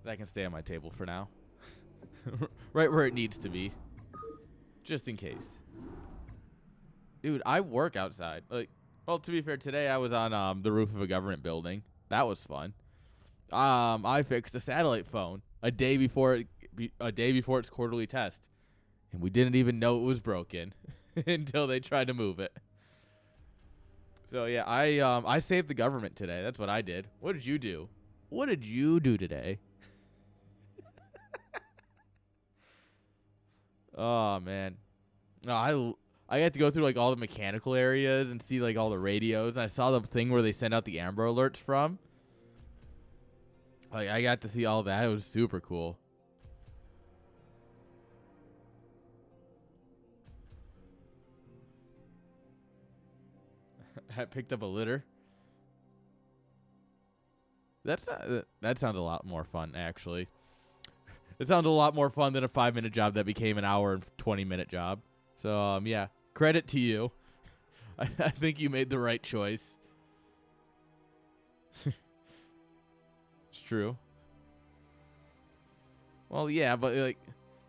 That can stay on my table for now. Right where it needs to be. Just in case. Dude, I work outside. Like, well, to be fair, today I was on the roof of a government building. That was fun. I fixed a satellite phone a day before its quarterly test. And we didn't even know it was broken until they tried to move it. So yeah, I saved the government today. That's what I did. What did you do? What did you do today? Oh man. No, I got to go through like all the mechanical areas and see like all the radios. And I saw the thing where they send out the Amber Alerts from. Like I got to see all that. It was super cool. I picked up a litter. That sounds a lot more fun, actually. It sounds a lot more fun than a 5-minute job that became an hour and 20-minute job. So, yeah, credit to you. I think you made the right choice. It's true. Well, yeah, but like,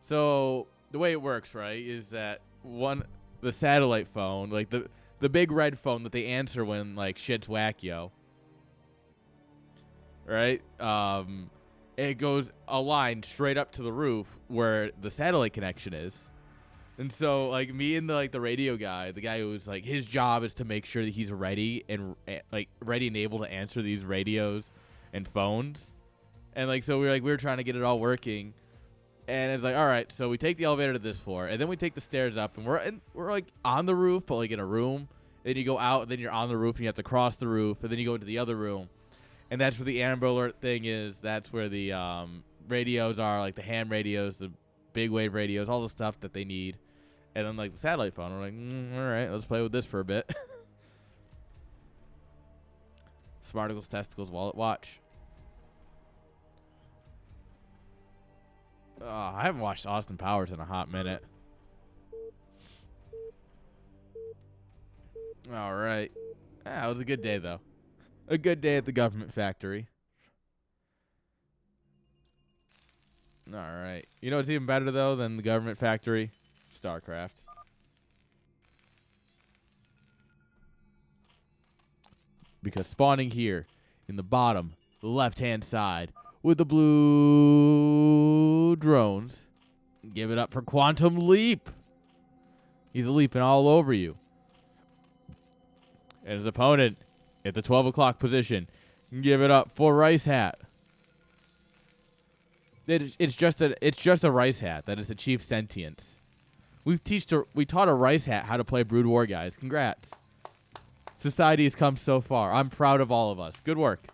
so the way it works, right, is that the satellite phone, like the big red phone that they answer when like shit's whack-yo, right? It goes a line straight up to the roof where the satellite connection is. And so like me and the radio guy, the guy who's like his job is to make sure that he's ready and able to answer these radios and phones. And like so we were trying to get it all working. And it's like, all right, so we take the elevator to this floor, and then we take the stairs up, and we're like on the roof, but like in a room. Then you go out, and then you're on the roof, and you have to cross the roof, and then you go into the other room. And that's where the Amber Alert thing is. That's where the radios are, like the ham radios, the big wave radios, all the stuff that they need. And then like the satellite phone, we're like, all right, let's play with this for a bit. Smarticles, testicles, wallet, watch. I haven't watched Austin Powers in a hot minute. All right. It was a good day, though. A good day at the government factory. All right. You know what's even better, though, than the government factory? StarCraft. Because spawning here in the bottom, the left-hand side, with the blue drones, give it up for Quantum Leap. He's leaping all over you. And his opponent at the 12 o'clock position, give it up for Rice Hat. It's just a Rice Hat that is a chief sentience. We taught a Rice Hat how to play Brood War, guys. Congrats. Society has come so far. I'm proud of all of us. Good work.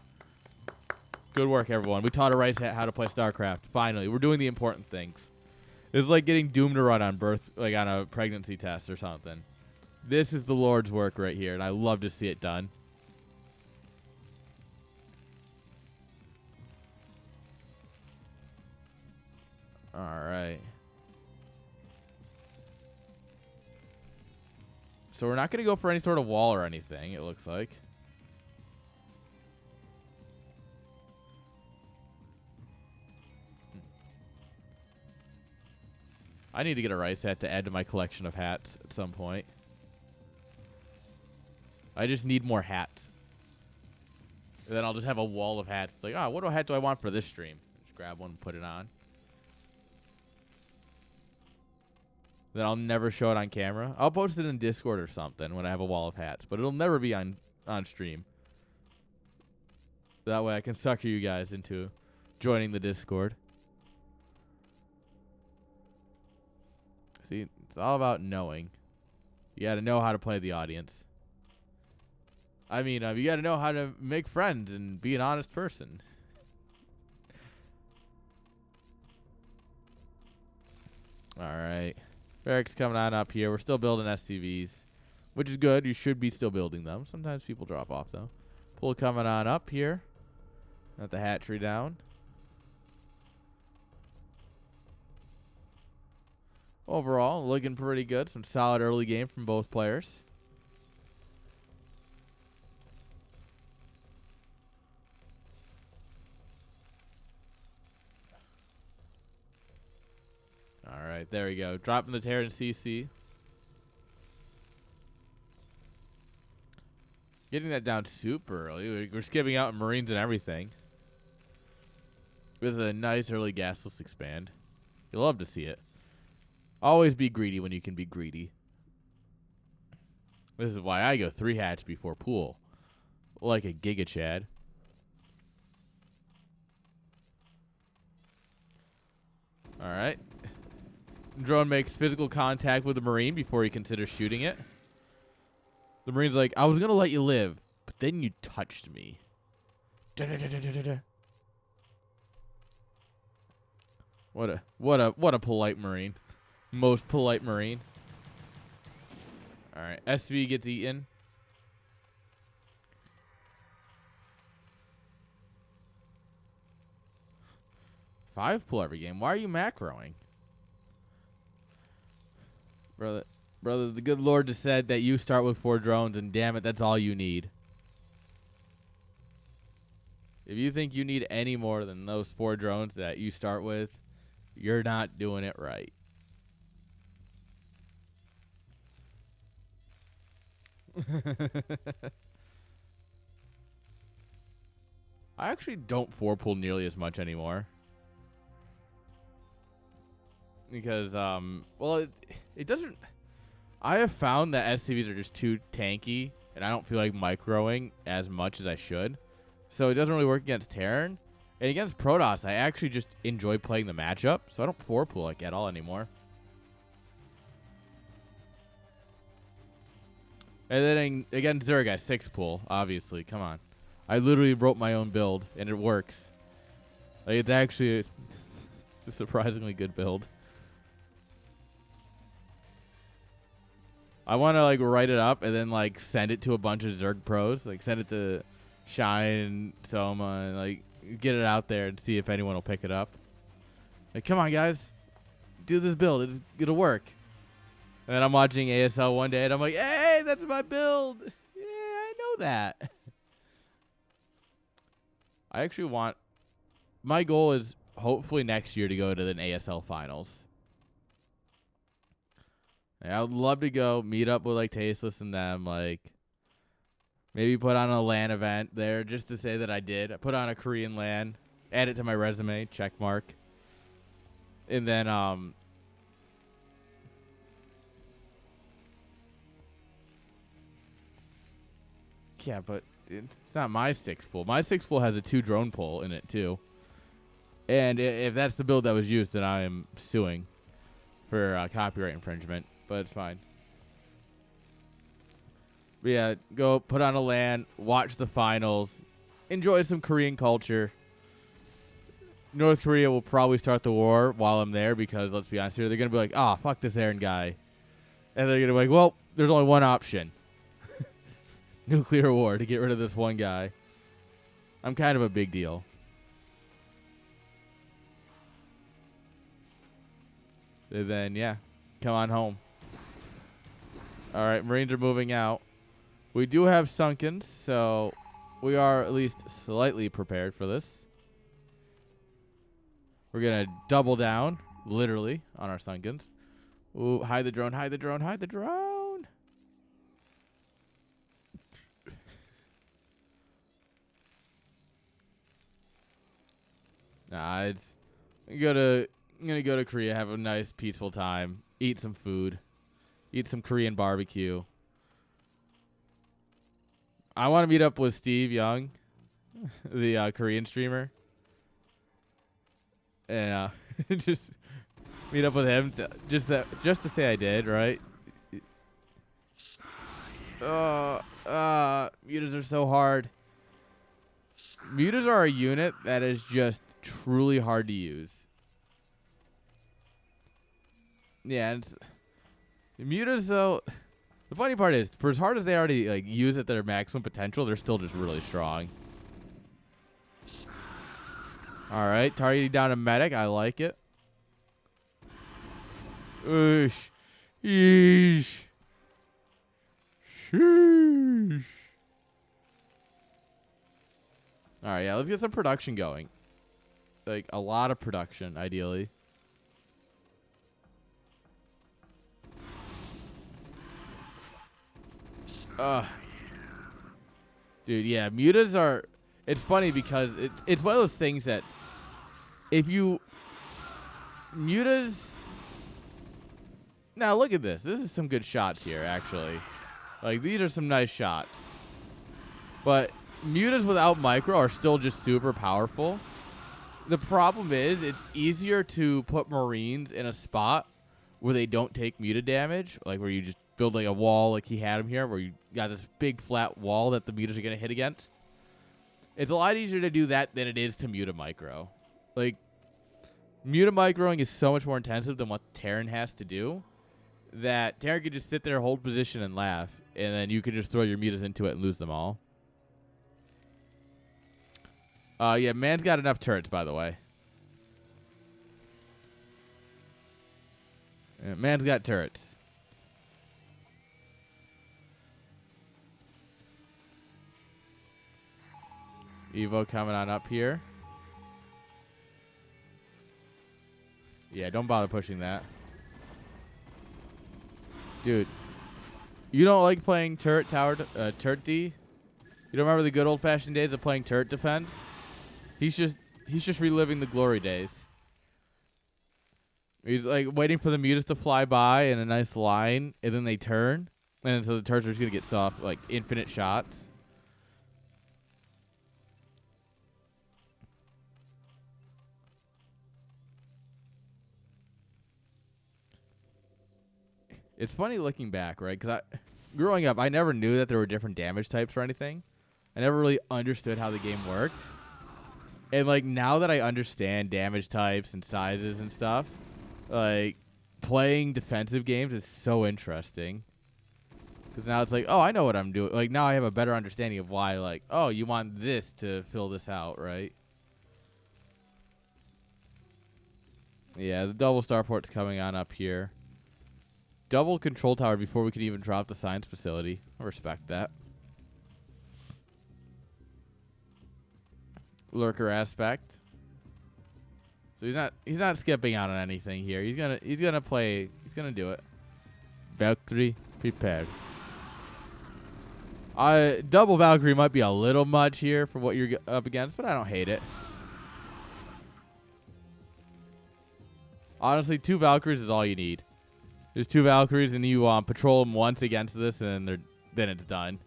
Good work, everyone. We taught a Rice Hat how to play StarCraft. Finally, we're doing the important things. It's like getting Doom to run on birth, like on a pregnancy test or something. This is the Lord's work right here, and I love to see it done. All right. So we're not going to go for any sort of wall or anything, it looks like. I need to get a rice hat to add to my collection of hats at some point. I just need more hats. And then I'll just have a wall of hats. It's like, oh, what hat do I want for this stream? Just grab one and put it on. Then I'll never show it on camera. I'll post it in Discord or something when I have a wall of hats. But it'll never be on stream. That way I can sucker you guys into joining the Discord. See, it's all about knowing. You got to know how to play the audience. I mean, you got to know how to make friends and be an honest person. All right. Barracks coming on up here. We're still building SCVs, which is good. You should be still building them. Sometimes people drop off, though. Pool coming on up here. Got the hatchery down. Overall, looking pretty good. Some solid early game from both players. All right, there we go. Dropping the Terran CC. Getting that down super early. We're skipping out Marines and everything. This is a nice early gasless expand. You'll love to see it. Always be greedy when you can be greedy. This is why I go 3 hatch before pool. Like a Giga Chad. All right. Drone makes physical contact with the Marine before he considers shooting it. The Marine's like, I was going to let you live, but then you touched me. What a polite Marine. Most polite Marine. All right, SV gets eaten. Five pull every game. Why are you macroing? Brother, the good Lord just said that you start with 4 drones, and damn it, that's all you need. If you think you need any more than those 4 drones that you start with, you're not doing it right. I actually don't 4-pull nearly as much anymore. Because, well, it doesn't... I have found that SCVs are just too tanky, and I don't feel like microing as much as I should. So it doesn't really work against Terran. And against Protoss, I actually just enjoy playing the matchup, so I don't 4-pull like at all anymore. And then against Zerg, I 6-pull, obviously. Come on. I literally wrote my own build, and it works. Like, it's actually it's a surprisingly good build. I want to, like, write it up and then, like, send it to a bunch of Zerg pros. Like, send it to Shine and Soma and, like, get it out there and see if anyone will pick it up. Like, come on, guys. Do this build. It'll work. And then I'm watching ASL one day, and I'm like, hey, that's my build. Yeah, I know that. I actually want... My goal is hopefully next year to go to the ASL finals. And I would love to go meet up with, like, Tasteless and them, like... Maybe put on a LAN event there just to say that I did. I put on a Korean LAN. Add it to my resume. Check mark. And then, yeah, but it's not my 6-pull. My 6-pull has a 2-drone pull in it, too. And if that's the build that was used, then I am suing for copyright infringement. But it's fine. But yeah, go put on a LAN, watch the finals, enjoy some Korean culture. North Korea will probably start the war while I'm there because, let's be honest here, they're going to be like, oh, fuck this Aaron guy. And they're going to be like, well, there's only one option. Nuclear war to get rid of this one guy. I'm kind of a big deal. And then, yeah, come on home. All right, Marines are moving out. We do have Sunkens, so we are at least slightly prepared for this. We're going to double down, literally, on our Sunkens. Ooh, hide the drone, hide the drone, hide the drone. Nah, it's... I'm gonna go to Korea, have a nice, peaceful time, eat some food, eat some Korean barbecue. I want to meet up with Steve Young, the Korean streamer, and just meet up with him just to say I did, right? Mutas are so hard. Mutas are a unit that is just truly hard to use. Yeah, and mutas though. The funny part is, for as hard as they already like use at their maximum potential, they're still just really strong. All right, targeting down a medic. I like it. Oosh. Yeesh. Sheesh. All right, yeah, let's get some production going. Like, a lot of production, ideally. Dude, yeah, mutas are... It's funny because it's one of those things that if you... Mutas... Now, look at this. This is some good shots here, actually. Like, these are some nice shots. But mutas without micro are still just super powerful. The problem is it's easier to put Marines in a spot where they don't take muta damage, like where you just build like a wall like he had him here, where you got this big flat wall that the mutas are going to hit against. It's a lot easier to do that than it is to muta micro. Like, muta microing is so much more intensive than what Terran has to do that Terran could just sit there, hold position, and laugh, and then you could just throw your mutas into it and lose them all. Yeah, man's got enough turrets, by the way. Yeah, man's got turrets. Evo coming on up here. Yeah, don't bother pushing that. Dude, you don't like playing turret tower, turret D? You don't remember the good old-fashioned days of playing turret defense? He's just reliving the glory days. He's like waiting for the mutas to fly by in a nice line, and then they turn, and so the turrets are just gonna get soft, like infinite shots. It's funny looking back, right? Because growing up, I never knew that there were different damage types or anything. I never really understood how the game worked. And like now that I understand damage types and sizes and stuff, like playing defensive games is so interesting. Because now it's like, oh, I know what I'm doing. Like now I have a better understanding of why, like, oh, you want this to fill this out, right? Yeah, the double starport's coming on up here. Double control tower before we could even drop the science facility. I respect that. Lurker aspect. So he's not skipping out on anything here. He's gonna do it. Valkyrie prepared. Double Valkyrie might be a little much here for what you're up against, but I don't hate it. Honestly, 2 Valkyries is all you need. There's 2 Valkyries, and you patrol them once against this, and then it's done.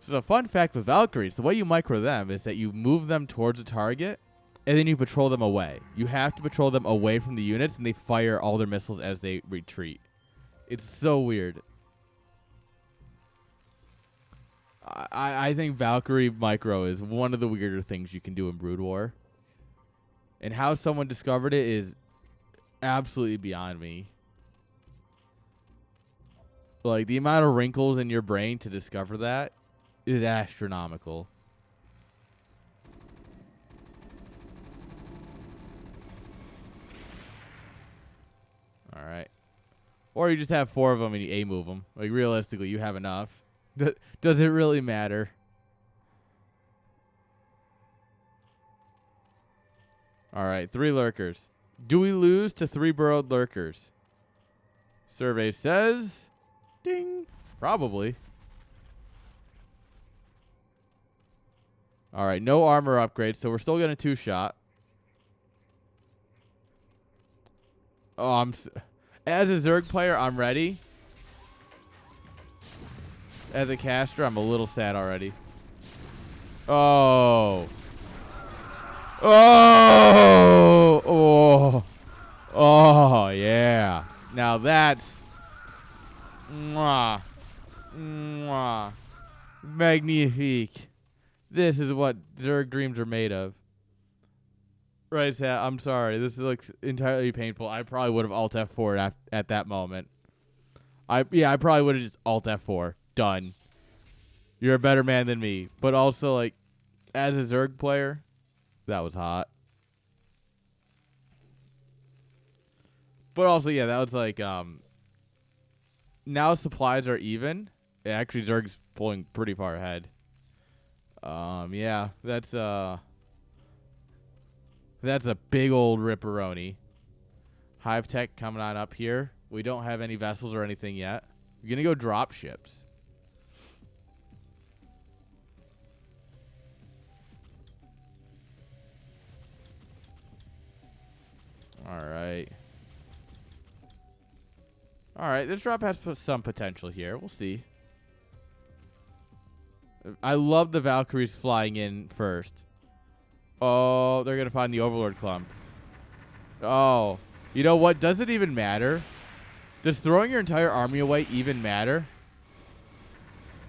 So the fun fact with Valkyries, the way you micro them is that you move them towards a target, and then you patrol them away. You have to patrol them away from the units, and they fire all their missiles as they retreat. It's so weird. I think Valkyrie micro is one of the weirder things you can do in Brood War. And how someone discovered it is absolutely beyond me. Like, the amount of wrinkles in your brain to discover that is astronomical. All right. Or you just have 4 of them and you A-move them. Like, realistically, you have enough. Does it really matter? All right, 3 lurkers. Do we lose to 3 burrowed lurkers? Survey says, ding, probably. All right, no armor upgrades, so we're still getting a 2-shot. Oh, as a Zerg player, I'm ready. As a caster, I'm a little sad already. Oh. Oh. Oh. Oh, yeah. Now that's mwah, mwah, magnifique. This is what Zerg dreams are made of. Right, Sat, I'm sorry. This is like entirely painful. I probably would have Alt F4 at that moment. I probably would have just Alt F4. Done. You're a better man than me. But also, like, as a Zerg player, that was hot. But also, yeah, that was like, now supplies are even. Actually, Zerg's pulling pretty far ahead. Yeah, that's a big old ripperoni. Hive Tech coming on up here. We don't have any vessels or anything yet. We're going to go drop ships. All right. All right, this drop has some potential here. We'll see. I love the Valkyries flying in first. Oh, they're going to find the Overlord clump. Oh, you know what? Does it even matter? Does throwing your entire army away even matter?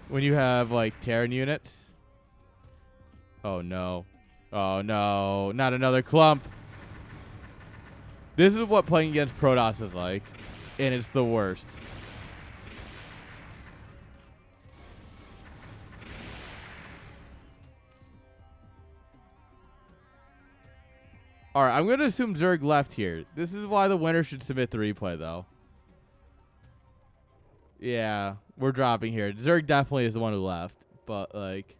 When you have, like, Terran units? Oh, no. Oh, no. Not another clump. This is what playing against Protoss is like. And it's the worst. All right, I'm going to assume Zerg left here. This is why the winner should submit the replay, though. Yeah, we're dropping here. Zerg definitely is the one who left. But, like,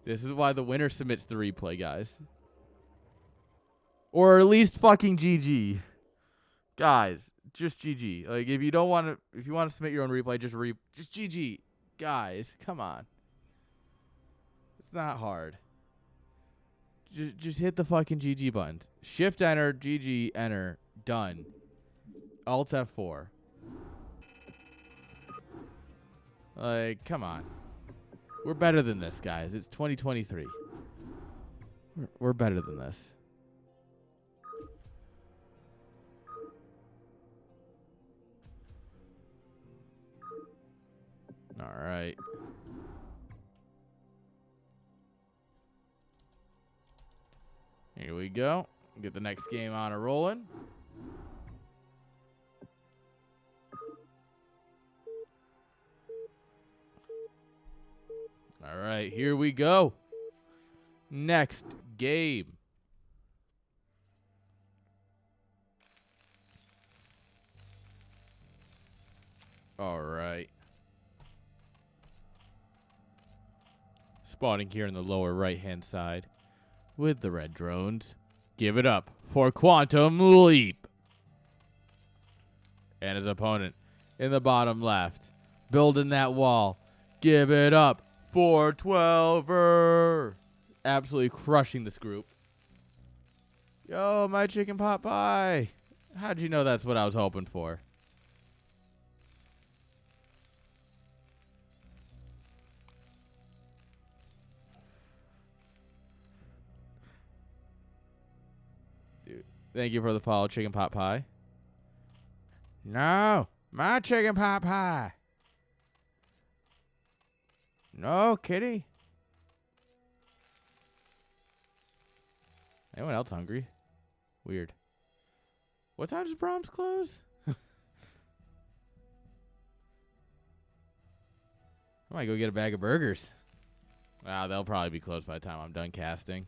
this is why the winner submits the replay, guys. Or at least fucking GG. Guys, just GG. Like, if you don't want to, if you want to submit your own replay, just GG. Guys, come on. It's not hard. Just hit the fucking GG button. Shift enter, GG enter, done. Alt F4. Like, come on. We're better than this, guys. It's 2023. We're better than this. All right. Here we go. Get the next game on a rolling. All right, here we go. Next game. All right. Spawning here in the lower right-hand side with the red drones. Give it up for Quantum Leap. And his opponent in the bottom left, building that wall. Give it up for 12er. Absolutely crushing this group. Yo, my chicken pot pie. How'd you know that's what I was hoping for? Dude, thank you for the follow, chicken pot pie. No, my chicken pot pie. No, kitty. Anyone else hungry? Weird. What time does Brahms close? I might go get a bag of burgers. Wow, they'll probably be closed by the time I'm done casting.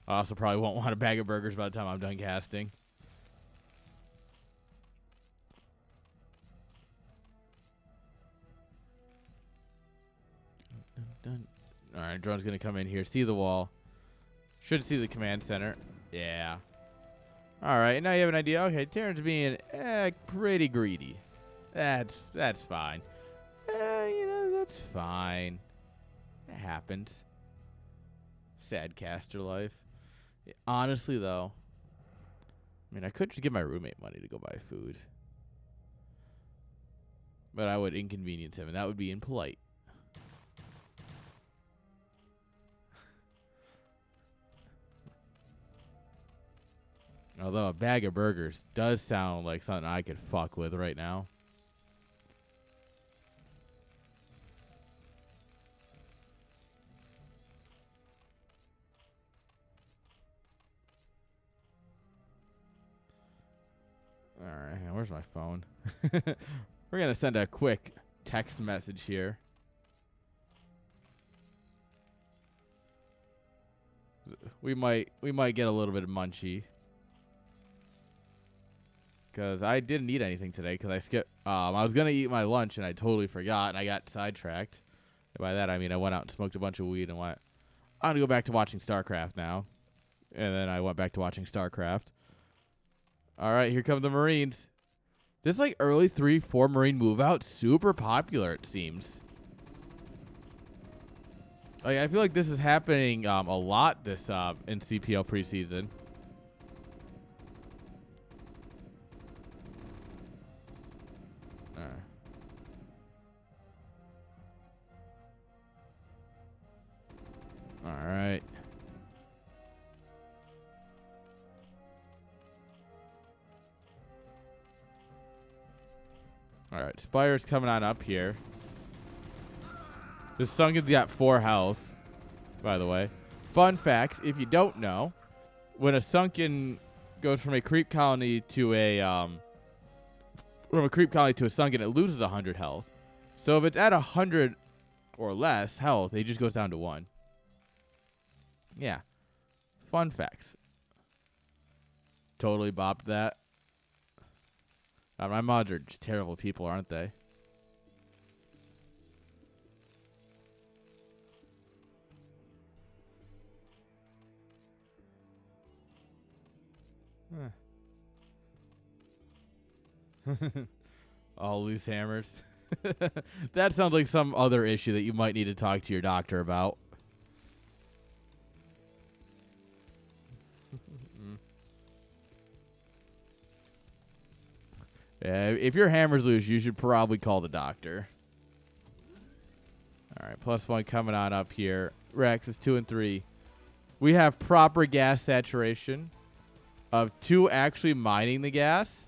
I also probably won't want a bag of burgers by the time I'm done casting. dun. All right, drone's going to come in here. See the wall. Should see the command center. Yeah. All right, now you have an idea. Okay, Terran's being pretty greedy. That's fine. That's fine. It happens. Sad caster life. Yeah, honestly, though, I mean, I could just give my roommate money to go buy food. But I would inconvenience him, and that would be impolite. Although a bag of burgers does sound like something I could fuck with right now. All right, where's my phone? We're going to send a quick text message here. We might get a little bit of munchy. Because I didn't eat anything today because I skipped. I was going to eat my lunch and I totally forgot and I got sidetracked. And by that, I mean I went out and smoked a bunch of weed and went, I'm going to go back to watching StarCraft now. And then I went back to watching StarCraft. All right, here come the Marines. This like early 3-4 Marine move out, super popular it seems. Like I feel like this is happening a lot this in CPL preseason. All right. All right, Spire's coming on up here. This Sunken's got 4 health, by the way. Fun facts, if you don't know, when a Sunken goes from a creep colony to a Sunken, it loses 100 health. So if it's at 100 or less health, it just goes down to 1. Yeah. Fun facts. Totally bopped that. My mods are just terrible people, aren't they? All loose hammers. That sounds like some other issue that you might need to talk to your doctor about. If your hammer's loose, you should probably call the doctor. All right, +1 coming on up here. Rex is 2 and 3. We have proper gas saturation of 2 actually mining the gas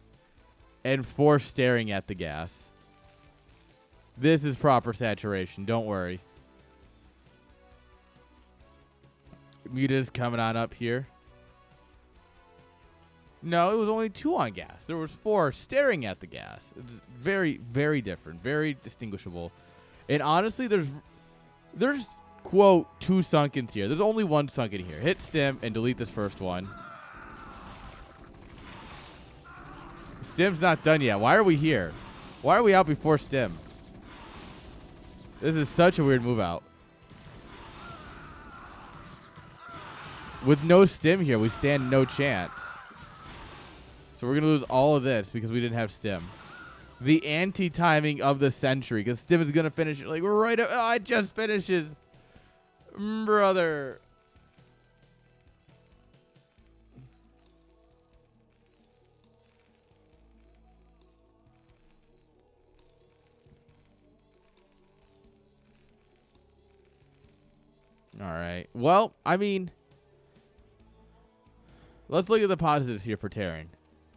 and 4 staring at the gas. This is proper saturation. Don't worry. Muta's coming on up here. No, it was only 2 on gas. There was 4 staring at the gas. It's very, very different. Very distinguishable. And honestly, there's quote 2 Sunkens here. There's only 1 Sunken here. Hit stim and delete this first one. Stim's not done yet. Why are we here? Why are we out before stim? This is such a weird move out. With no stim here, we stand no chance. So we're going to lose all of this because we didn't have stim. The anti-timing of the century, because stim is going to finish like right up. Oh, it just finishes. Brother. All right. Well, I mean, let's look at the positives here for Terran.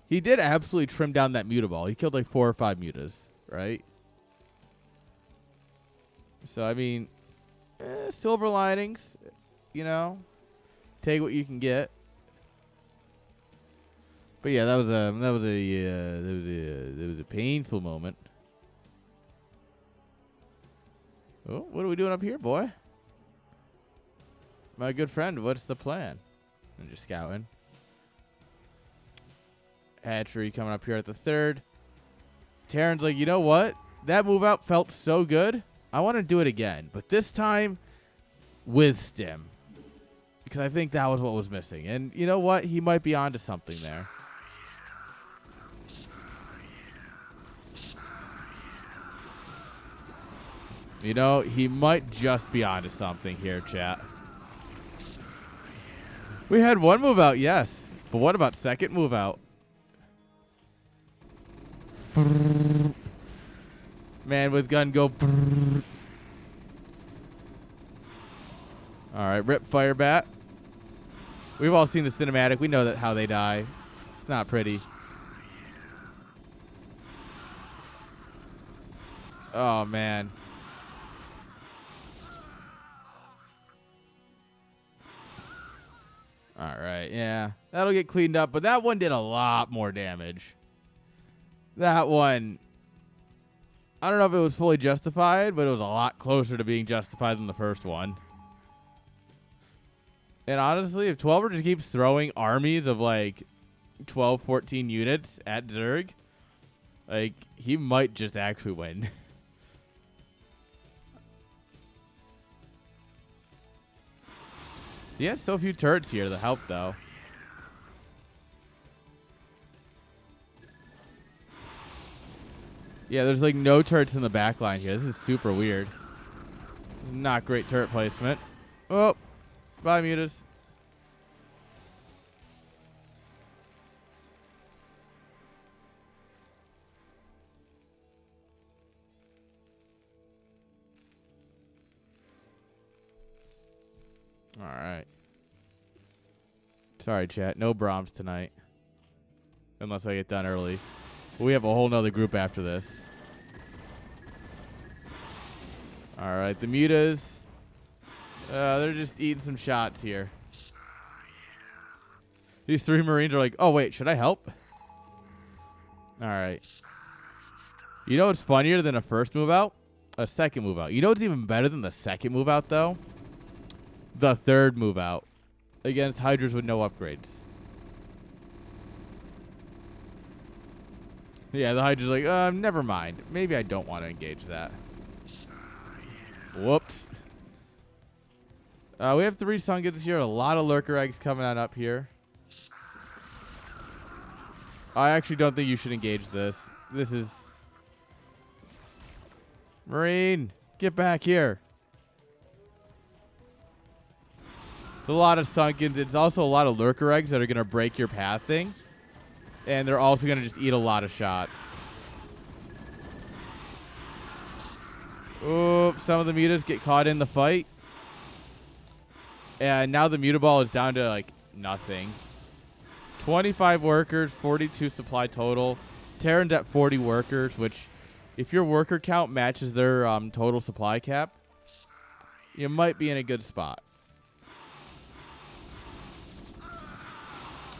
He did absolutely trim down that mutaball. He killed like 4 or 5 mutas, right? So, I mean, silver linings, you know. Take what you can get. But yeah, that was a painful moment. Oh, what are we doing up here, boy? My good friend, what's the plan? I'm just scouting. Hatchery coming up here at the 3rd. Terran's like, you know what? That move out felt so good. I want to do it again. But this time, with stim. Because I think that was what was missing. And you know what? He might be onto something there. You know, he might just be onto something here, chat. We had one move out, yes. But what about second move out? Man with gun go. All right, rip fire bat. We've all seen the cinematic. We know that how they die. It's not pretty. Oh, man. All right, yeah. That'll get cleaned up, but that one did a lot more damage. That one, I don't know if it was fully justified, but it was a lot closer to being justified than the first one. And honestly, if 12er just keeps throwing armies of like 12, 14 units at Zerg, like he might just actually win. He has so few turrets here to help, though. Yeah, there's like no turrets in the back line here. This is super weird. Not great turret placement. Oh, bye, Mutas. All right. Sorry, chat. No Brahms tonight. Unless I get done early. We have a whole nother group after this. All right. The Mutas. They're just eating some shots here. These 3 Marines are like, oh, wait. Should I help? All right. You know what's funnier than a first move out? A second move out. You know what's even better than the second move out, though? The third move out against Hydras with no upgrades. Yeah, the Hydra's like, never mind. Maybe I don't want to engage that. Whoops. We have 3 Sungans here. A lot of Lurker Eggs coming on up here. I actually don't think you should engage this. This is... Marine, get back here. It's a lot of Sunkens. It's also a lot of Lurker Eggs that are going to break your pathing. And they're also going to just eat a lot of shots. Oops, some of the mutas get caught in the fight. And now the mutaball is down to, like, nothing. 25 workers, 42 supply total. Terran's at 40 workers, which, if your worker count matches their total supply cap, you might be in a good spot.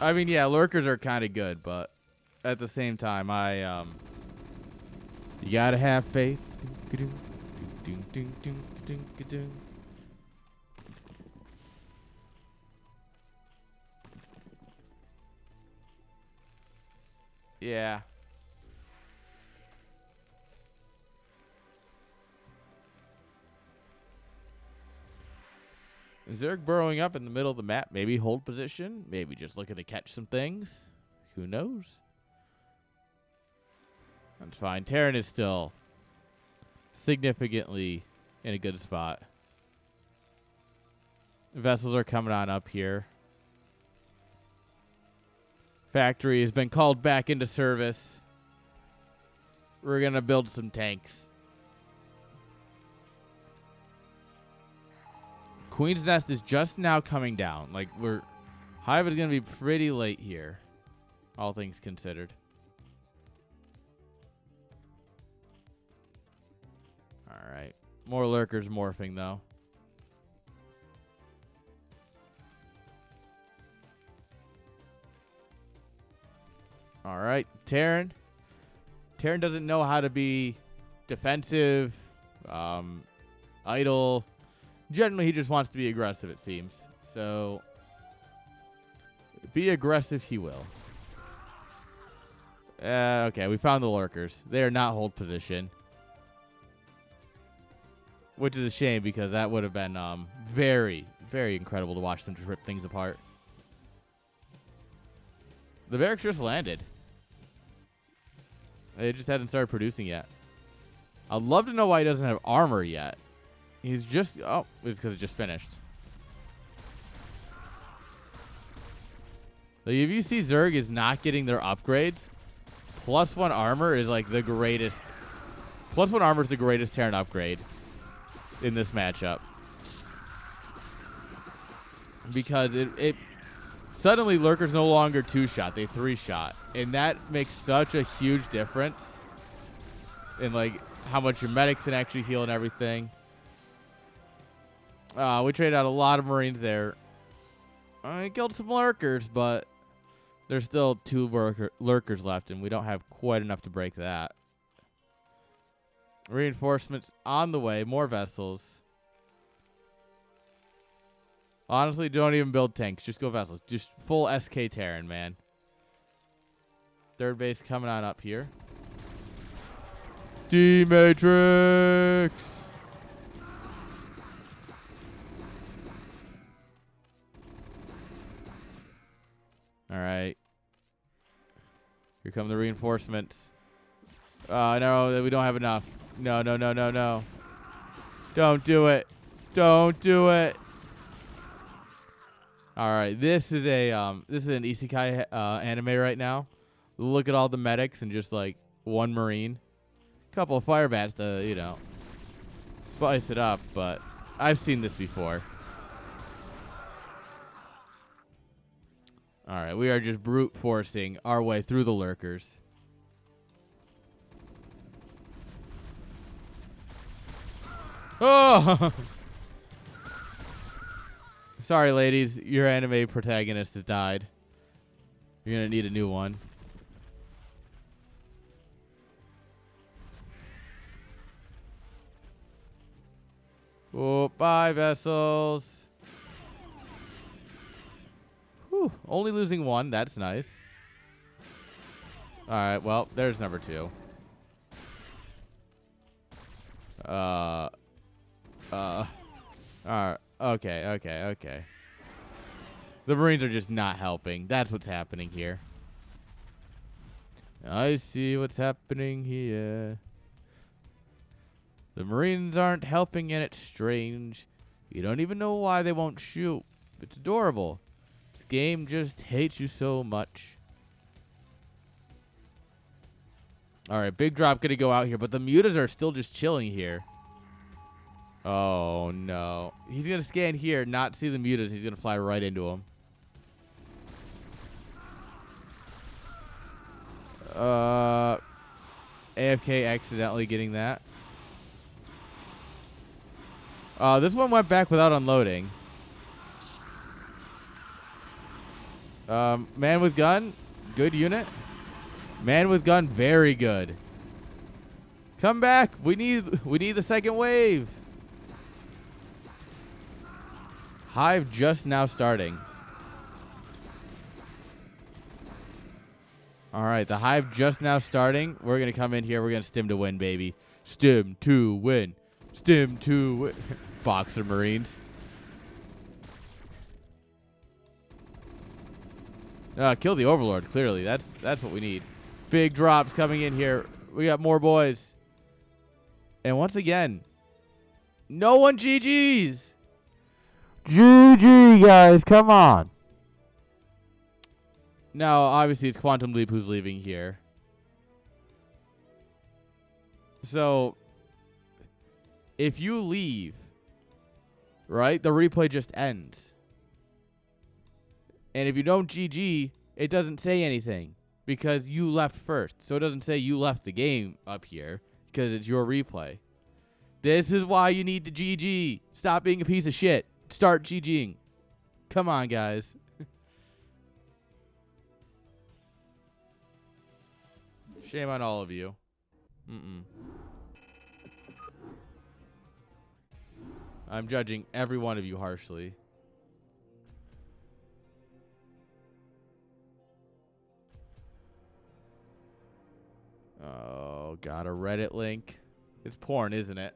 I mean, yeah, lurkers are kind of good, but at the same time, you gotta have faith. Yeah. Zerg burrowing up in the middle of the map. Maybe hold position. Maybe just looking to catch some things. Who knows? That's fine. Terran is still significantly in a good spot. Vessels are coming on up here. Factory has been called back into service. We're going to build some tanks. Queen's Nest is just now coming down. Like, Hive is going to be pretty late here, all things considered. All right. More lurkers morphing, though. All right. Terran. Terran doesn't know how to be defensive, idle. Generally, he just wants to be aggressive, it seems. So, be aggressive he will. Okay, we found the lurkers. They are not hold position. which is a shame because that would have been very, very incredible to watch them just rip things apart. The barracks just landed. They just hadn't started producing yet. I'd love to know why he doesn't have armor yet. He's just... Oh, it's because it just finished. Like, if you see Zerg is not getting their upgrades, +1 armor is like the greatest. +1 armor is the greatest Terran upgrade in this matchup. Because it suddenly Lurker's no longer 2-shot, they 3-shot. And that makes such a huge difference in like how much your medics can actually heal and everything. We traded out a lot of Marines there. I killed some Lurkers, but there's still 2 Lurkers left, and we don't have quite enough to break that. Reinforcements on the way. More vessels. Honestly, don't even build tanks. Just go vessels. Just full SK Terran, man. Third base coming on up here. D-Matrix! All right. Here come the reinforcements. No, we don't have enough. No, no, no, no, no. Don't do it. Don't do it. All right, this is an isekai anime right now. Look at all the medics and just like 1 Marine. Couple of fire bats to, you know, spice it up, but I've seen this before. All right, we are just brute forcing our way through the Lurkers. Oh! Sorry, ladies. Your anime protagonist has died. You're going to need a new one. Oh, bye, vessels. Whew, only losing 1. That's nice. All right, well, there's number 2. All right. Okay. The Marines are just not helping. That's what's happening here. I see what's happening here. The Marines aren't helping, and it's strange. You don't even know why they won't shoot. It's adorable. This game just hates you so much. All right, big drop going to go out here, but the mutas are still just chilling here. Oh, no. He's going to scan here, not see the mutas. He's going to fly right into them. AFK accidentally getting that. This one went back without unloading. Man with gun, good unit. Man with gun, very good. Come back. We need the second wave. Hive just now starting. All right, the Hive just now starting. We're going to come in here. We're going to stim to win, baby. Stim to win. Stim to win. Boxer Marines. Kill the Overlord, clearly. That's what we need. Big drops coming in here. We got more boys. And once again, no one GGs. GG, guys. Come on. Now, obviously, it's Quantum Leap who's leaving here. So, if you leave, right, the replay just ends. And if you don't GG, it doesn't say anything because you left first. So it doesn't say you left the game up here because it's your replay. This is why you need to GG. Stop being a piece of shit. Start GGing. Come on, guys. Shame on all of you. I'm judging every one of you harshly. Oh, got a Reddit link. It's porn, isn't it?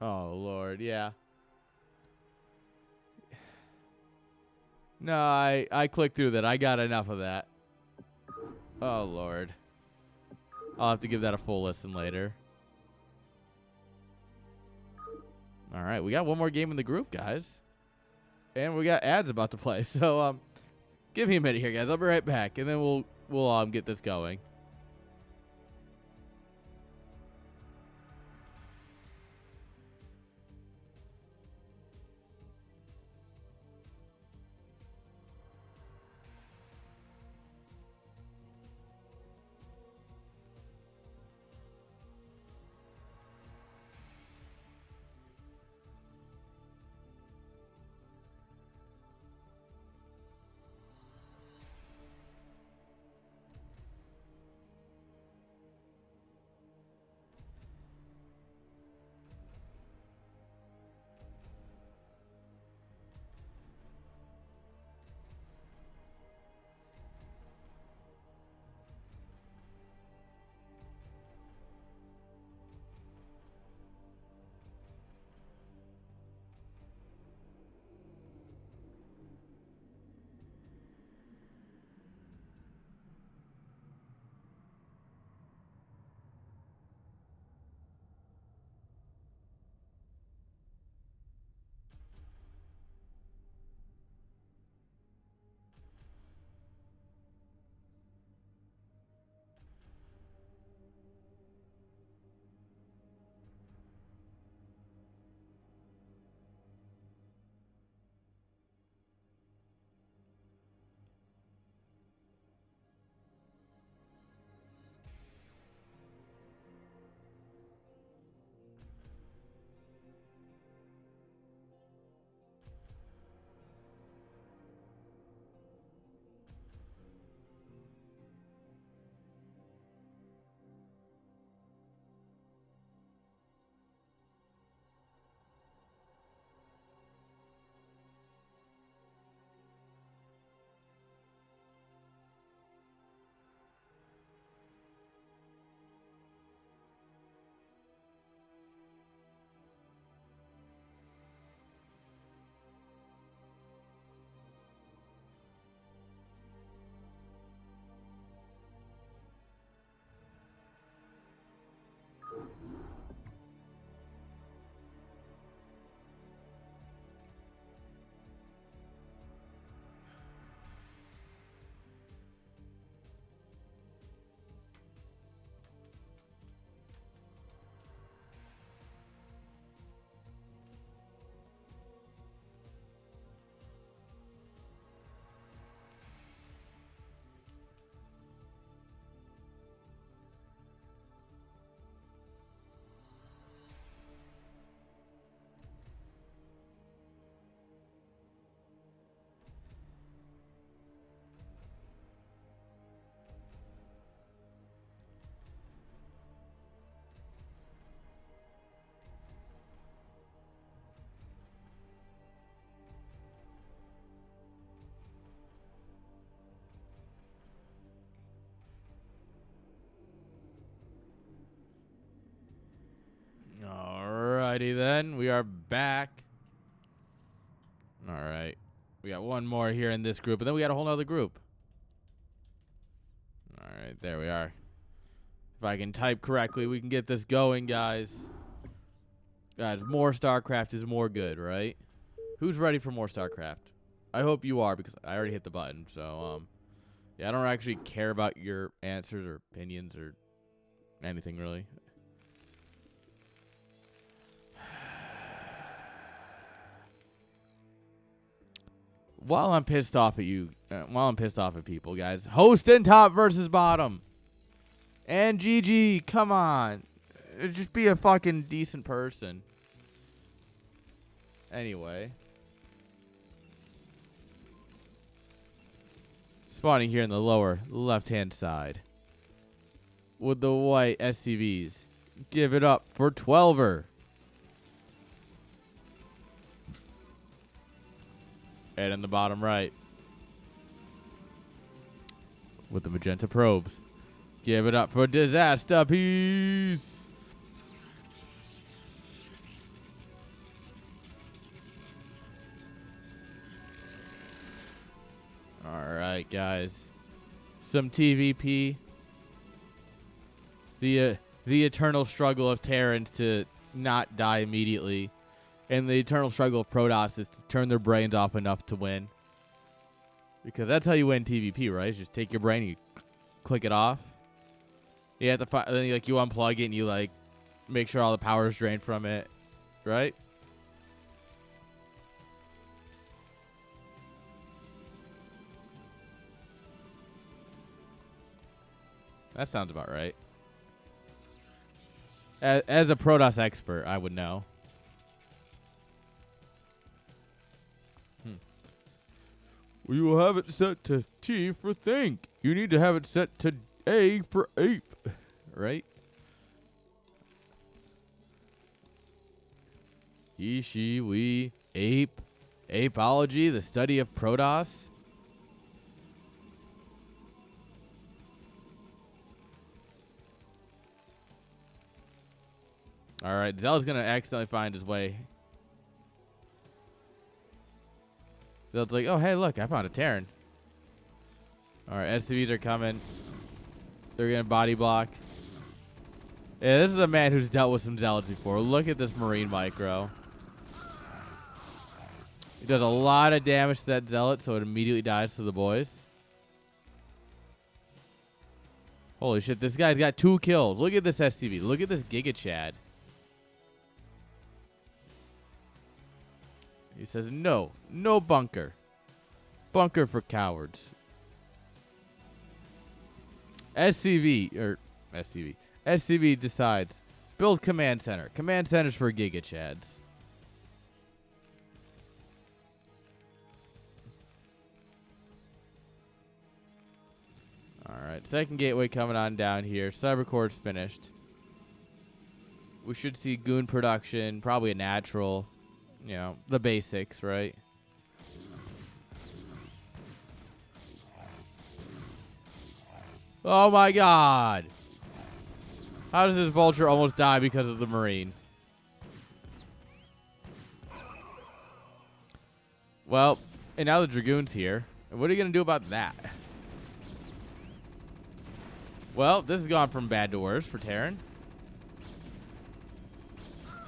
Oh, Lord, yeah. No, I clicked through that. I got enough of that. Oh, Lord. I'll have to give that a full listen later. All right, we got one more game in the group, guys. And we got ads about to play. So, give me a minute here, guys. I'll be right back, and then we'll get this going. Alrighty then, we are back. All right, we got one more here in this group, and then we got a whole nother group. All right, there we are. If I can type correctly, we can get this going, guys. Guys, more StarCraft is more good, right? Who's ready for more StarCraft? I hope you are, because I already hit the button. So, yeah, I don't actually care about your answers or opinions or anything, really. While I'm pissed off at you, while I'm pissed off at people, guys, host and top versus bottom. And GG, come on. Just be a fucking decent person. Anyway. Spawning here in the lower left-hand side. With the white SCVs. Give it up for 12er. And in the bottom right, with the magenta probes, Give it up for Disaster Piece. All right, guys. Some TVP. The eternal struggle of Terrans to not die immediately. And the eternal struggle of Protoss is to turn their brains off enough to win. Because that's how you win TVP, right? Just take your brain and you click it off. You have to then you unplug it and you make sure all the power is drained from it, right? That sounds about right. As a Protoss expert, I would know. We will have it set to T for think. You need to have it set to A for ape. Right? He, she, we, ape. Apology, the study of Protoss. Alright, Zell's going to accidentally find his way. Zell's like, oh, hey, look, I found a Terran. Alright, SCVs are coming. They're going to body block. Yeah, this is a man who's dealt with some Zealots before. Look at this Marine micro. He does a lot of damage to that Zealot, so it immediately dies to the boys. Holy shit, this guy's got 2 kills. Look at this SCV. Look at this Giga Chad. He says, no bunker. Bunker for cowards. SCV decides, build command center. Command centers for Giga Chads. Alright, second gateway coming on down here. Cybercore's finished. We should see goon production, probably a natural. You know, the basics, right? Oh my god! How does this vulture almost die because of the Marine? Well, and now the Dragoon's here. What are you going to do about that? Well, this has gone from bad to worse for Terran.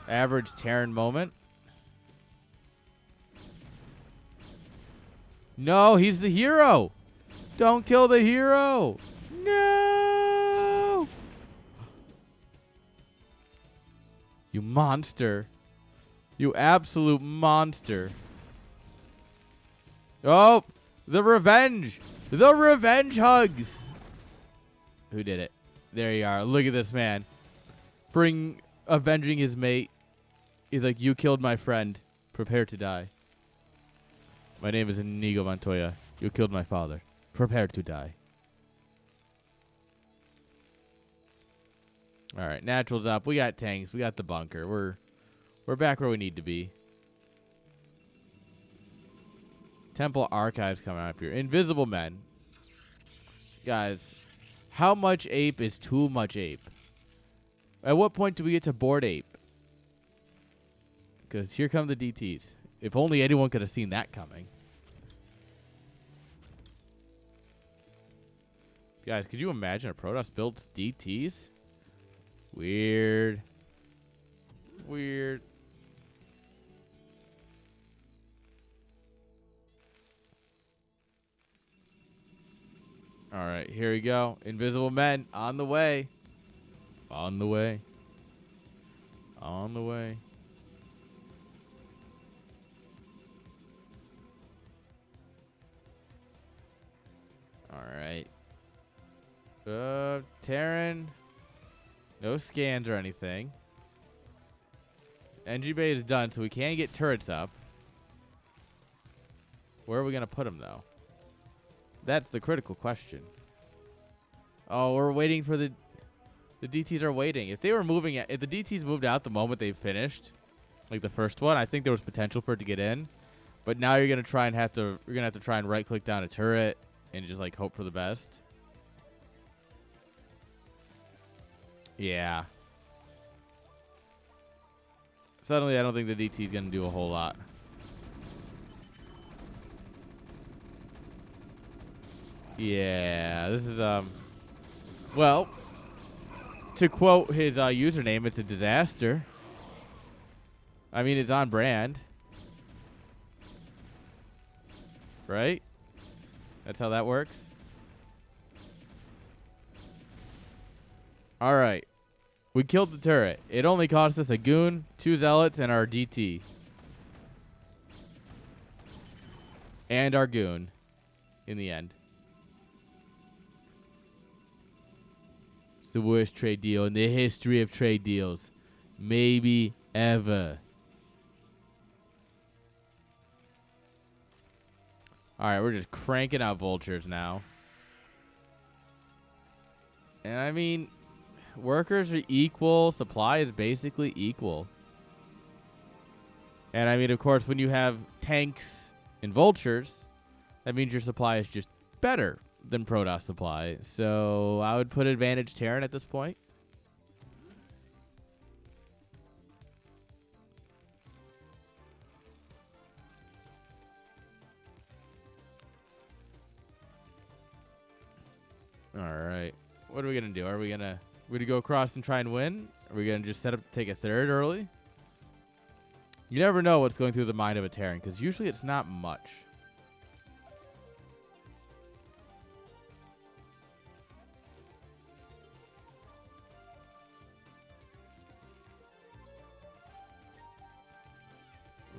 Average Terran moment. No, he's the hero. Don't kill the hero. No. You monster. You absolute monster. Oh, the revenge. The revenge hugs. Who did it? There you are. Look at this man. Avenging his mate. He's like, you killed my friend. Prepare to die. My name is Inigo Montoya. You killed my father. Prepare to die. All right, natural's up. We got tanks. We got the bunker. We're back where we need to be. Temple Archives coming up here. Invisible Men. Guys, how much ape is too much ape? At what point do we get to board ape? Because here come the DTs. If only anyone could have seen that coming. Guys, could you imagine a Protoss builds DTs? Weird. Weird. All right, here we go. Invisible Men on the way. On the way. On the way. All right. Terran. No scans or anything. NG Bay is done, so we can get turrets up. Where are we going to put them, though? That's the critical question. Oh, we're waiting for the DTs are waiting. If they were moving, if the DTs moved out the moment they finished, like the first one, I think there was potential for it to get in. But now you're going to try and you're going to have to try and right click down a turret and just like hope for the best. Yeah. Suddenly, I don't think the DT is going to do a whole lot. Yeah, this is, well, to quote his username, it's a disaster. I mean, it's on brand. Right? That's how that works. All right. We killed the turret. It only cost us a goon, 2 zealots, and our DT. And our goon in the end. It's the worst trade deal in the history of trade deals. Maybe ever. All right, we're just cranking out vultures now. And I mean, workers are equal. Supply is basically equal. And I mean, of course, when you have tanks and vultures, that means your supply is just better than Protoss supply. So I would put advantage Terran at this point. All right. What are we going to do? Are we going to go across and try and win? Are we going to just set up to take a third early? You never know what's going through the mind of a Terran, because usually it's not much.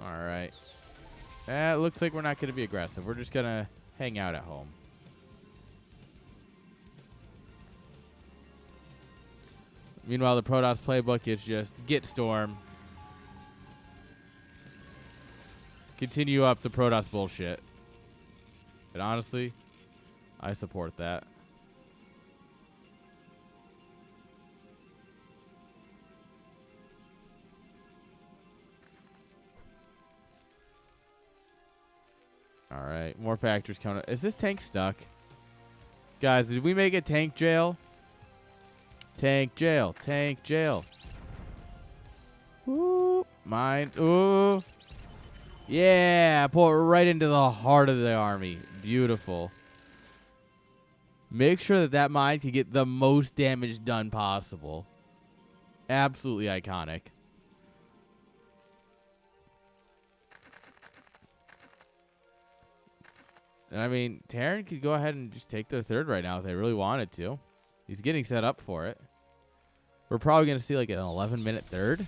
All right. It looks like we're not going to be aggressive. We're just going to hang out at home. Meanwhile, the Protoss playbook is just get storm. Continue up the Protoss bullshit. And honestly, I support that. All right, more factors coming up. Is this tank stuck? Guys, did we make a tank jail? Tank jail. Tank jail. Ooh. Mine. Ooh. Yeah. Pull it right into the heart of the army. Beautiful. Make sure that that mine can get the most damage done possible. Absolutely iconic. And I mean, Terran could go ahead and just take their third right now if they really wanted to. He's getting set up for it. We're probably going to see like an 11-minute third.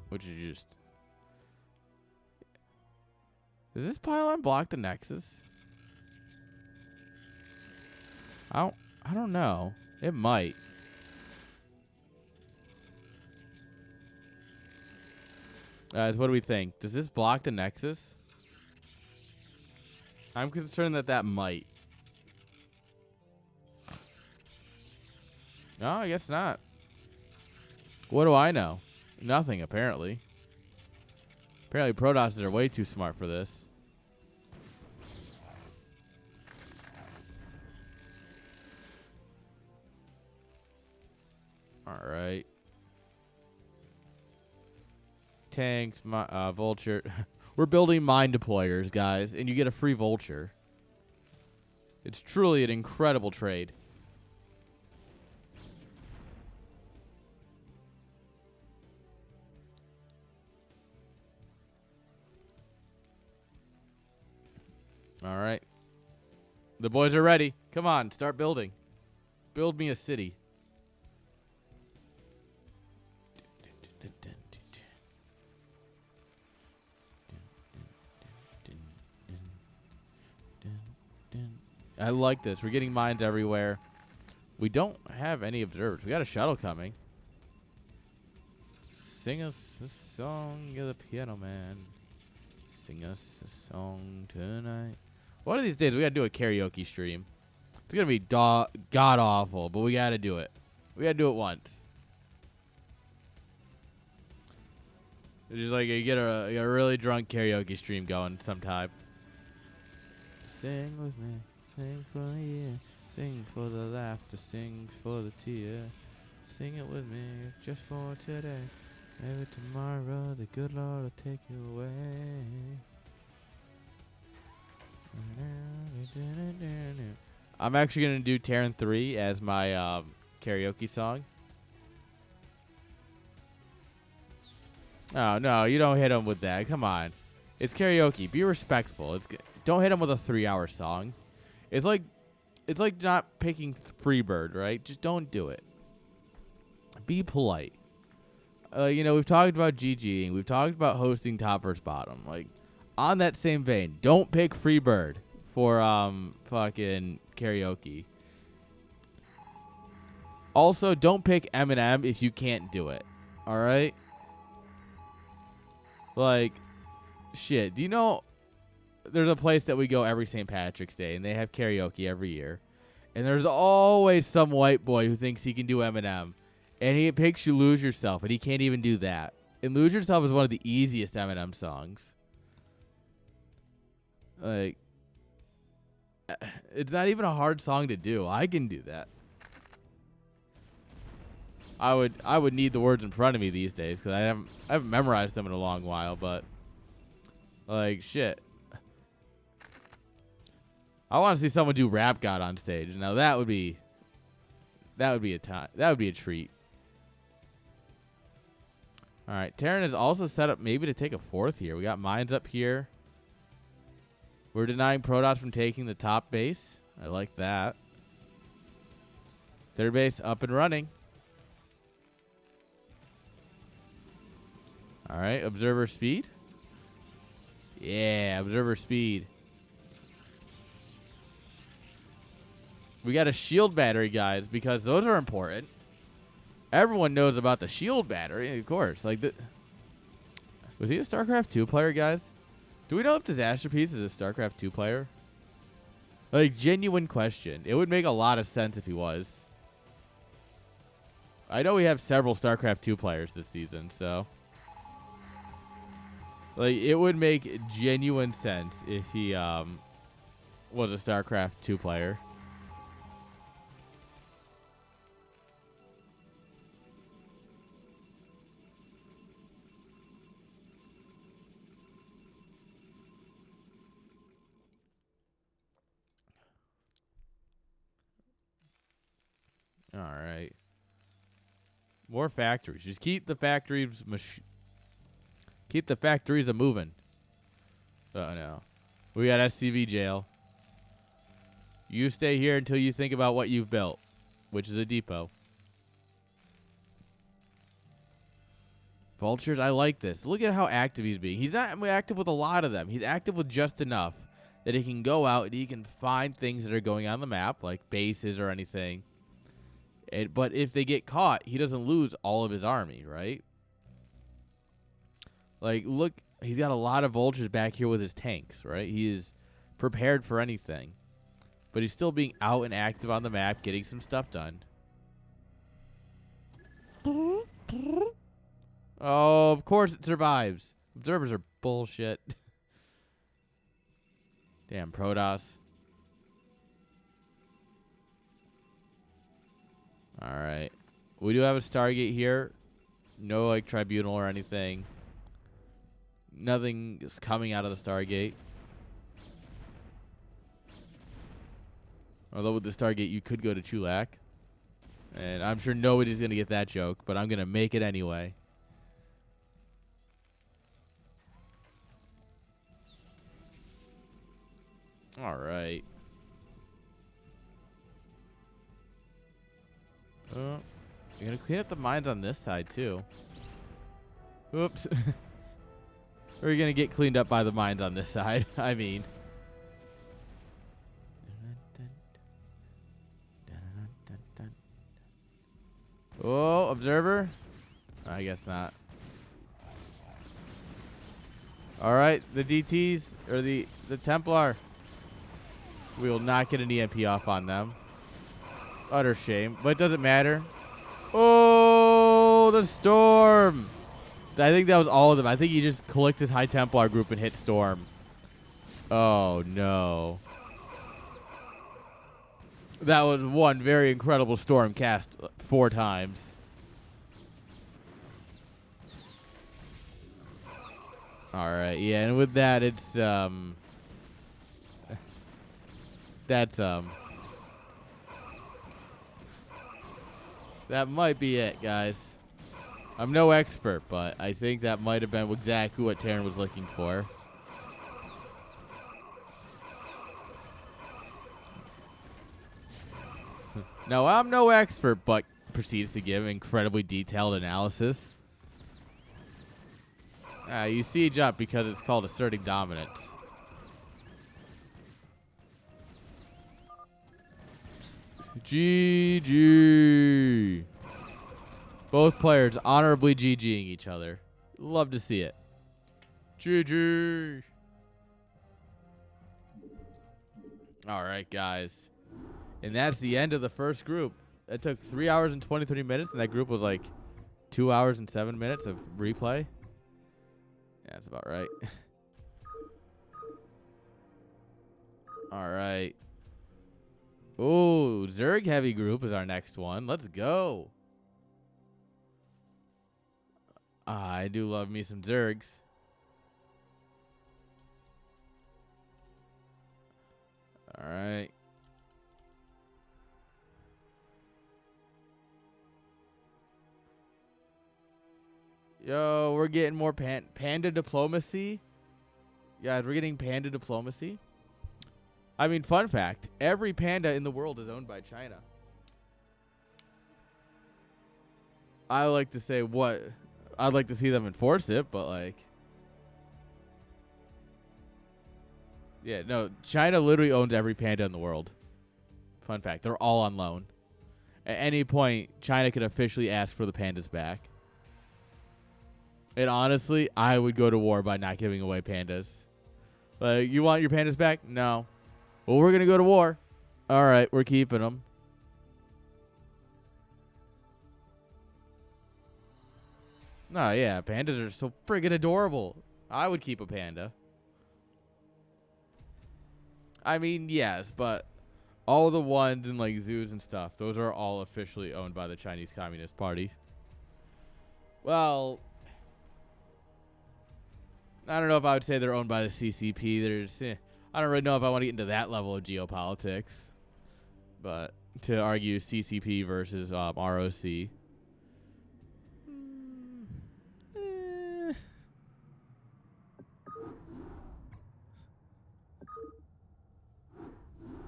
Which is just... Does this pylon block the Nexus? I don't know. It might. Guys, what do we think? Does this block the Nexus? I'm concerned that that might. No, I guess not. What do I know? Nothing, apparently. Apparently, Protoss are way too smart for this. All right. Tanks, vulture. We're building mine deployers, guys, and you get a free vulture. It's truly an incredible trade. All right. The boys are ready. Come on, start building. Build me a city. I like this. We're getting mines everywhere. We don't have any observers. We got a shuttle coming. Sing us a song, you're the piano man. Sing us a song tonight. One of these days, we got to do a karaoke stream. It's going to be god-awful, but we got to do it. We got to do it once. It's just like you get a really drunk karaoke stream going sometime. Sing with me. Sing for the year. Sing for the laughter, sing for the tear. Sing it with me just for today. Maybe tomorrow the good Lord will take you away. I'm actually going to do Terran 3 as my karaoke song. Oh, no, you don't hit him with that. Come on. It's karaoke. Be respectful. Don't hit him with a 3-hour song. It's like not picking Freebird, right? Just don't do it. Be polite. We've talked about GGing. We've talked about hosting top versus bottom. Like, on that same vein, don't pick Freebird for fucking karaoke. Also, don't pick Eminem if you can't do it. All right? Like, shit. Do you know there's a place that we go every St. Patrick's Day, and they have karaoke every year. And there's always some white boy who thinks he can do Eminem. And he picks You Lose Yourself, and he can't even do that. And Lose Yourself is one of the easiest Eminem songs. Like, it's not even a hard song to do. I can do that. I would need the words in front of me these days because I haven't memorized them in a long while. But like shit, I want to see someone do Rap God on stage. Now that would be a treat. All right, Terran is also set up maybe to take a fourth here. We got mines up here. We're denying Protoss from taking the top base. I like that. Third base up and running. All right, observer speed. Yeah, observer speed. We got a shield battery, guys, because those are important. Everyone knows about the shield battery, of course. Like, was he a StarCraft 2 player, guys? Do we know if Disaster Piece is a StarCraft 2 player? Like, genuine question. It would make a lot of sense if he was. I know we have several StarCraft 2 players this season, so. Like, it would make genuine sense if he was a StarCraft 2 player. All right. More factories. Just keep the factories a moving. Oh no. We got SCV jail. You stay here until you think about what you've built, which is a depot. Vultures, I like this. Look at how active he's being. He's not active with a lot of them. He's active with just enough that he can go out and he can find things that are going on the map, like bases or anything. But if they get caught, he doesn't lose all of his army, right? Like, look, he's got a lot of vultures back here with his tanks, right? He is prepared for anything. But he's still being out and active on the map, getting some stuff done. Oh, of course it survives. Observers are bullshit. Damn, Protoss. All right. We do have a Stargate here. No, like, Tribunal or anything. Nothing is coming out of the Stargate. Although with the Stargate, you could go to Chulak. And I'm sure nobody's going to get that joke, but I'm going to make it anyway. All right. You're going to clean up the mines on this side, too. Oops. Or you're going to get cleaned up by the mines on this side. I mean. Oh, observer? I guess not. All right, the DTs, or the Templar. We will not get an EMP off on them. Utter shame, but it doesn't matter. Oh, the Storm. I think that was all of them. I think he just clicked his High Templar group and hit Storm. Oh, no. That was one very incredible storm cast 4 times. All right, yeah, and with that, it's that's that might be it, guys. I'm no expert, but I think that might have been exactly what Taryn was looking for. No, I'm no expert, but proceeds to give incredibly detailed analysis. You siege up because it's called asserting dominance. GG. Both players honorably GGing each other. Love to see it. GG. All right, guys. And that's the end of the first group. It took 3 hours and 23 minutes, and that group was like 2 hours and 7 minutes of replay. Yeah, that's about right. All right. Oh, Zerg heavy group is our next one. Let's go. I do love me some Zergs. All right. Yo, we're getting more panda diplomacy. Guys, we're getting panda diplomacy. I mean, fun fact, every panda in the world is owned by China. I like to say what I'd like to see them enforce it, but like, yeah, no, China literally owns every panda in the world. Fun fact, they're all on loan. At any point, China could officially ask for the pandas back. And honestly, I would go to war by not giving away pandas. Like, you want your pandas back? No. Well, we're going to go to war. All right, we're keeping them. No, yeah, pandas are so friggin' adorable. I would keep a panda. I mean, yes, but all the ones in, like, zoos and stuff, those are all officially owned by the Chinese Communist Party. Well, I don't know if I would say they're owned by the CCP. I don't really know if I want to get into that level of geopolitics. But to argue CCP versus ROC.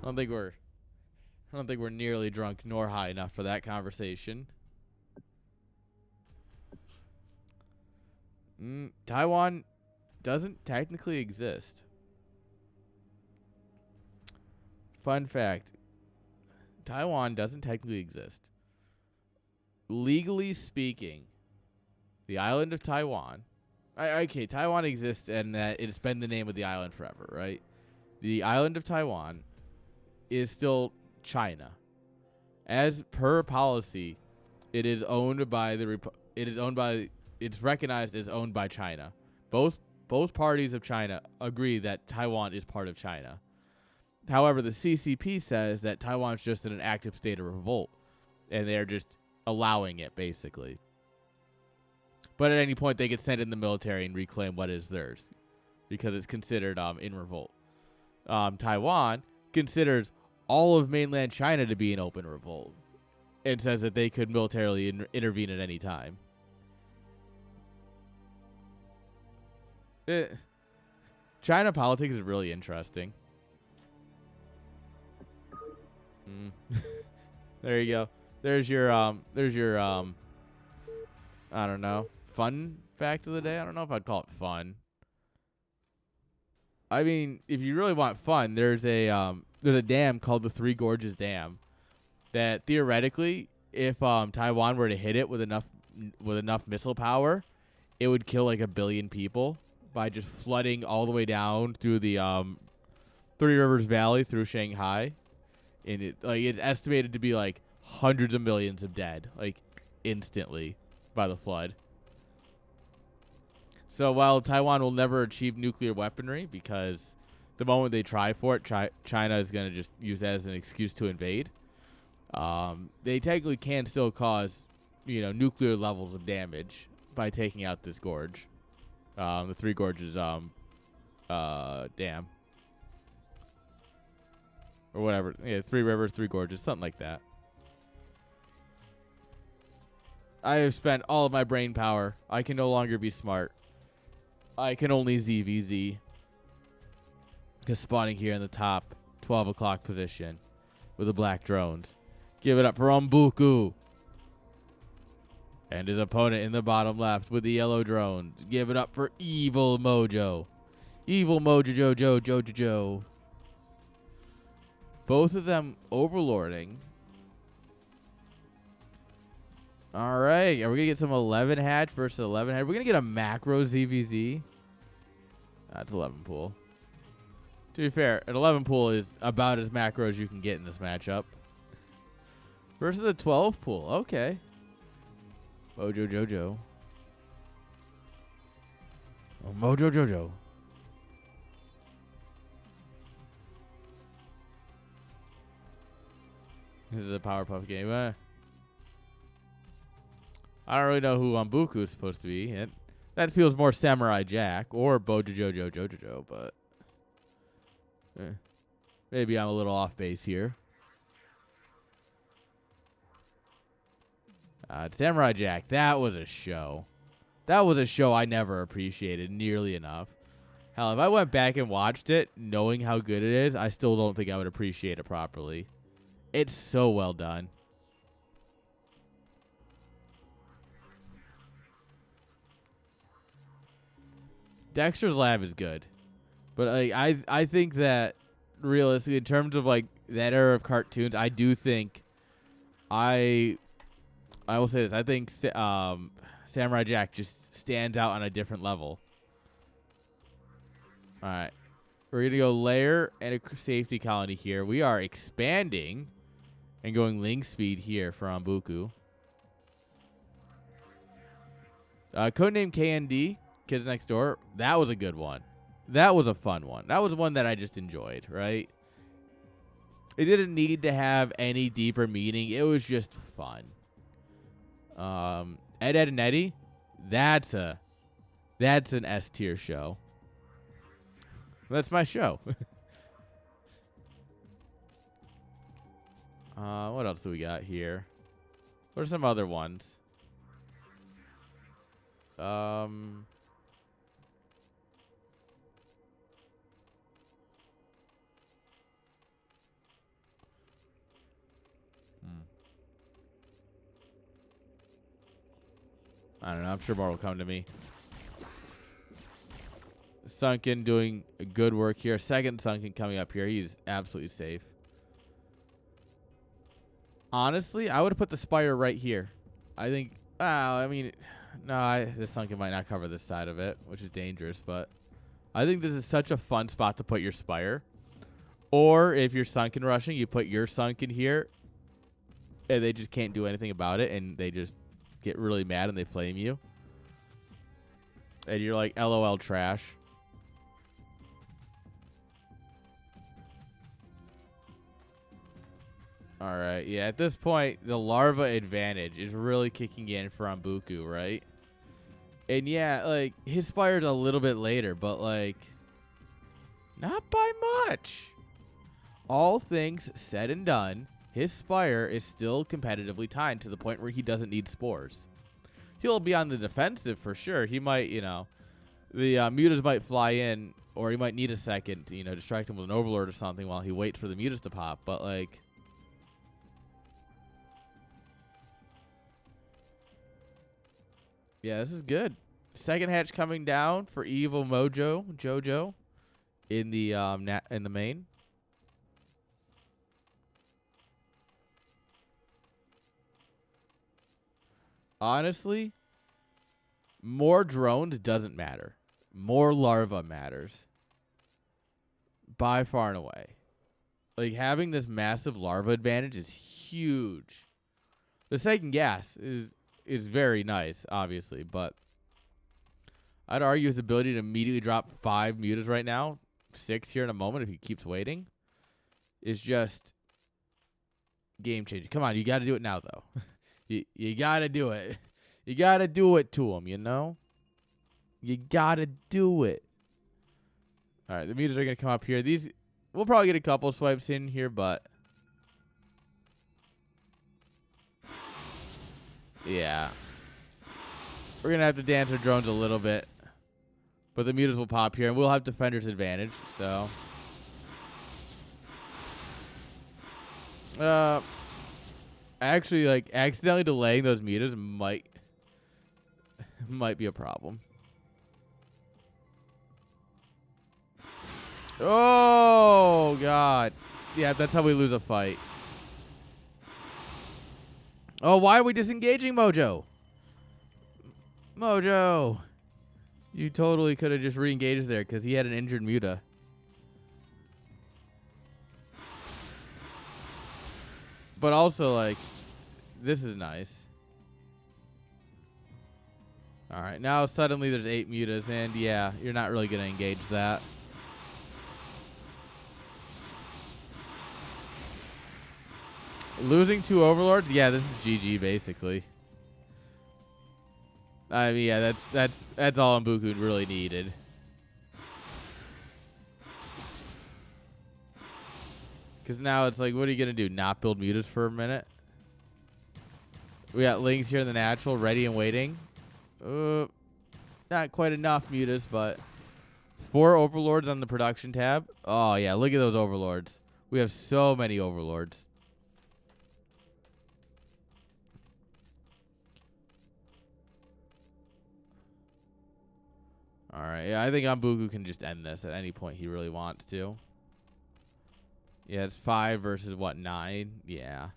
I don't think we're nearly drunk nor high enough for that conversation. Taiwan doesn't technically exist. Fun fact. Taiwan doesn't technically exist. Legally speaking, the island of Taiwan. Okay, Taiwan exists and that it's been the name of the island forever, right? The island of Taiwan is still China. As per policy, it is owned by it's recognized as owned by China. Both parties of China agree that Taiwan is part of China. However, the CCP says that Taiwan's just in an active state of revolt, and they're just allowing it, basically. But at any point, they could send in the military and reclaim what is theirs, because it's considered in revolt. Taiwan considers all of mainland China to be in open revolt, and says that they could militarily intervene at any time. China politics is really interesting. There you go. There's your I don't know, fun fact of the day. I don't know if I'd call it fun. I mean, if you really want fun, there's a dam called the Three Gorges Dam that theoretically, if Taiwan were to hit it with enough missile power, it would kill like 1 billion people by just flooding all the way down through the Three Rivers Valley through Shanghai. And it's estimated to be like hundreds of millions of dead, like instantly by the flood. So while Taiwan will never achieve nuclear weaponry, because the moment they try for it, China is going to just use that as an excuse to invade. They technically can still cause, nuclear levels of damage by taking out this gorge. The 3 gorges, dam. Or whatever. Yeah, 3 rivers, 3 gorges, something like that. I have spent all of my brain power. I can no longer be smart. I can only ZVZ. Because spawning here in the top 12 o'clock position with the black drones. Give it up for Umbuku. And his opponent in the bottom left with the yellow drones. Give it up for Evil Mojo. Evil Mojo Jojo. Both of them overlording. All right. Are we going to get some 11 hatch versus 11 hatch? We're going to get a macro ZVZ. That's 11 pool. To be fair, an 11 pool is about as macro as you can get in this matchup. Versus a 12 pool. Okay. Mojo Jojo. Oh, Mojo Jojo. This is a Powerpuff game. I don't really know who Umbuku is supposed to be. That feels more Samurai Jack or Bojo Jojo Jojo, but maybe I'm a little off base here. Samurai Jack, that was a show. That was a show I never appreciated nearly enough. Hell, if I went back and watched it, knowing how good it is, I still don't think I would appreciate it properly. It's so well done. Dexter's Lab is good. But I think that realistically, in terms of like that era of cartoons, I do think I will say this. I think Samurai Jack just stands out on a different level. All right. We're going to go lair and a safety colony here. We are expanding and going link speed here for Umbuku. Codename KND, Kids Next Door. That was a good one. That was a fun one. That was one that I just enjoyed, right? It didn't need to have any deeper meaning. It was just fun. Ed, Ed, and Eddie. That's an S tier show. That's my show. What else do we got here? What are some other ones? I don't know. I'm sure more will come to me. Sunken doing good work here. Second Sunken coming up here. He's absolutely safe. Honestly, I would have put the Spire right here. I think, this Sunken might not cover this side of it, which is dangerous, but I think this is such a fun spot to put your Spire. Or if you're Sunken rushing, you put your Sunken here, and they just can't do anything about it, and they just get really mad and they flame you. And you're like, LOL trash. All right, yeah, at this point, the larva advantage is really kicking in for Umbuku, right? And yeah, like, his Spire's a little bit later, but, like, not by much. All things said and done, his Spire is still competitively tied to the point where he doesn't need spores. He'll be on the defensive for sure. He might, the mutas might fly in, or he might need a second to, distract him with an Overlord or something while he waits for the mutas to pop, but, like, yeah, this is good. Second hatch coming down for Evil Mojo Jojo in the in the main. Honestly, more drones doesn't matter. More larva matters. By far and away. Like, having this massive larva advantage is huge. The second gas is very nice, obviously, but I'd argue his ability to immediately drop 5 mutas right now, 6 here in a moment if he keeps waiting, is just game changer. Come on, you got to do it now, though. you got to do it. You got to do it to him, you know? You got to do it. All right, the meters are going to come up here. These, we'll probably get a couple swipes in here, but... yeah. We're going to have to dance our drones a little bit. But the meters will pop here, and we'll have defender's advantage, so... actually, like, accidentally delaying those meters might be a problem. Oh, God. Yeah, that's how we lose a fight. Oh, why are we disengaging Mojo? Mojo. You totally could have just re-engaged there because he had an injured Muta. But also, like, this is nice. All right, now suddenly there's 8 Mutas, and yeah, you're not really going to engage that. Losing 2 Overlords? Yeah, this is GG, basically. I mean, yeah, that's all Mbuku really needed. Because now it's like, what are you going to do? Not build Mutas for a minute? We got Lings here in the natural, ready and waiting. Not quite enough Mutas, but 4 Overlords on the production tab. Oh, yeah, look at those Overlords. We have so many Overlords. All right, yeah, I think Mbuku can just end this at any point he really wants to. Yeah, it's 5 versus, what, 9? Yeah.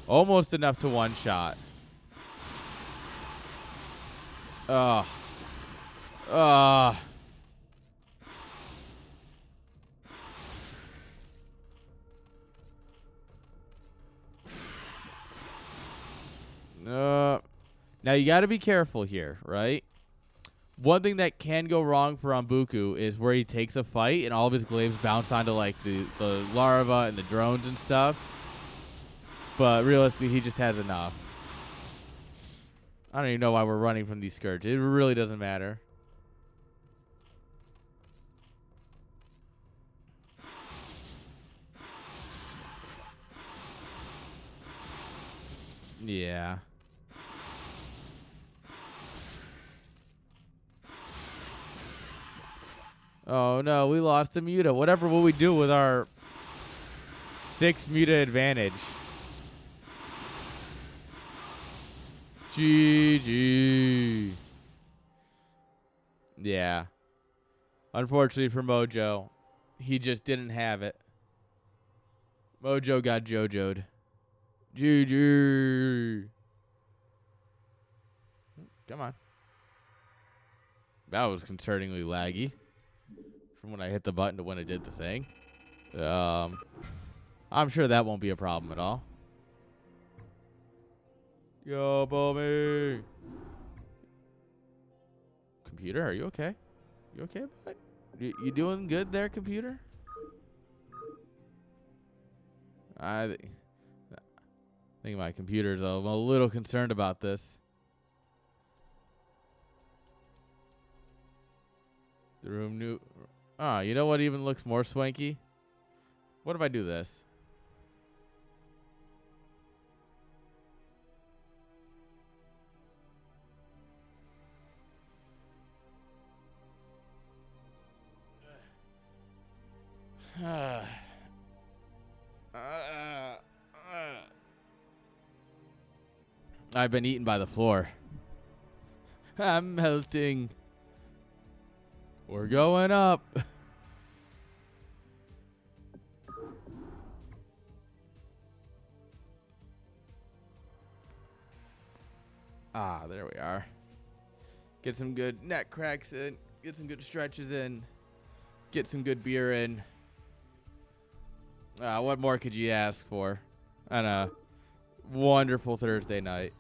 Almost enough to one-shot. Ugh. Ugh. Now, you got to be careful here, right? One thing that can go wrong for Mbuku is where he takes a fight and all of his glaives bounce onto, like, the larva and the drones and stuff. But realistically, he just has enough. I don't even know why we're running from these Scourge. It really doesn't matter. Yeah. Oh, no, we lost a Muta. Whatever will we do with our 6 Muta advantage? GG. Yeah. Unfortunately for Mojo, he just didn't have it. Mojo got JoJo'd. GG. Come on. That was concerningly laggy from when I hit the button to when it did the thing. I'm sure that won't be a problem at all. Yo, Bobby. Computer, are you okay? You okay, bud? You doing good there, computer? I think my computer's a little concerned about this. The room new. Ah, you know what even looks more swanky? What if I do this? I've been eaten by the floor. I'm melting. We're going up. Ah, there we are. Get some good neck cracks in. Get some good stretches in. Get some good beer in. What more could you ask for on a wonderful Thursday night?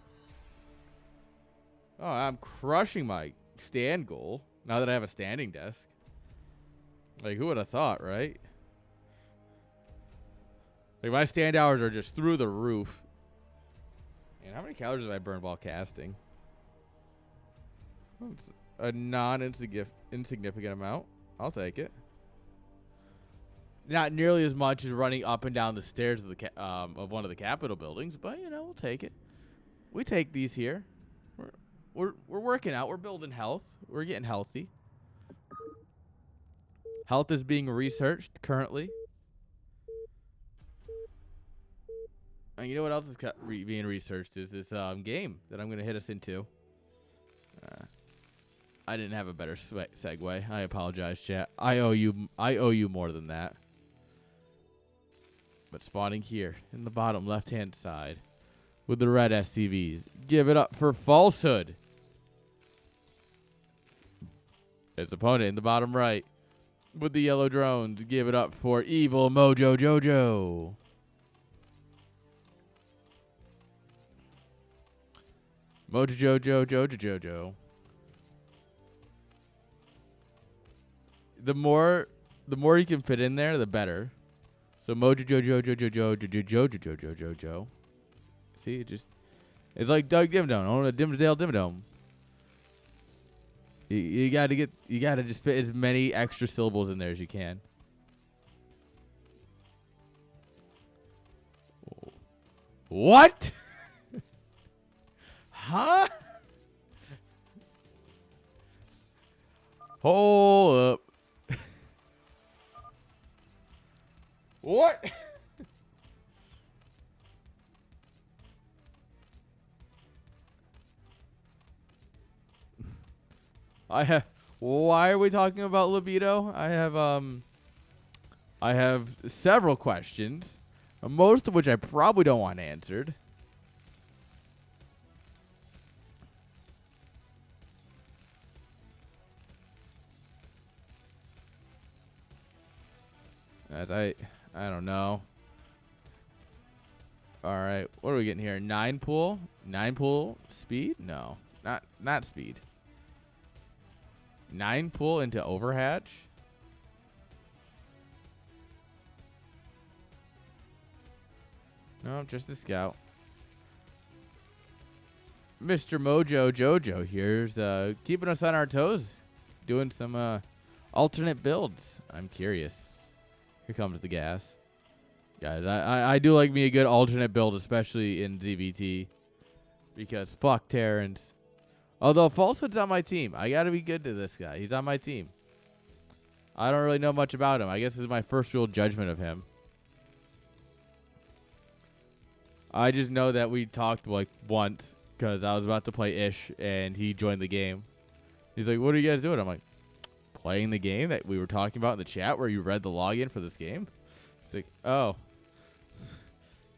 Oh, I'm crushing my stand goal now that I have a standing desk. Like, who would have thought, right? Like, my stand hours are just through the roof. And how many calories have I burned while casting? It's a non-insignificant amount. I'll take it. Not nearly as much as running up and down the stairs of the of one of the Capitol buildings, but you know, we'll take it. We take these here. We're working out. We're building health. We're getting healthy. Health is being researched currently. And you know what else is being researched is this game that I'm gonna hit us into. I didn't have a better segue. I apologize, chat. I owe you more than that. But spawning here in the bottom left-hand side with the red SCVs. Give it up for Falsehood. Its opponent in the bottom right with the yellow drones. Give it up for Evil Mojo Jojo. Mojo Jojo Jojo Jojo. The more you can fit in there, the better. So Mojo Jojo Jojo Jojo Jojo Jojo Jojo Jojo. See, it's like Doug Dimmadome on a Dimsdale Dimmadome. You gotta just fit as many extra syllables in there as you can. What? Huh? Hold up. What? Why are we talking about libido? I have several questions, most of which I probably don't want answered. I don't know. All right, what are we getting here? 9 pool? 9 pool speed? No, not speed. 9 pool into Overhatch? No, just the scout. Mr. Mojo Jojo here's keeping us on our toes, doing some alternate builds. I'm curious. Here comes the gas. Guys, I do like me a good alternate build, especially in ZBT. Because fuck Terrans. Although Falsehood's on my team. I gotta be good to this guy. He's on my team. I don't really know much about him. I guess this is my first real judgment of him. I just know that we talked like once because I was about to play Ish and he joined the game. He's like, what are you guys doing? I'm like, playing the game that we were talking about in the chat where you read the login for this game. He's like, oh.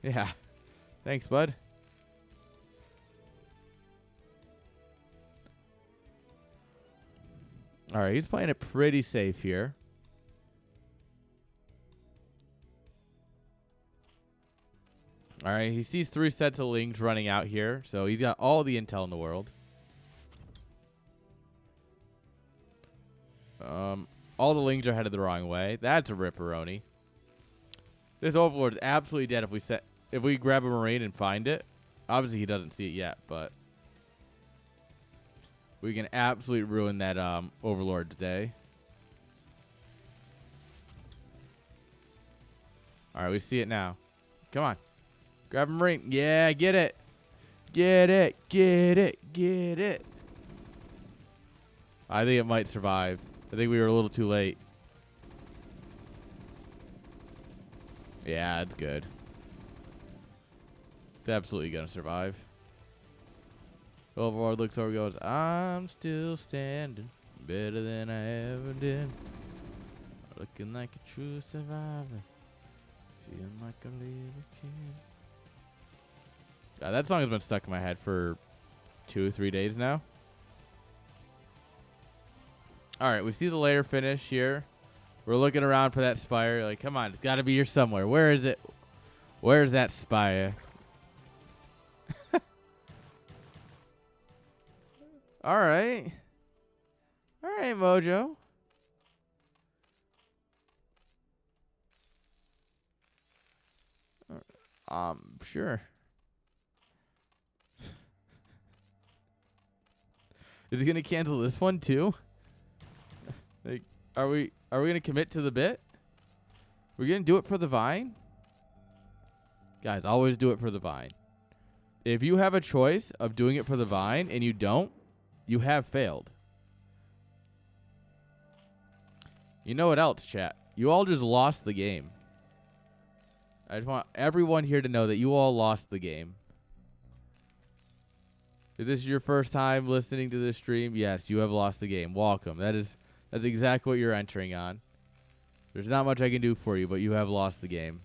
Yeah. Thanks, bud. All right, he's playing it pretty safe here. All right, he sees 3 sets of lings running out here, so he's got all the intel in the world. All the lings are headed the wrong way. That's a ripperoni. This Overlord is absolutely dead if we grab a Marine and find it. Obviously, he doesn't see it yet, but we can absolutely ruin that Overlord's day. All right, we see it now. Come on. Grab a Marine. Yeah, get it. Get it. Get it. Get it. I think it might survive. I think we were a little too late. Yeah, it's good. It's absolutely going to survive. Overlord looks over and goes, I'm still standing better than I ever did. Looking like a true survivor. Feeling like a little kid. That song has been stuck in my head for 2 or 3 days now. All right, we see the layer finish here. We're looking around for that spire. Like, come on, it's got to be here somewhere. Where is it? Where's that spire? All right. All right, Mojo. Sure. Is he gonna cancel this one too? Like, are we gonna commit to the bit? We're gonna do it for the vine? Guys, always do it for the vine. If you have a choice of doing it for the vine and you don't, you have failed. You know what else, chat? You all just lost the game. I just want everyone here to know that you all lost the game. If this is your first time listening to this stream, yes, you have lost the game. Welcome. That's exactly what you're entering on. There's not much I can do for you, but you have lost the game.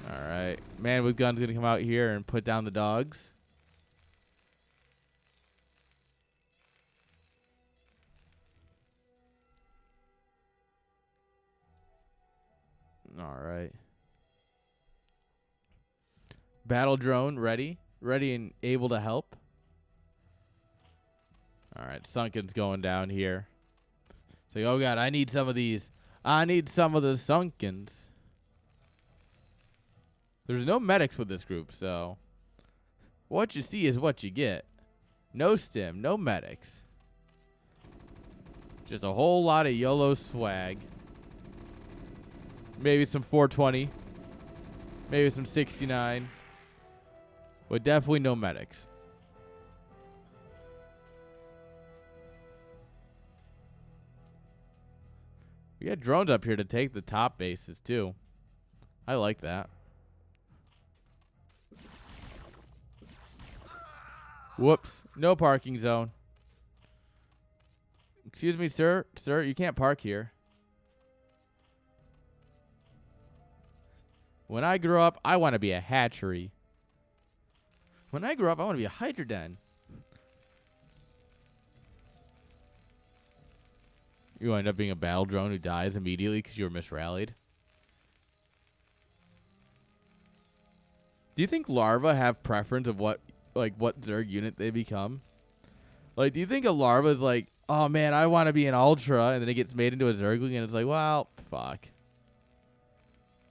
Alright. Man with gun's gonna come out here and put down the dogs. Alright. Battle drone ready. Ready and able to help. Alright, Sunken's going down here. It's like, oh god, I need some of these. I need some of the Sunkens. There's no medics with this group, so what you see is what you get. No stim, no medics. Just a whole lot of YOLO swag. Maybe some 420. Maybe some 69. But definitely no medics. We got drones up here to take the top bases, too. I like that. Whoops. No parking zone. Excuse me, sir. Sir, you can't park here. When I grow up, I want to be a hatchery. When I grow up, I want to be a hydra den. You end up being a battle drone who dies immediately because you were misrallied. Do you think larvae have preference of what Zerg unit they become? Like, do you think a larva is like, oh man, I want to be an ultra, and then it gets made into a Zergling, and it's like, well, fuck.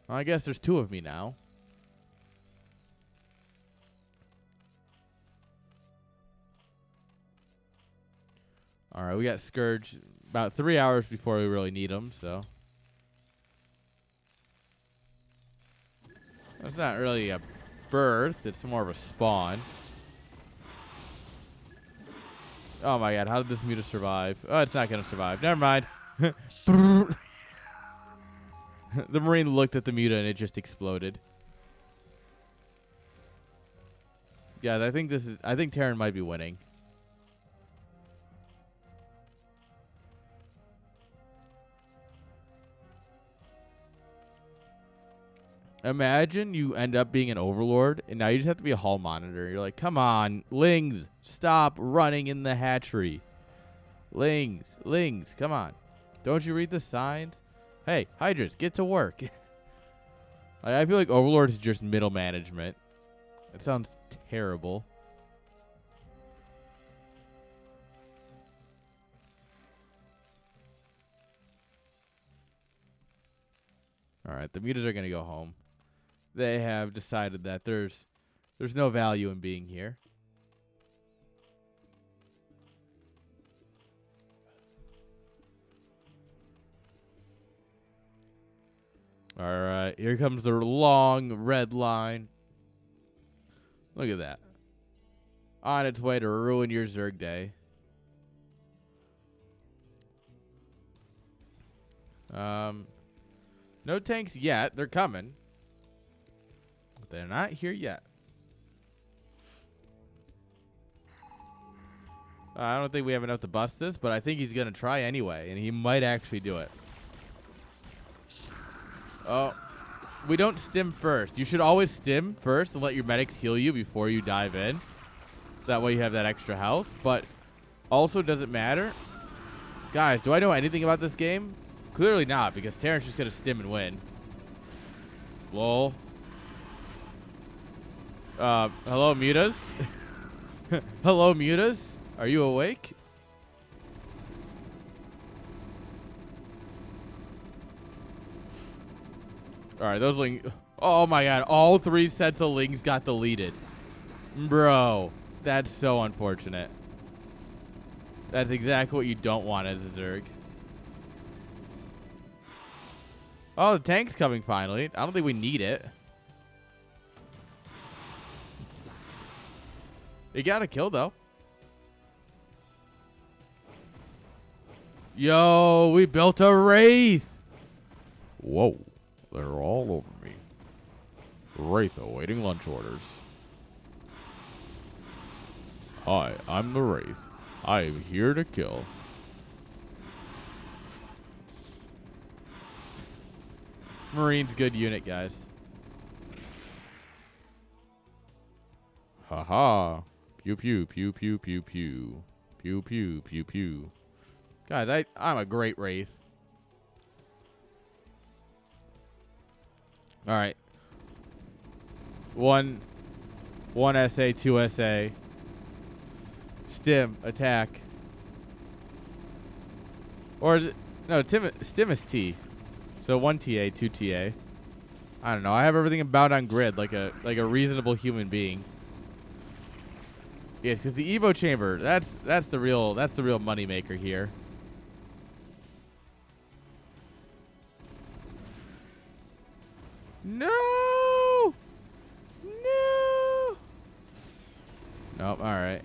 Well, I guess there's two of me now. All right, we got Scourge about 3 hours before we really need him, so. That's not really a birth. It's more of a spawn. Oh, my God. How did this muta survive? Oh, it's not going to survive. Never mind. The Marine looked at the muta, and it just exploded. Yeah, I think Terran might be winning. Imagine you end up being an overlord, and now you just have to be a hall monitor. You're like, come on, Lings, stop running in the hatchery. Lings, come on. Don't you read the signs? Hey, Hydras, get to work. I feel like overlord is just middle management. That sounds terrible. All right, the mutas are going to go home. They have decided that there's no value in being here. All right, here comes the long red line. Look at that. On its way to ruin your Zerg day. No tanks yet. They're coming. They're not here yet. I don't think we have enough to bust this, but I think he's going to try anyway, and he might actually do it. Oh, we don't stim first. You should always stim first and let your medics heal you before you dive in. So that way you have that extra health. But also doesn't matter. Guys, do I know anything about this game? Clearly not, because Terran's just going to stim and win. Lol. Hello, mutas? Hello, mutas? Are you awake? All right, those Ling. Oh my God, all 3 sets of Lings got deleted. Bro, that's so unfortunate. That's exactly what you don't want as a Zerg. Oh, the tank's coming finally. I don't think we need it. It got a kill, though. Yo, we built a Wraith. Whoa, they're all over me. Wraith awaiting lunch orders. Hi, I'm the Wraith. I am here to kill. Marine's good unit, guys. Haha. Pew pew pew pew pew pew. Pew pew pew pew. Guys, I'm a great Wraith. Alright. One SA, 2 SA. Stim, attack. Or is it, no, Stim is T. So 1 TA, 2 TA. I don't know. I have everything about on grid like a reasonable human being. Yes, because the Evo chamber, that's the real money maker here. No! No! Nope, alright.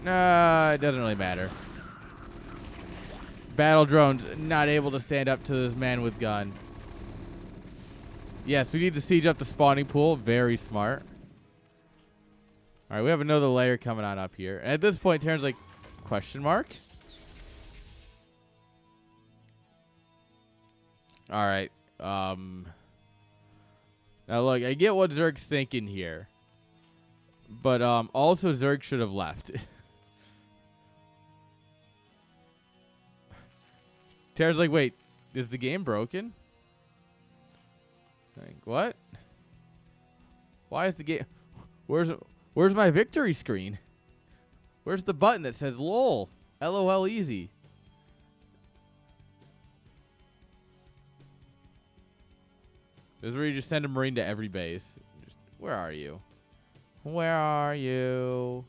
No, it doesn't really matter. Battle drones not able to stand up to this man with gun. Yes, we need to siege up the spawning pool. Very smart. Alright, we have another layer coming on up here. And at this point, Terran's like, question mark? Alright. Now look, I get what Zerg's thinking here. But also Zerg should have left. Terran's like, wait, is the game broken? Like, what? Why is the game... Where's my victory screen? Where's the button that says LOL? LOL easy. This is where you just send a Marine to every base. Just, where are you? Where are you?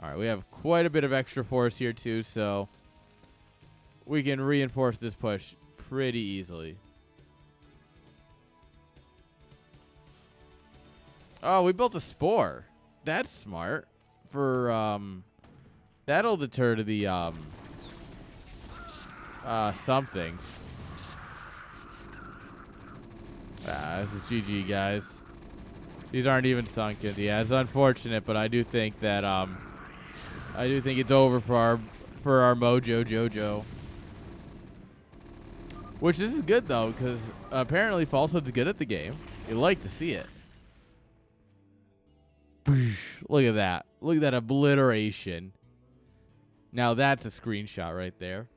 Alright, we have quite a bit of extra force here too, so we can reinforce this push pretty easily. Oh, we built a spore. That's smart. For that'll deter to the somethings. This is GG, guys. These aren't even sunken. Yeah, it's unfortunate, but I do think that I do think it's over for our Mojo Jojo. Which this is good though, because apparently Falsehood's good at the game. You like to see it. Look at that. Look at that obliteration. Now that's a screenshot right there.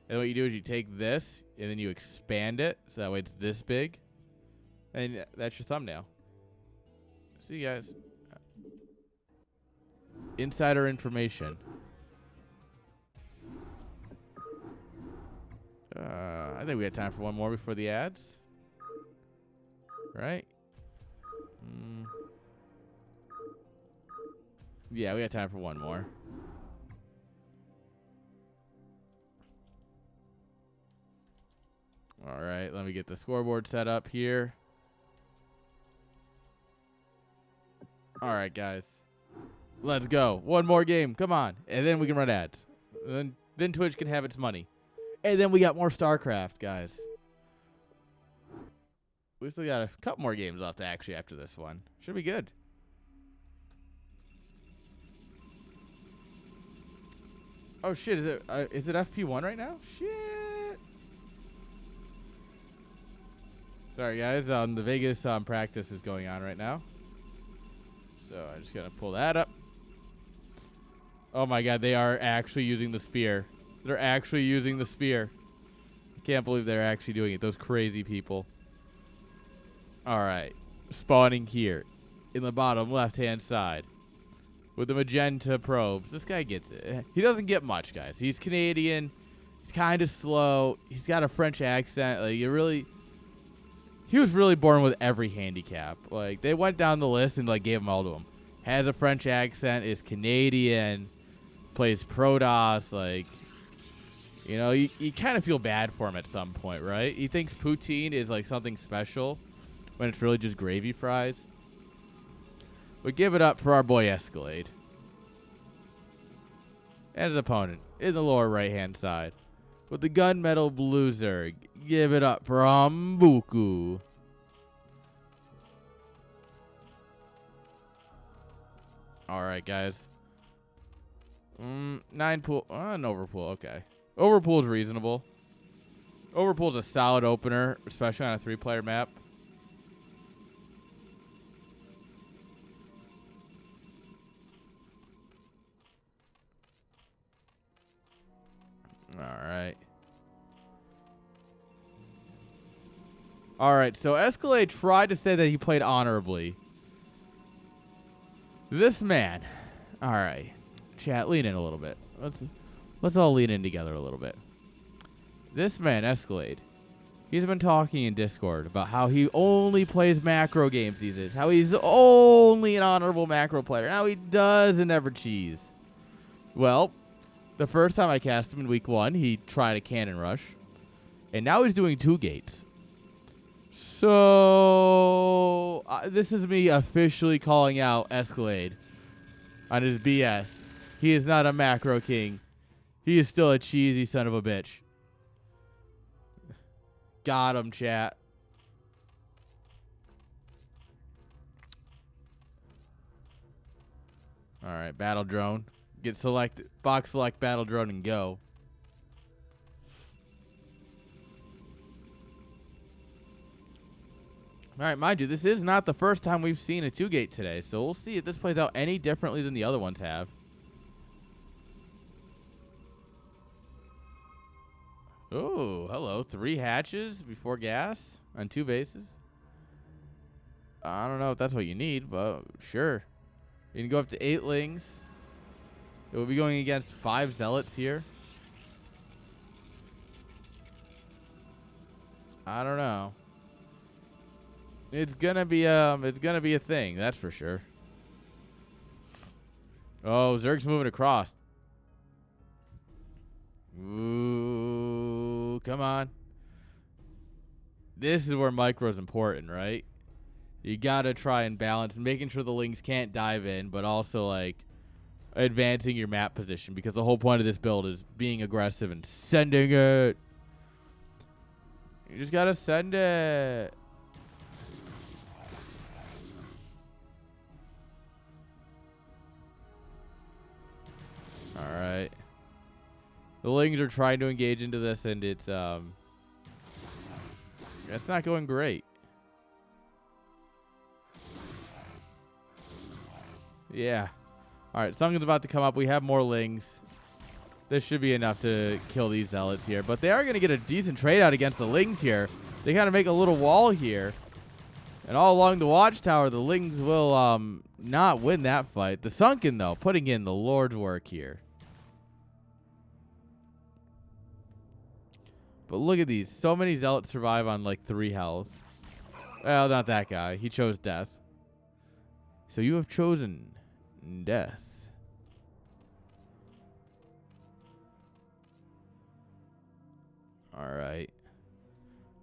And what you do is you take this and then you expand it so that way it's this big. And that's your thumbnail. See you guys. Insider information. I think we got time for one more before the ads. Right? Yeah, we got time for one more. All right, let me get the scoreboard set up here. All right, guys. Let's go. One more game. Come on. And then we can run ads. And then Twitch can have its money. And then we got more StarCraft, guys. We still got a couple more games left actually after this one. Should be good. Oh shit, is it FP1 right now? Shit. Sorry guys, the Vegas practice is going on right now. So I'm just gonna pull that up. Oh my god, they are actually using the spear. They're actually using the spear. I can't believe they're actually doing it. Those crazy people. Alright. Spawning here. In the bottom left-hand side. With the magenta probes. This guy gets it. He doesn't get much, guys. He's Canadian. He's kind of slow. He's got a French accent. Like, he was really born with every handicap. Like, they went down the list and, like, gave them all to him. Has a French accent, is Canadian, plays Protoss. Like, you know, you kind of feel bad for him at some point, right? He thinks poutine is, like, something special when it's really just gravy fries. But give it up for our boy Escalade. And his opponent in the lower right-hand side. With the gunmetal blue Zerg, give it up for Ambuku. Alright, guys. 9 pool. An overpool, okay. Overpool's reasonable. Overpool's a solid opener, especially on a 3-player map. Alright, so Escalade tried to say that he played honorably. This man. Alright. Chat, lean in a little bit. Let's all lean in together a little bit. This man, Escalade, he's been talking in Discord about how he only plays macro games these days. How he's only an honorable macro player. How he doesn't ever cheese. Well, the first time I cast him in week 1, he tried a cannon rush. And now he's doing 2 gates. So, this is me officially calling out Escalade on his BS. He is not a macro king. He is still a cheesy son of a bitch. Got him, chat. Alright, battle drone. Get selected. Box select battle drone and go. Alright, mind you, this is not the first time we've seen a 2-gate today, so we'll see if this plays out any differently than the other ones have. Oh, hello. 3 hatches before gas on 2 bases. I don't know if that's what you need, but sure. You can go up to 8 lings. It will be going against 5 zealots here. I don't know. It's gonna be a thing, that's for sure. Oh, Zerg's moving across. Ooh, come on. This is where micro is important, right? You gotta try and balance, making sure the lings can't dive in, but also like advancing your map position, because the whole point of this build is being aggressive and sending it. You just gotta send it. Alright. The lings are trying to engage into this, and it's not going great. Yeah. Alright, Sunken's about to come up. We have more lings. This should be enough to kill these zealots here. But they are going to get a decent trade out against the lings here. They kind of make a little wall here. And all along the watchtower, the lings will not win that fight. The Sunken, though, putting in the Lord's work here. But look at these. So many zealots survive on like 3 health. Well, not that guy. He chose death. So you have chosen death. Alright.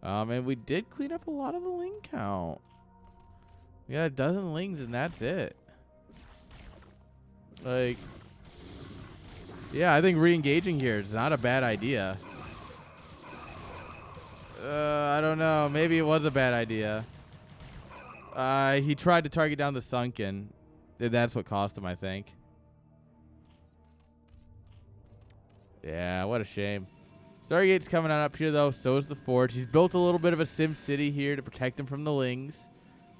And we did clean up a lot of the ling count. We got 12 lings and that's it. Like, yeah, I think re-engaging here is not a bad idea. I don't know. Maybe it was a bad idea. He tried to target down the Sunken. That's what cost him, I think. Yeah, what a shame. Stargate's coming on up here, though. So is the Forge. He's built a little bit of a Sim City here to protect him from the lings,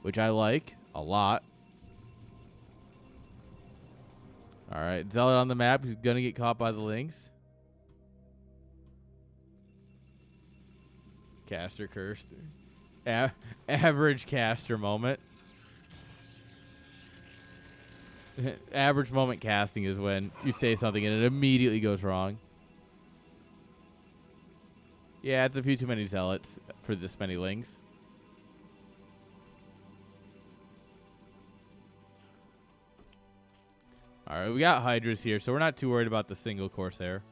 which I like a lot. All right, Zealot on the map. He's going to get caught by the lings. Caster cursed. Average caster moment. Average moment casting is when you say something and it immediately goes wrong. Yeah, it's a few too many zealots for this many lings. All right, we got Hydras here, so we're not too worried about the single Corsair.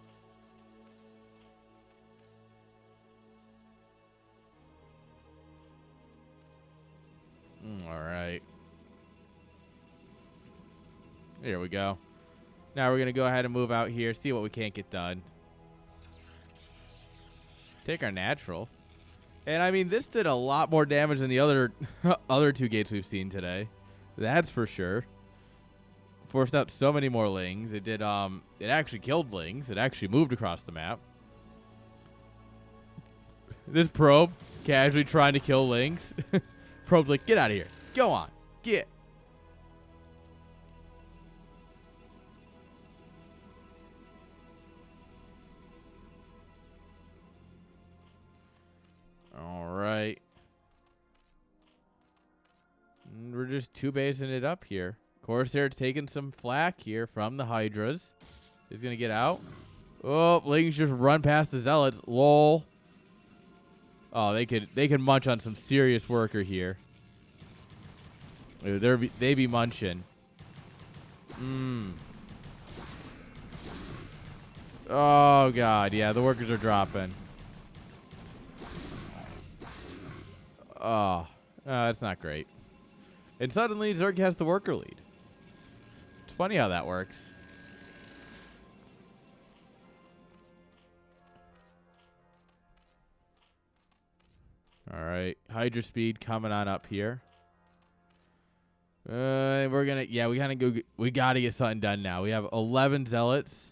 All right. Here we go. Now we're going to go ahead and move out here, see what we can't get done. Take our natural. And, I mean, this did a lot more damage than the other other 2 gates we've seen today. That's for sure. Forced out so many more lings. It did, it actually killed lings. It actually moved across the map. This probe casually trying to kill lings. Probe's like, get out of here. Go on. Get. All right. And we're just 2-basing it up here. Corsair taking some flack here from the Hydras. He's going to get out. Oh, lings just run past the Zealots. Lol. Oh, they could munch on some serious worker here. They be munching. Oh, God. Yeah, the workers are dropping. Oh, that's not great. And suddenly, Zerg has the worker lead. It's funny how that works. All right, Hydra speed coming on up here. We're gonna, yeah, we gotta get something done now. We have 11 zealots,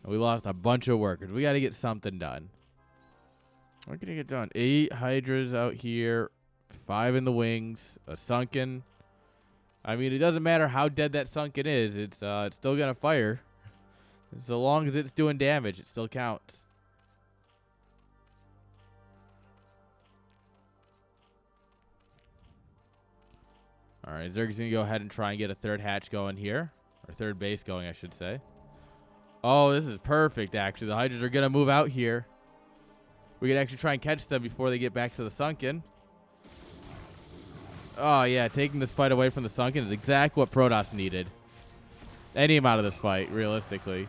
and we lost a bunch of workers. We gotta get something done. What can you get done? 8 Hydras out here, 5 in the wings, a sunken. I mean, it doesn't matter how dead that sunken is. It's still gonna fire. So long as it's doing damage, it still counts. All right, Zerg's going to go ahead and try and get a third hatch going here. Or third base going, I should say. Oh, this is perfect, actually. The Hydras are going to move out here. We can actually try and catch them before they get back to the sunken. Oh, yeah, taking this fight away from the sunken is exactly what Protoss needed. Any amount of this fight, realistically.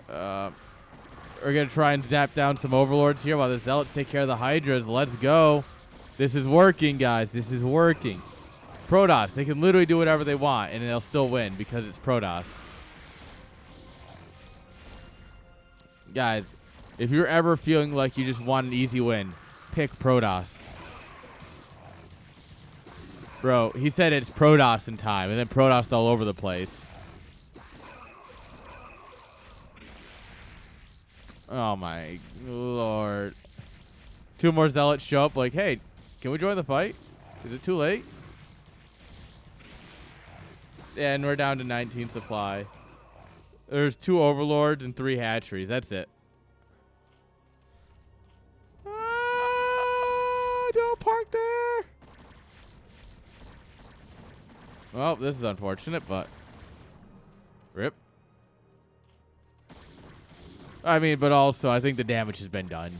We're going to try and zap down some Overlords here while the Zealots take care of the Hydras. Let's go. This is working, guys. This is working. Protoss, they can literally do whatever they want, and they'll still win because it's Protoss. Guys, if you're ever feeling like you just want an easy win, pick Protoss. Bro, he said it's Protoss in time, and then Protoss all over the place. Oh, my Lord. 2 more Zealots show up like, hey, can we join the fight? Is it too late? And we're down to 19 supply. There's 2 Overlords and 3 hatcheries. That's it. Don't park there. Well, this is unfortunate, but rip. I mean, but also, I think the damage has been done.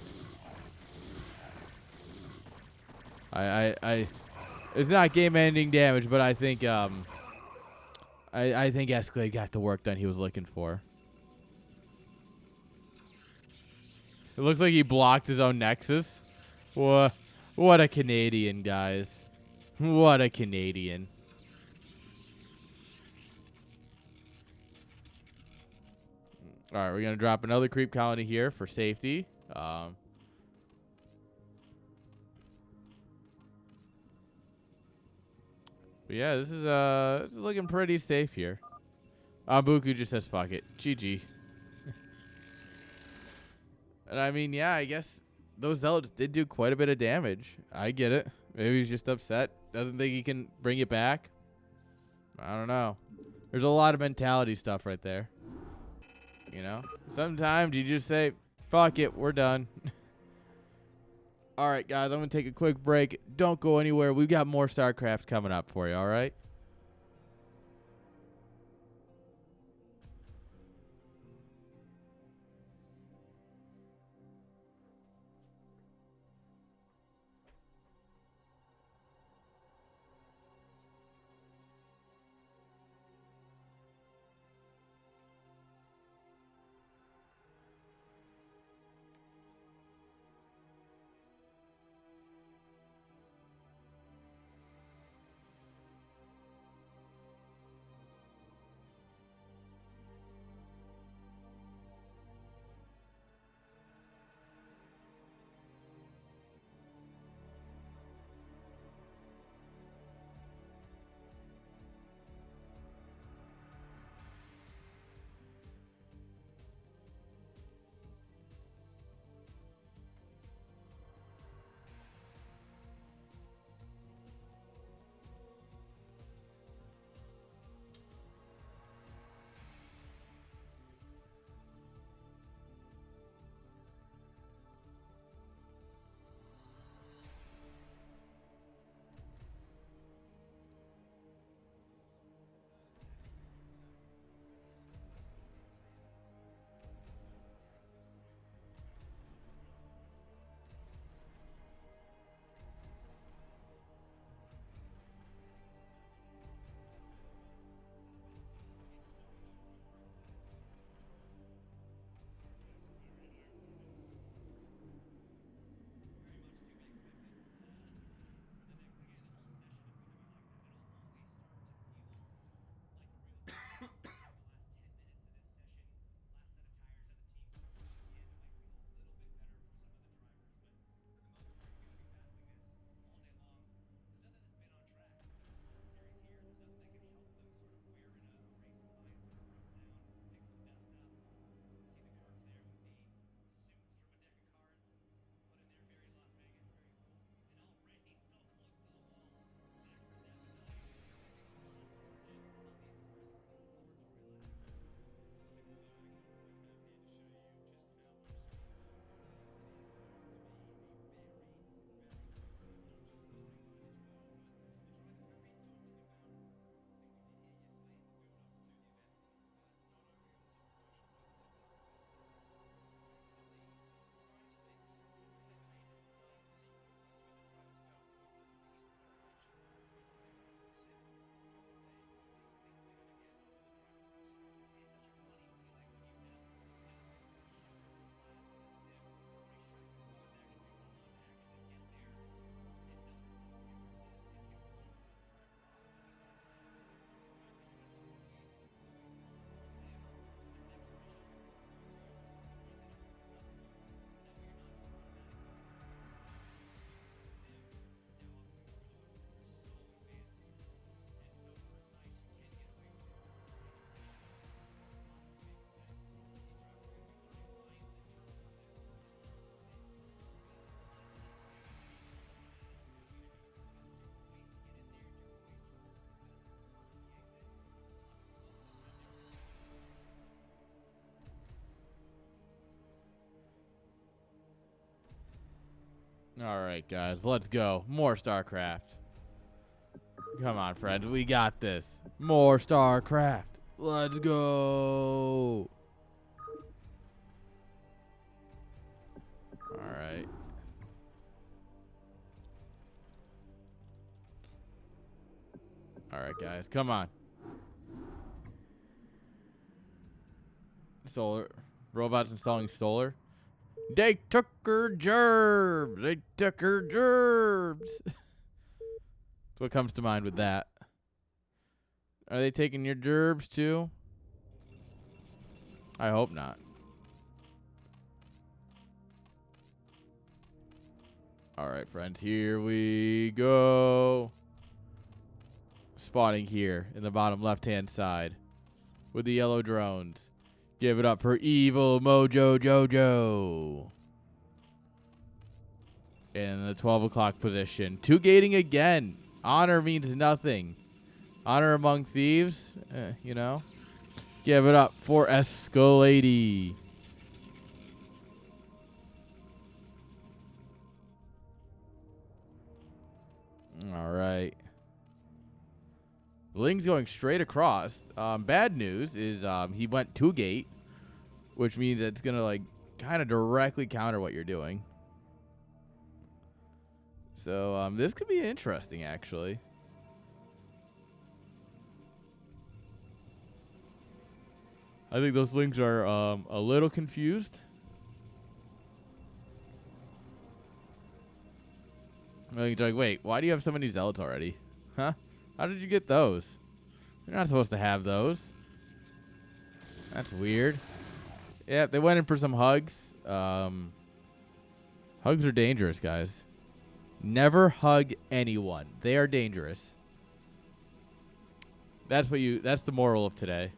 It's not game-ending damage, but I think I think Escalade got the work done he was looking for. It looks like he blocked his own Nexus. What a Canadian, guys. What a Canadian. All right, we're going to drop another creep colony here for safety. But yeah, this is looking pretty safe here. Buku just says fuck it. GG. And I mean, yeah, I guess those Zealots did do quite a bit of damage. I get it. Maybe he's just upset. Doesn't think he can bring it back. I don't know. There's a lot of mentality stuff right there. You know? Sometimes you just say, fuck it, we're done. All right, guys, I'm going to take a quick break. Don't go anywhere. We've got more StarCraft coming up for you, all right? All right, guys, let's go. More StarCraft. Come on, friends. We got this. More StarCraft. Let's go. All right. All right, guys. Come on. Solar. Robots installing solar. They took her gerbs. They took her gerbs. That's what comes to mind with that. Are they taking your gerbs too? I hope not. All right, friends. Here we go. Spawning here in the bottom left-hand side with the yellow drones. Give it up for Evil Mojo Jojo. In the 12 o'clock position. 2 gating again. Honor means nothing. Honor among thieves, you know. Give it up for Escalade. All right. Ling's going straight across. Bad news is he went 2 gate, which means it's going to like kind of directly counter what you're doing. So this could be interesting, actually. I think those Lings are a little confused. Like, wait, why do you have so many Zealots already? Huh? How did you get those? You're not supposed to have those. That's weird. Yeah, they went in for some hugs. Hugs are dangerous, guys. Never hug anyone. They are dangerous. That's the moral of today.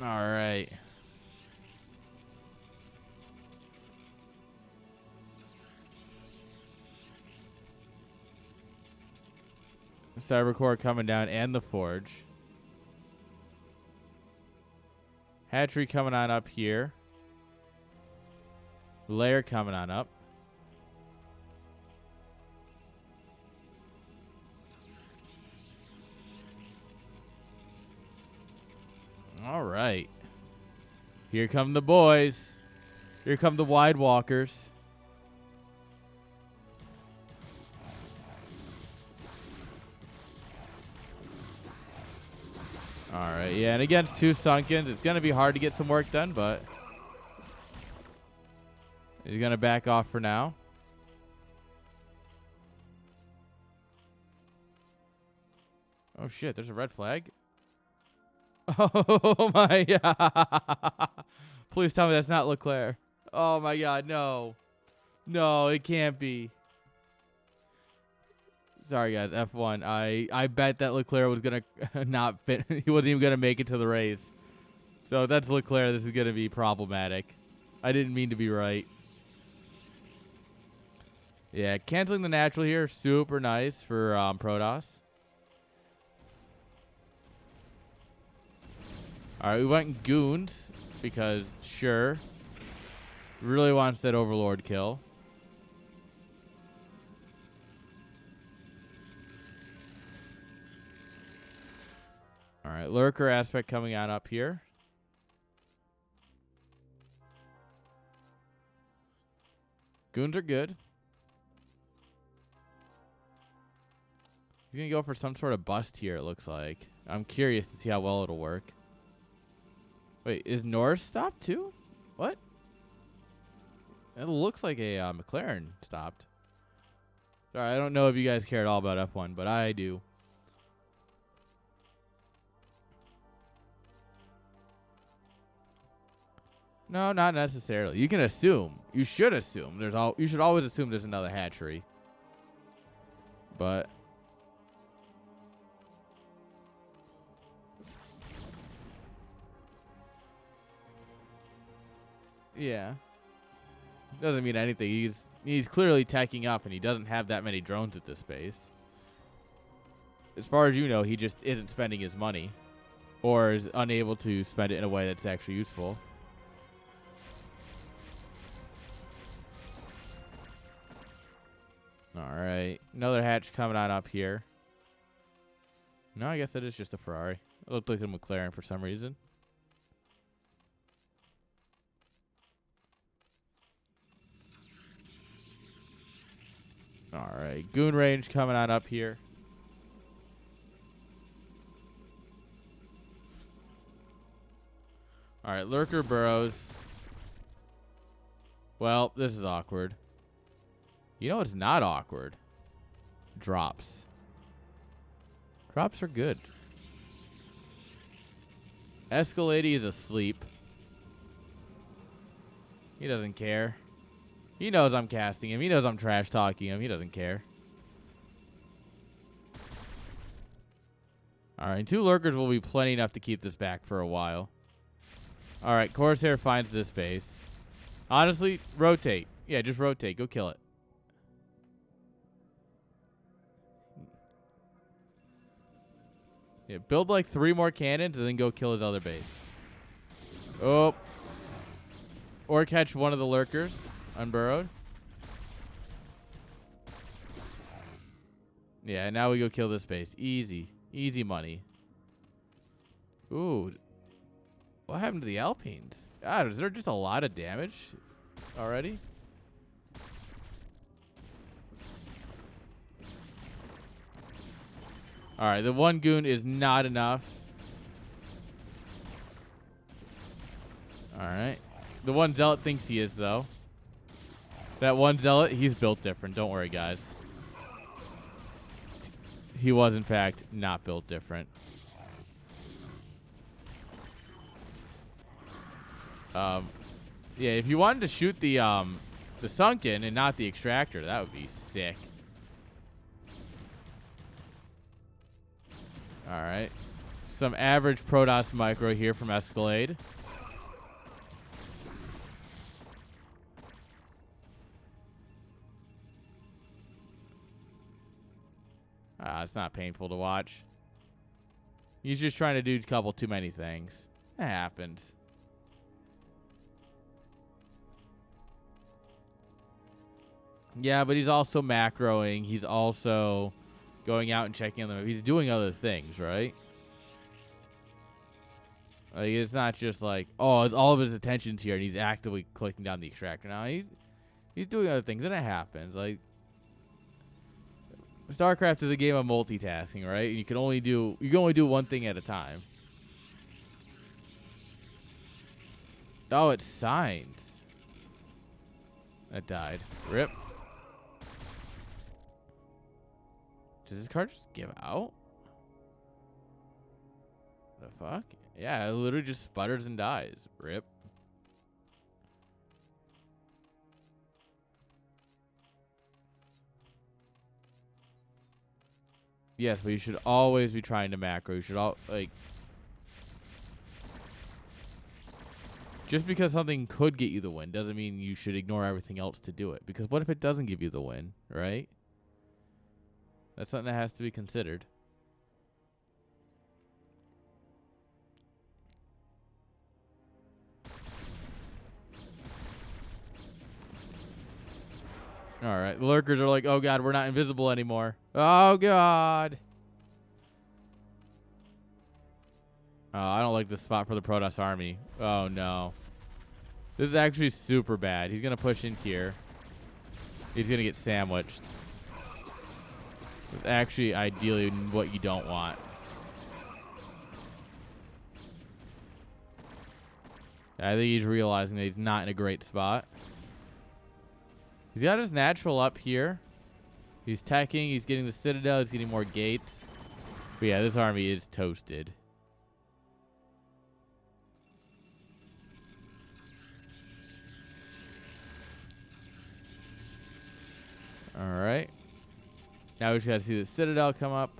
All right. Cybercore coming down and the Forge. Hatchery coming on up here. Lair coming on up. All right. Here come the boys. Here come the Wide Walkers. All right, yeah, and against 2 Sunkens, it's going to be hard to get some work done, but he's going to back off for now. Oh, shit, there's a red flag. Oh, my God. Please tell me that's not Leclerc. Oh, my God, no. No, it can't be. Sorry, guys, F1. I bet that Leclerc was going to not fit. He wasn't even going to make it to the race. So that's Leclerc. This is going to be problematic. I didn't mean to be right. Yeah, canceling the natural here. Super nice for Protoss. All right, we went Goons because, sure. Really wants that Overlord kill. All right, Lurker aspect coming on up here. Goons are good. He's going to go for some sort of bust here, it looks like. I'm curious to see how well it'll work. Wait, is Norris stopped too? What? It looks like a McLaren stopped. Sorry, I don't know if you guys care at all about F1, but I do. No, not necessarily. You can assume. You should assume. You should always assume there's another hatchery. But yeah. Doesn't mean anything. He's clearly teching up and he doesn't have that many drones at this space. As far as you know, he just isn't spending his money or is unable to spend it in a way that's actually useful. All right. Another hatch coming on up here. No, I guess that is just a Ferrari. It looked like a McLaren for some reason. All right. Goon range coming on up here. All right. Lurker burrows. Well, this is awkward. You know what's not awkward? Drops. Drops are good. Escalade is asleep. He doesn't care. He knows I'm casting him. He knows I'm trash talking him. He doesn't care. All right, 2 lurkers will be plenty enough to keep this back for a while. All right, Corsair finds this base. Honestly, rotate. Yeah, just rotate. Go kill it. Yeah, build like 3 more cannons and then go kill his other base. Oh. Or catch one of the lurkers unburrowed. Yeah, now we go kill this base. Easy. Easy money. Ooh. What happened to the Alpines? God, is there just a lot of damage already? All right, the 1 goon is not enough. All right. The 1 zealot thinks he is, though. That 1 zealot, he's built different. Don't worry, guys. He was, in fact, not built different. Yeah, if you wanted to shoot the sunken and not the extractor, that would be sick. All right. Some average Protoss micro here from Escalade. It's not painful to watch. He's just trying to do a couple too many things. That happens. Yeah, but he's also macroing. He's also going out and checking on them. He's doing other things, right? Like, it's not just like, oh, it's all of his attention's here and he's actively clicking down the extractor. Now he's doing other things, and it happens. Like, StarCraft is a game of multitasking, right? And you can only do one thing at a time. Oh, it's signs. That died. Rip. Does this card just give out? The fuck? Yeah, it literally just sputters and dies. Rip. Yes, but you should always be trying to macro. You should just because something could get you the win doesn't mean you should ignore everything else to do it. Because what if it doesn't give you the win, right? That's something that has to be considered. All right, the lurkers are like, oh god, we're not invisible anymore. Oh god. Oh, I don't like this spot for the Protoss army. Oh no. This is actually super bad. He's going to push in here. He's going to get sandwiched. It's actually ideally what you don't want. I think he's realizing that he's not in a great spot. He's got his natural up here. He's teching. He's getting the Citadel. He's getting more gates. But yeah, this army is toasted. All right. Now we just got to see the Citadel come up.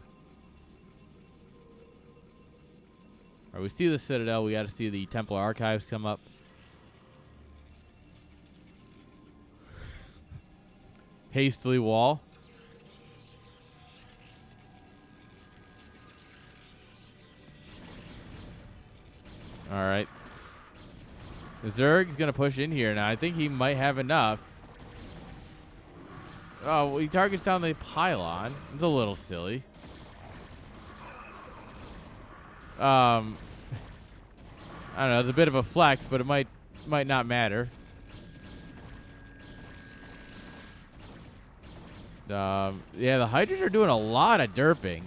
All right, we see the Citadel. We got to see the Templar Archives come up. Hastily wall. All right. Zerg's going to push in here now. I think he might have enough. Oh, he targets down the pylon. It's a little silly. I don't know. It's a bit of a flex, but it might not matter. Yeah, the Hydras are doing a lot of derping.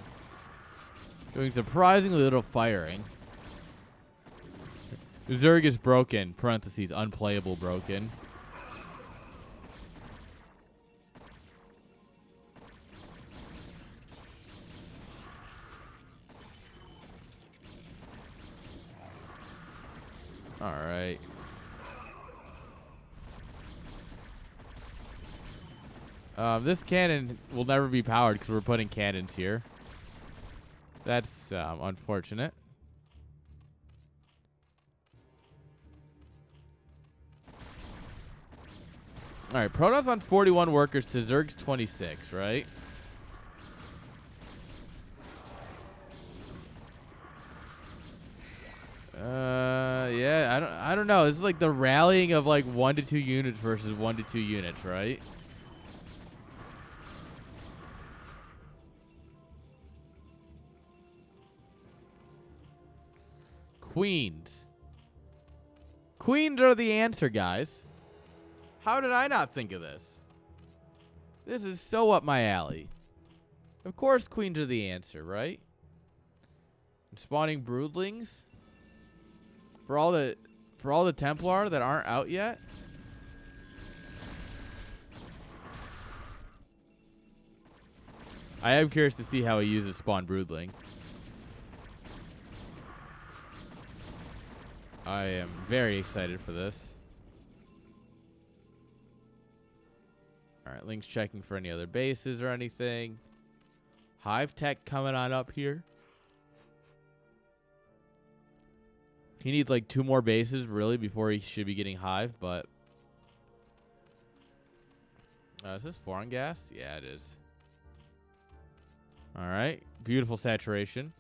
Doing surprisingly little firing. Zerg is broken. Parentheses, unplayable broken. All right. This cannon will never be powered because we're putting cannons here. That's unfortunate. All right, Protoss on 41 workers to Zerg's 26, right? Yeah, I don't know. This is like the rallying of like 1 to 2 units versus 1 to 2 units, right? Queens. Queens are the answer, guys. How did I not think of this? This is so up my alley. Of course queens are the answer, right? And spawning broodlings for all the Templar that aren't out yet. I am curious to see how he uses spawn broodling. I am very excited for this. Alright, Link's checking for any other bases or anything. Hive tech coming on up here. He needs like 2 more bases, really, before he should be getting Hive, but... is this foreign gas? Yeah, it is. Alright, beautiful saturation.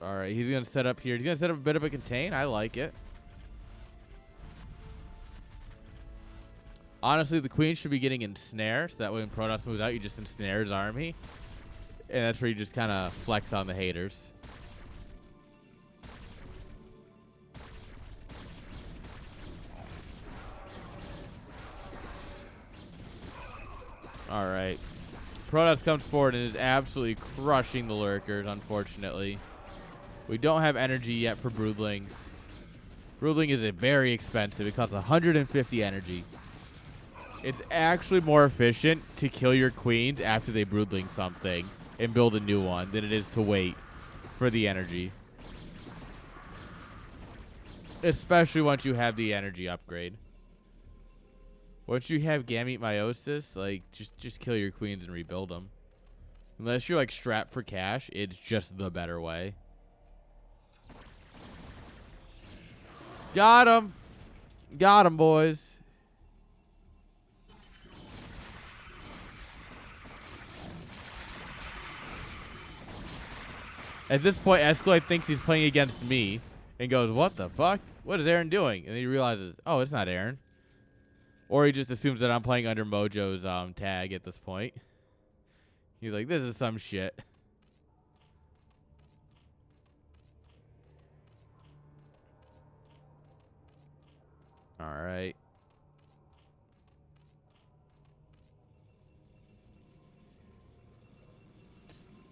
Alright, he's going to set up here. He's going to set up a bit of a contain. I like it. Honestly, the queen should be getting ensnare, so that way when Protoss moves out, you just ensnare his army. And that's where you just kind of flex on the haters. Alright. Protoss comes forward and is absolutely crushing the lurkers, unfortunately. We don't have energy yet for broodlings. Broodling is very expensive. It costs 150 energy. It's actually more efficient to kill your queens after they broodling something and build a new one than it is to wait for the energy. Especially once you have the energy upgrade. Once you have gamete meiosis, like just kill your queens and rebuild them. Unless you're like strapped for cash, it's just the better way. Got him. Got him, boys. At this point, Escalade thinks he's playing against me and goes, what the fuck? What is Aaron doing? And then he realizes, oh, it's not Aaron. Or he just assumes that I'm playing under Mojo's tag at this point. He's like, this is some shit. All right.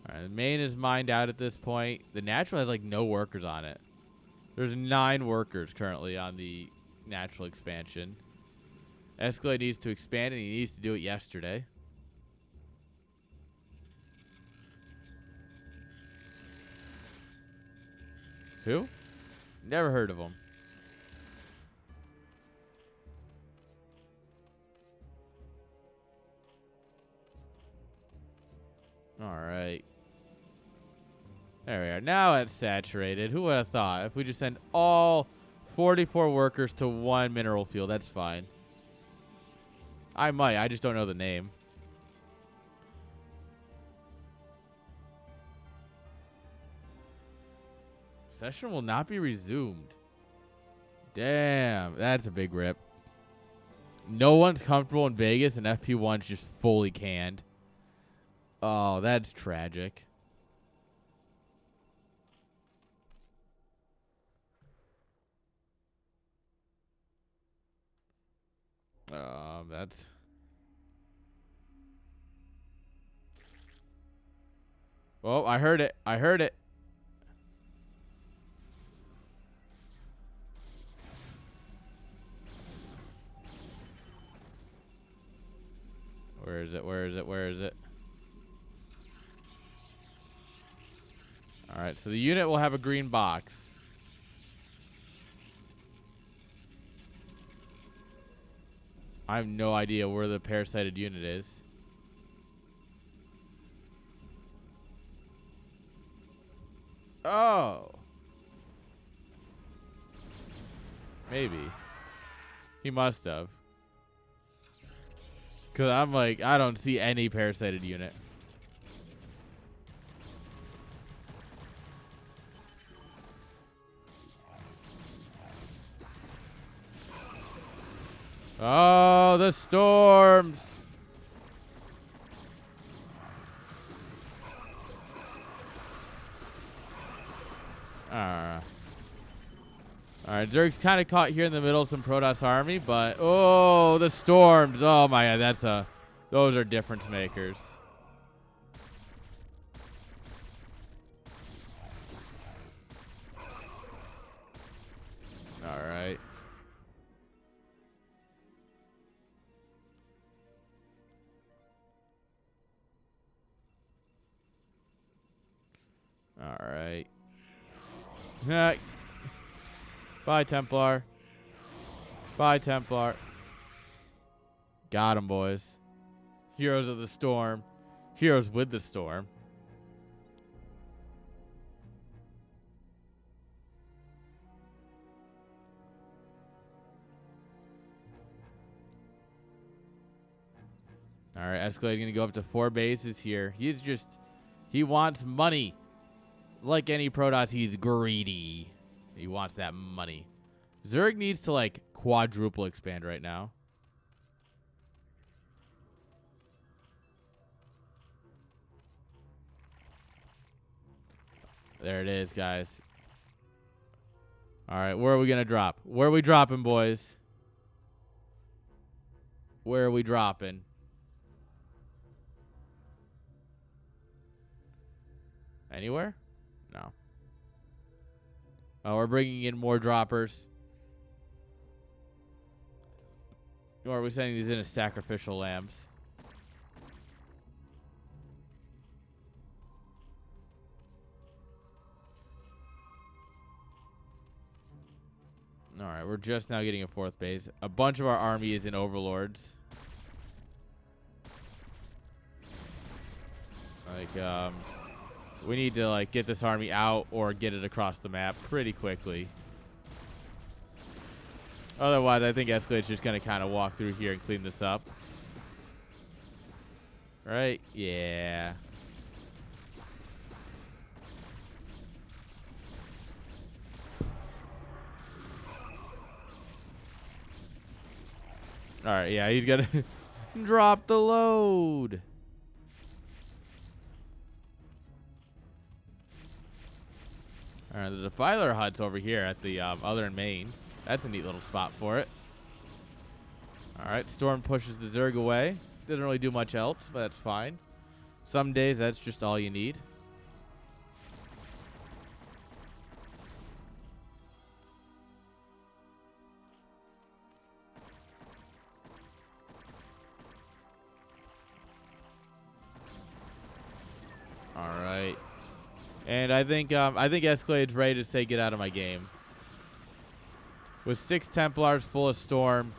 All right, the main is mined out at this point. The natural has like no workers on it. There's 9 workers currently on the natural expansion. Escalade needs to expand, and he needs to do it yesterday. Who? Never heard of him. All right. There we are. Now it's saturated. Who would have thought? If we just send all 44 workers to 1 mineral field, that's fine. I might. I just don't know the name. Session will not be resumed. Damn, that's a big rip. No one's comfortable in Vegas, and FP1's just fully canned. Oh, that's tragic. That's... Oh, I heard it. I heard it. Where is it? Where is it? Where is it? All right, so the unit will have a green box. I have no idea where the parasited unit is. Oh. Maybe. He must have. Because I'm like, I don't see any parasited unit. Oh, the storms. All right, Zerg's kind of caught here in the middle of some Protoss army, but oh, the storms. Oh my God, those are difference makers. All right. All right. Bye, Templar. Bye, Templar. Got him, boys. Heroes of the storm. Heroes with the storm. All right, Escalade going to go up to 4 bases here. He wants money. Like any Protoss, he's greedy. He wants that money. Zerg needs to, like, quadruple expand right now. There it is, guys. All right, where are we going to drop? Where are we dropping, boys? Where are we dropping? Anywhere? No. Oh, we're bringing in more droppers. Or are we sending these in as sacrificial lambs? All right, we're just now getting a 4th base. A bunch of our army is in Overlords. Like, we need to, like, get this army out or get it across the map pretty quickly. Otherwise, I think Escalade's just going to kind of walk through here and clean this up. Right? Yeah. All right, yeah, he's going to drop the load. All right, the Defiler hut's over here at the other main. That's a neat little spot for it. All right, Storm pushes the Zerg away. Doesn't really do much else, but that's fine. Some days, that's just all you need. All right. And I think Escalade's ready to say, get out of my game. With 6 Templars full of Storm,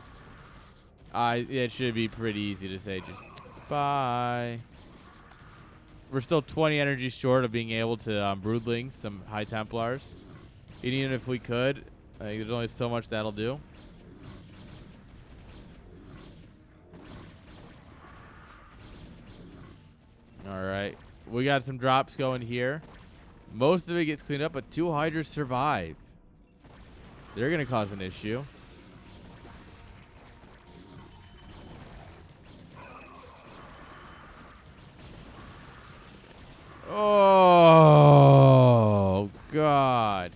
it should be pretty easy to say just bye. We're still 20 energy short of being able to Broodling some High Templars. And even if we could, I think there's only so much that'll do. All right. We got some drops going here. Most of it gets cleaned up, but 2 Hydras survive. They're going to cause an issue. Oh, God.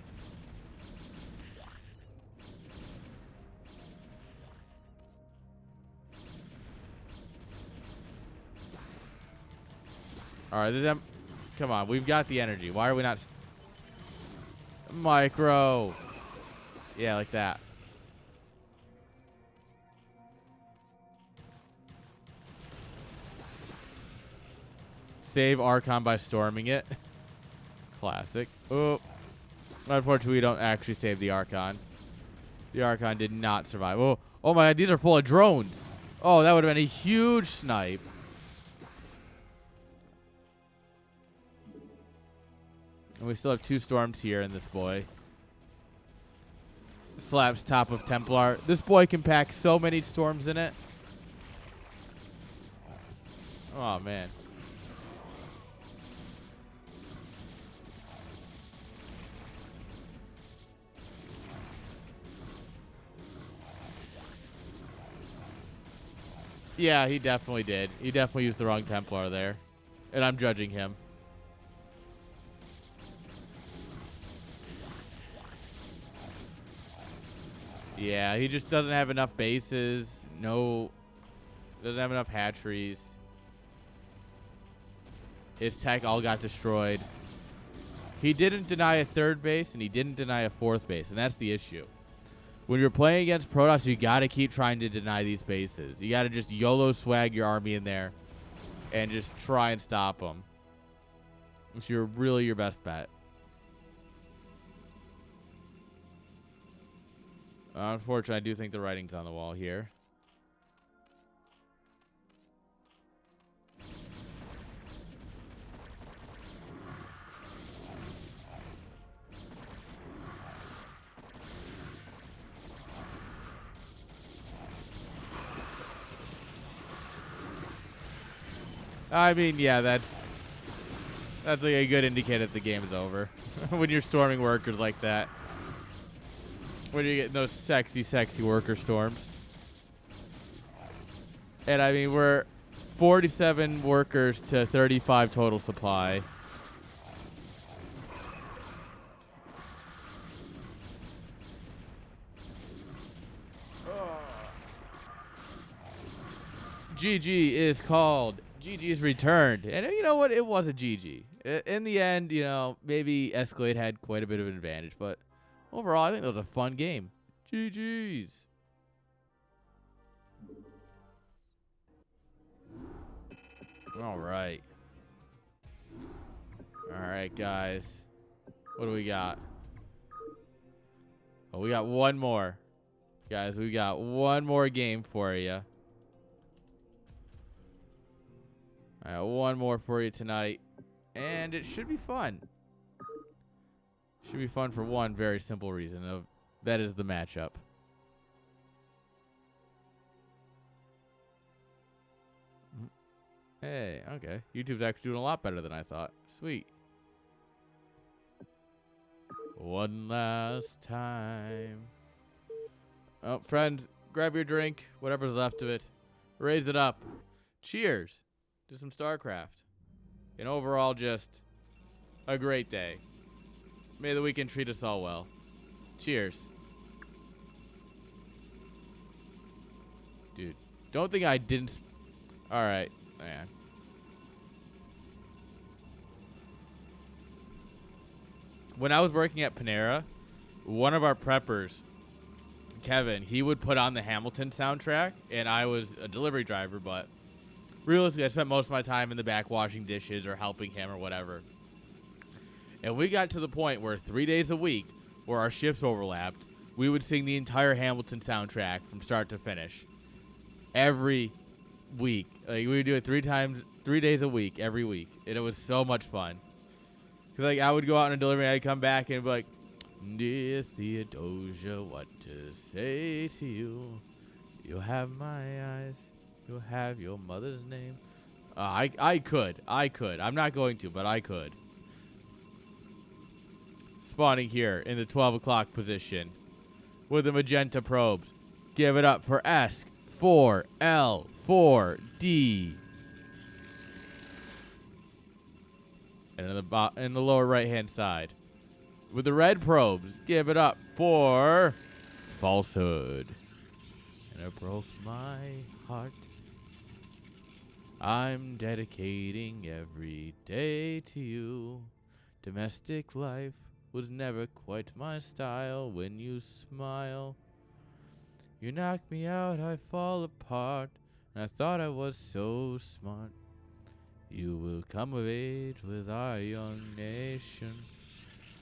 All right, come on. We've got the energy. Why are we not... Micro. Yeah, like that. Save Archon by storming it. Classic. Oh. Unfortunately, we don't actually save the Archon. The Archon did not survive. Oh, oh my God, these are full of drones. Oh, that would have been a huge snipe. And we still have 2 storms here in this boy. Slaps top of Templar. This boy can pack so many storms in it. Oh, man. Yeah, he definitely did. He definitely used the wrong Templar there. And I'm judging him. Yeah, he just doesn't have enough bases. No, doesn't have enough hatcheries. His tech all got destroyed. He didn't deny a 3rd base, and he didn't deny a 4th base, and that's the issue. When you're playing against Protoss, you got to keep trying to deny these bases. You got to just YOLO swag your army in there and just try and stop them. It's really your best bet. Unfortunately, I do think the writing's on the wall here. I mean, yeah, that's like a good indicator that the game is over. When you're storming workers like that. When you get those sexy, sexy worker storms. And I mean, we're 47 workers to 35 total supply. GG is called. GG is returned. And you know what? It was a GG. In the end, you know, maybe Escalade had quite a bit of an advantage, but overall, I think that was a fun game. GG's. All right. All right, guys. What do we got? Oh, we got one more. Guys, we got one more game for you. I got one more for you tonight. And it should be fun. Should be fun for one very simple reason. That is the matchup. Hey, okay. YouTube's actually doing a lot better than I thought. Sweet. One last time. Oh, friends, grab your drink, whatever's left of it. Raise it up. Cheers to some StarCraft. And overall, just a great day. May the weekend treat us all well. Cheers. Dude, don't think I didn't... All right, man. When I was working at Panera, one of our preppers, Kevin, he would put on the Hamilton soundtrack, and I was a delivery driver, but realistically, I spent most of my time in the back washing dishes or helping him or whatever. And we got to the point where 3 days a week, where our shifts overlapped, we would sing the entire Hamilton soundtrack from start to finish. Every week. Like, we would do it 3 days a week, every week. And it was so much fun. Because, like, I would go out on a delivery, and I'd come back and be like, "Dear Theodosia, what to say to you? You have my eyes. You have your mother's name." I could. I'm not going to, but I could. Spawning here in the 12 o'clock position. with the magenta probes. Give it up for S, 4, L, 4, D. And in the lower right-hand side, with the red probes, give it up for falsehood. And it broke my heart. I'm dedicating every day to you. Domestic life was never quite my style. When you smile, you knock me out, I fall apart. And I thought I was so smart. You will come of age with our young nation.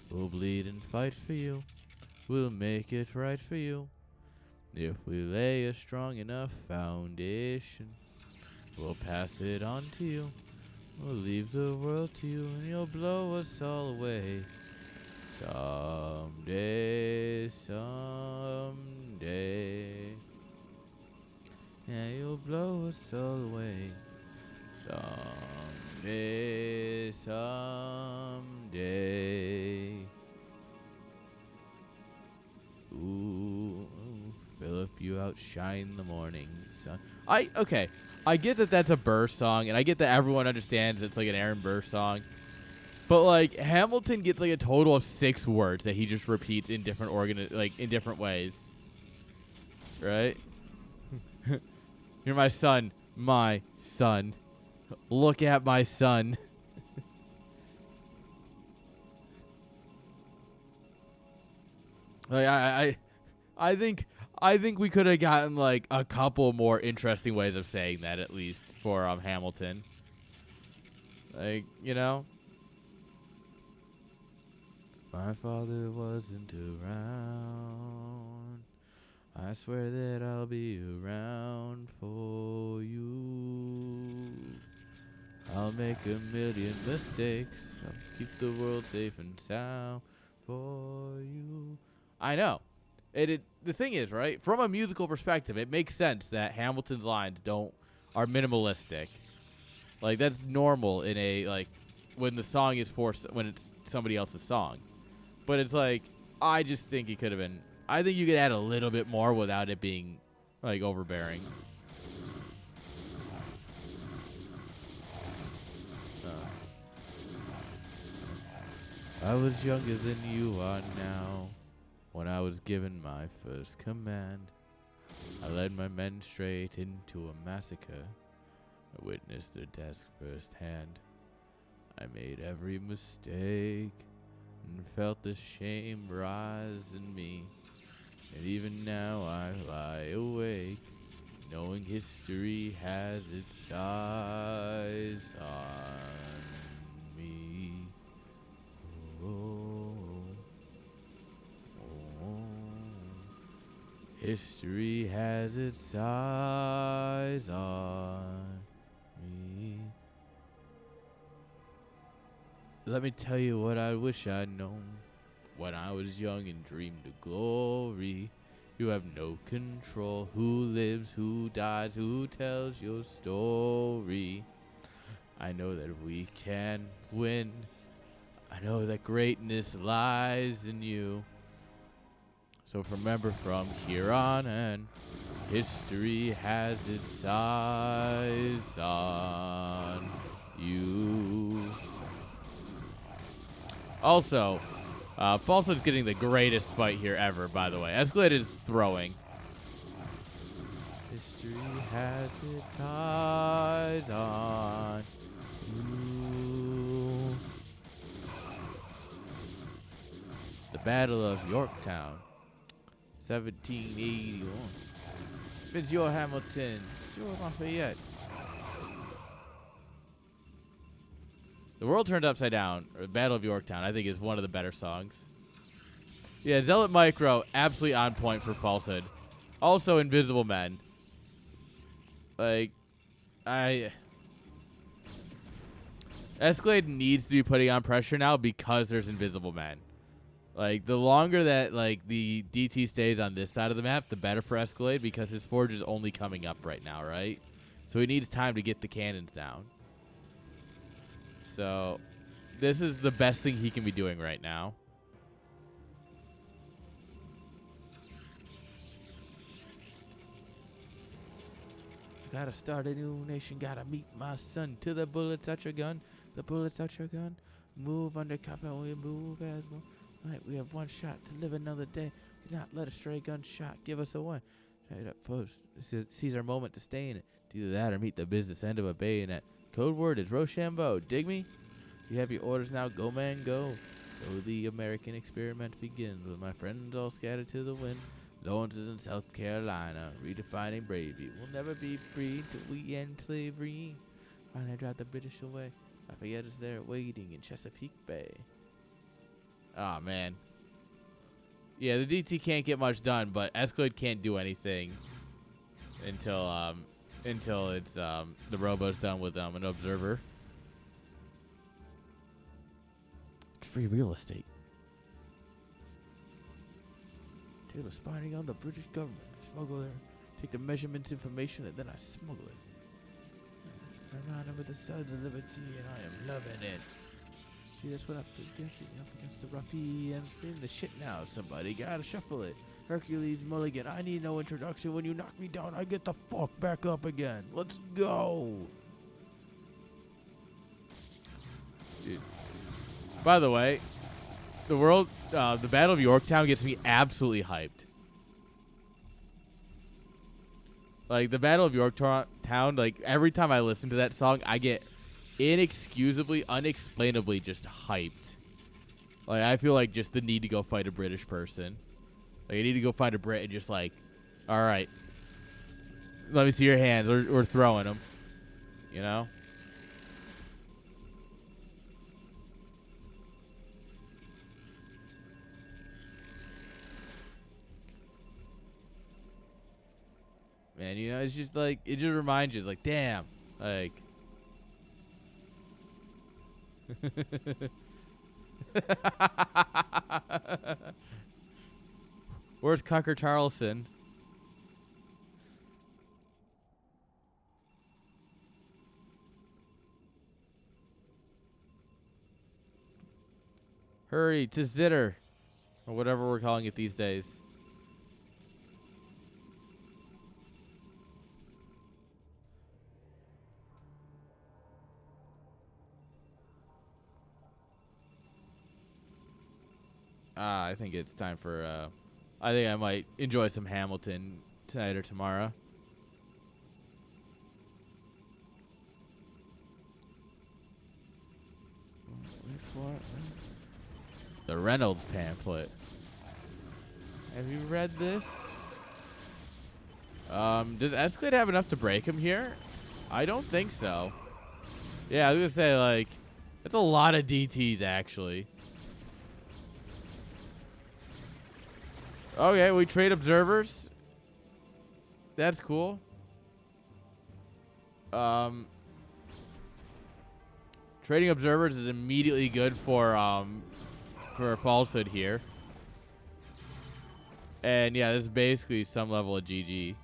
We'll bleed and fight for you. We'll make it right for you. If we lay a strong enough foundation, we'll pass it on to you. We'll leave the world to you, and you'll blow us all away. Someday, someday. Yeah, you'll blow us all away. Someday, someday. Ooh, Philip, you outshine the morning sun. Okay, I get that that's a Burr song, and I get that everyone understands it's like an Aaron Burr song. But like Hamilton gets like a total of 6 words that he just repeats in different in different ways. Right? You're my son, my son. Look at my son. Like I think we could have gotten like a couple more interesting ways of saying that at least for Hamilton. Like, you know, my father wasn't around. I swear that I'll be around for you. I'll make a million mistakes. I'll keep the world safe and sound for you. I know. The thing is, right? From a musical perspective, it makes sense that Hamilton's lines are minimalistic. Like that's normal in when the song is when it's somebody else's song. But it's like I just think it could have been. I think you could add a little bit more without it being like overbearing. I was younger than you are now. When I was given my first command, I led my men straight into a massacre. I witnessed their deaths firsthand. I made every mistake and felt the shame rise in me. And even now I lie awake, knowing history has its eyes on me. Oh, oh, history has its eyes on me. Let me tell you what I wish I'd known when I was young and dreamed of glory. You have no control. Who lives, who dies, who tells your story? I know that we can win. I know that greatness lies in you. So remember from here on in, history has its eyes on you. Also, Falsehood's getting the greatest fight here ever, by the way. Escalade is throwing. History has its eyes on you. The Battle of Yorktown, 1781. Monsieur Hamilton, Monsieur Lafayette. The World Turned Upside Down, or the Battle of Yorktown, I think is one of the better songs. Yeah, Zealot Micro, absolutely on point for Falsehood. Also, Invisible Men. Like, Escalade needs to be putting on pressure now because there's Invisible Men. Like, the longer that, like, the DT stays on this side of the map, the better for Escalade because his Forge is only coming up right now, right? So he needs time to get the cannons down. So, this is the best thing he can be doing right now. Gotta start a new nation. Gotta meet my son. To the bullets at your gun. The bullets at your gun. Move under cover. We move as one. Right, we have one shot to live another day. Do not let a stray gunshot give us away. Right up post. Seize our moment to stay in it. Do that or meet the business end of a bayonet. Code word is Rochambeau. Dig me? You have your orders now. Go, man, go. So the American experiment begins with my friends all scattered to the wind. Lawrence is in South Carolina, redefining bravery. We'll never be free till we end slavery. Finally, I drive the British away. I forget us there waiting in Chesapeake Bay. Oh man. Yeah, the DT can't get much done, but Escalade can't do anything until it's the robo's done with an observer. Free real estate. Taylor spying on the British government. I smuggle there. Take the measurements information and then I smuggle it. I'm on with the Sons of Liberty and I am loving it. See, that's what I'm against the ruffians. In the shit now, somebody gotta shuffle it. Hercules Mulligan, I need no introduction. When you knock me down, I get the fuck back up again. Let's go. Dude. By the way, the Battle of Yorktown gets me absolutely hyped. Like, the Battle of Yorktown, like, every time I listen to that song, I get inexcusably, unexplainably just hyped. Like, I feel like just the need to go fight a British person. Like, I need to go find a Brit and just, like, all right, let me see your hands. We're throwing them, you know? Man, you know, it's just like, it just reminds you, it's like, damn, like. Where's Tucker Carlson? Hurry to Zitter, or whatever we're calling it these days. I think it's time for, I think I might enjoy some Hamilton tonight or tomorrow. Wait for it. The Reynolds pamphlet. Have you read this? Does Escalade have enough to break him here? I don't think so. Yeah, I was gonna say, like, that's a lot of DTs, actually. Okay, we trade observers. That's cool. Trading observers is immediately good for falsehood here. And yeah, this is basically some level of GG.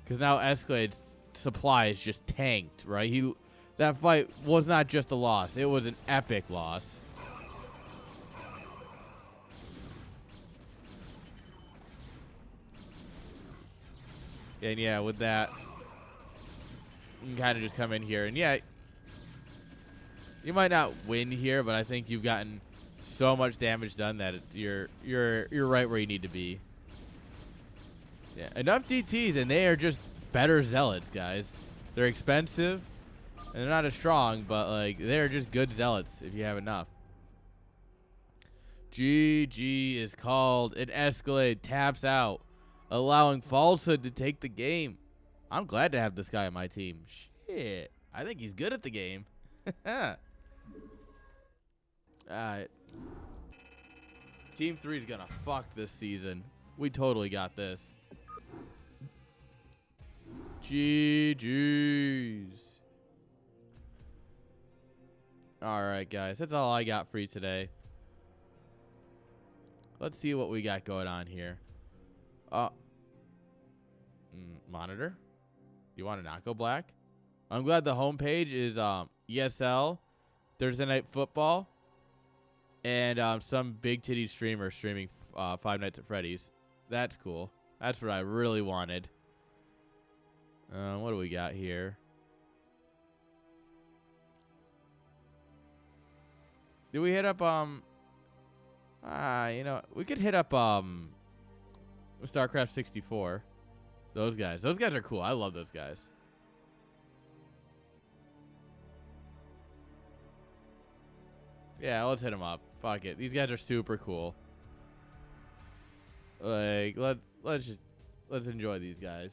Because now Escalade's supply is just tanked, right? That fight was not just a loss; it was an epic loss. And yeah, with that, you can kind of just come in here, and yeah, you might not win here, but I think you've gotten so much damage done that you're right where you need to be. Yeah, enough DTs, and they are just better zealots, guys. They're expensive, and they're not as strong, but like they're just good zealots if you have enough. GG is called. An Escalade taps out, allowing Falsehood to take the game. I'm glad to have this guy on my team. Shit, I think he's good at the game. Alright. Team 3 is gonna fuck this season. We totally got this. GG's. Alright, guys. That's all I got for you today. Let's see what we got going on here. Monitor? You want to not go black? I'm glad the homepage is ESL, Thursday Night Football, and some big titty streamer streaming Five Nights at Freddy's. That's cool. That's what I really wanted. What do we got here? Did we hit up you know, we could hit up StarCraft 64. Those guys are cool. I love those guys. Yeah, let's hit them up. Fuck it. These guys are super cool. Like, let's enjoy these guys.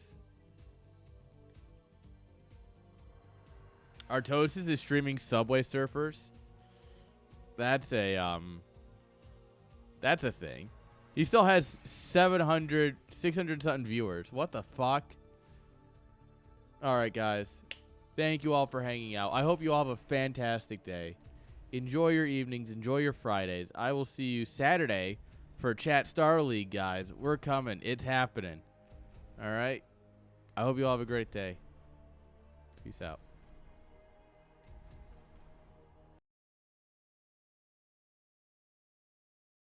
Artosis is streaming Subway Surfers. That's a thing. He still has 600 something viewers. What the fuck? All right, guys. Thank you all for hanging out. I hope you all have a fantastic day. Enjoy your evenings. Enjoy your Fridays. I will see you Saturday for Chat Star League, guys. We're coming. It's happening. All right. I hope you all have a great day. Peace out.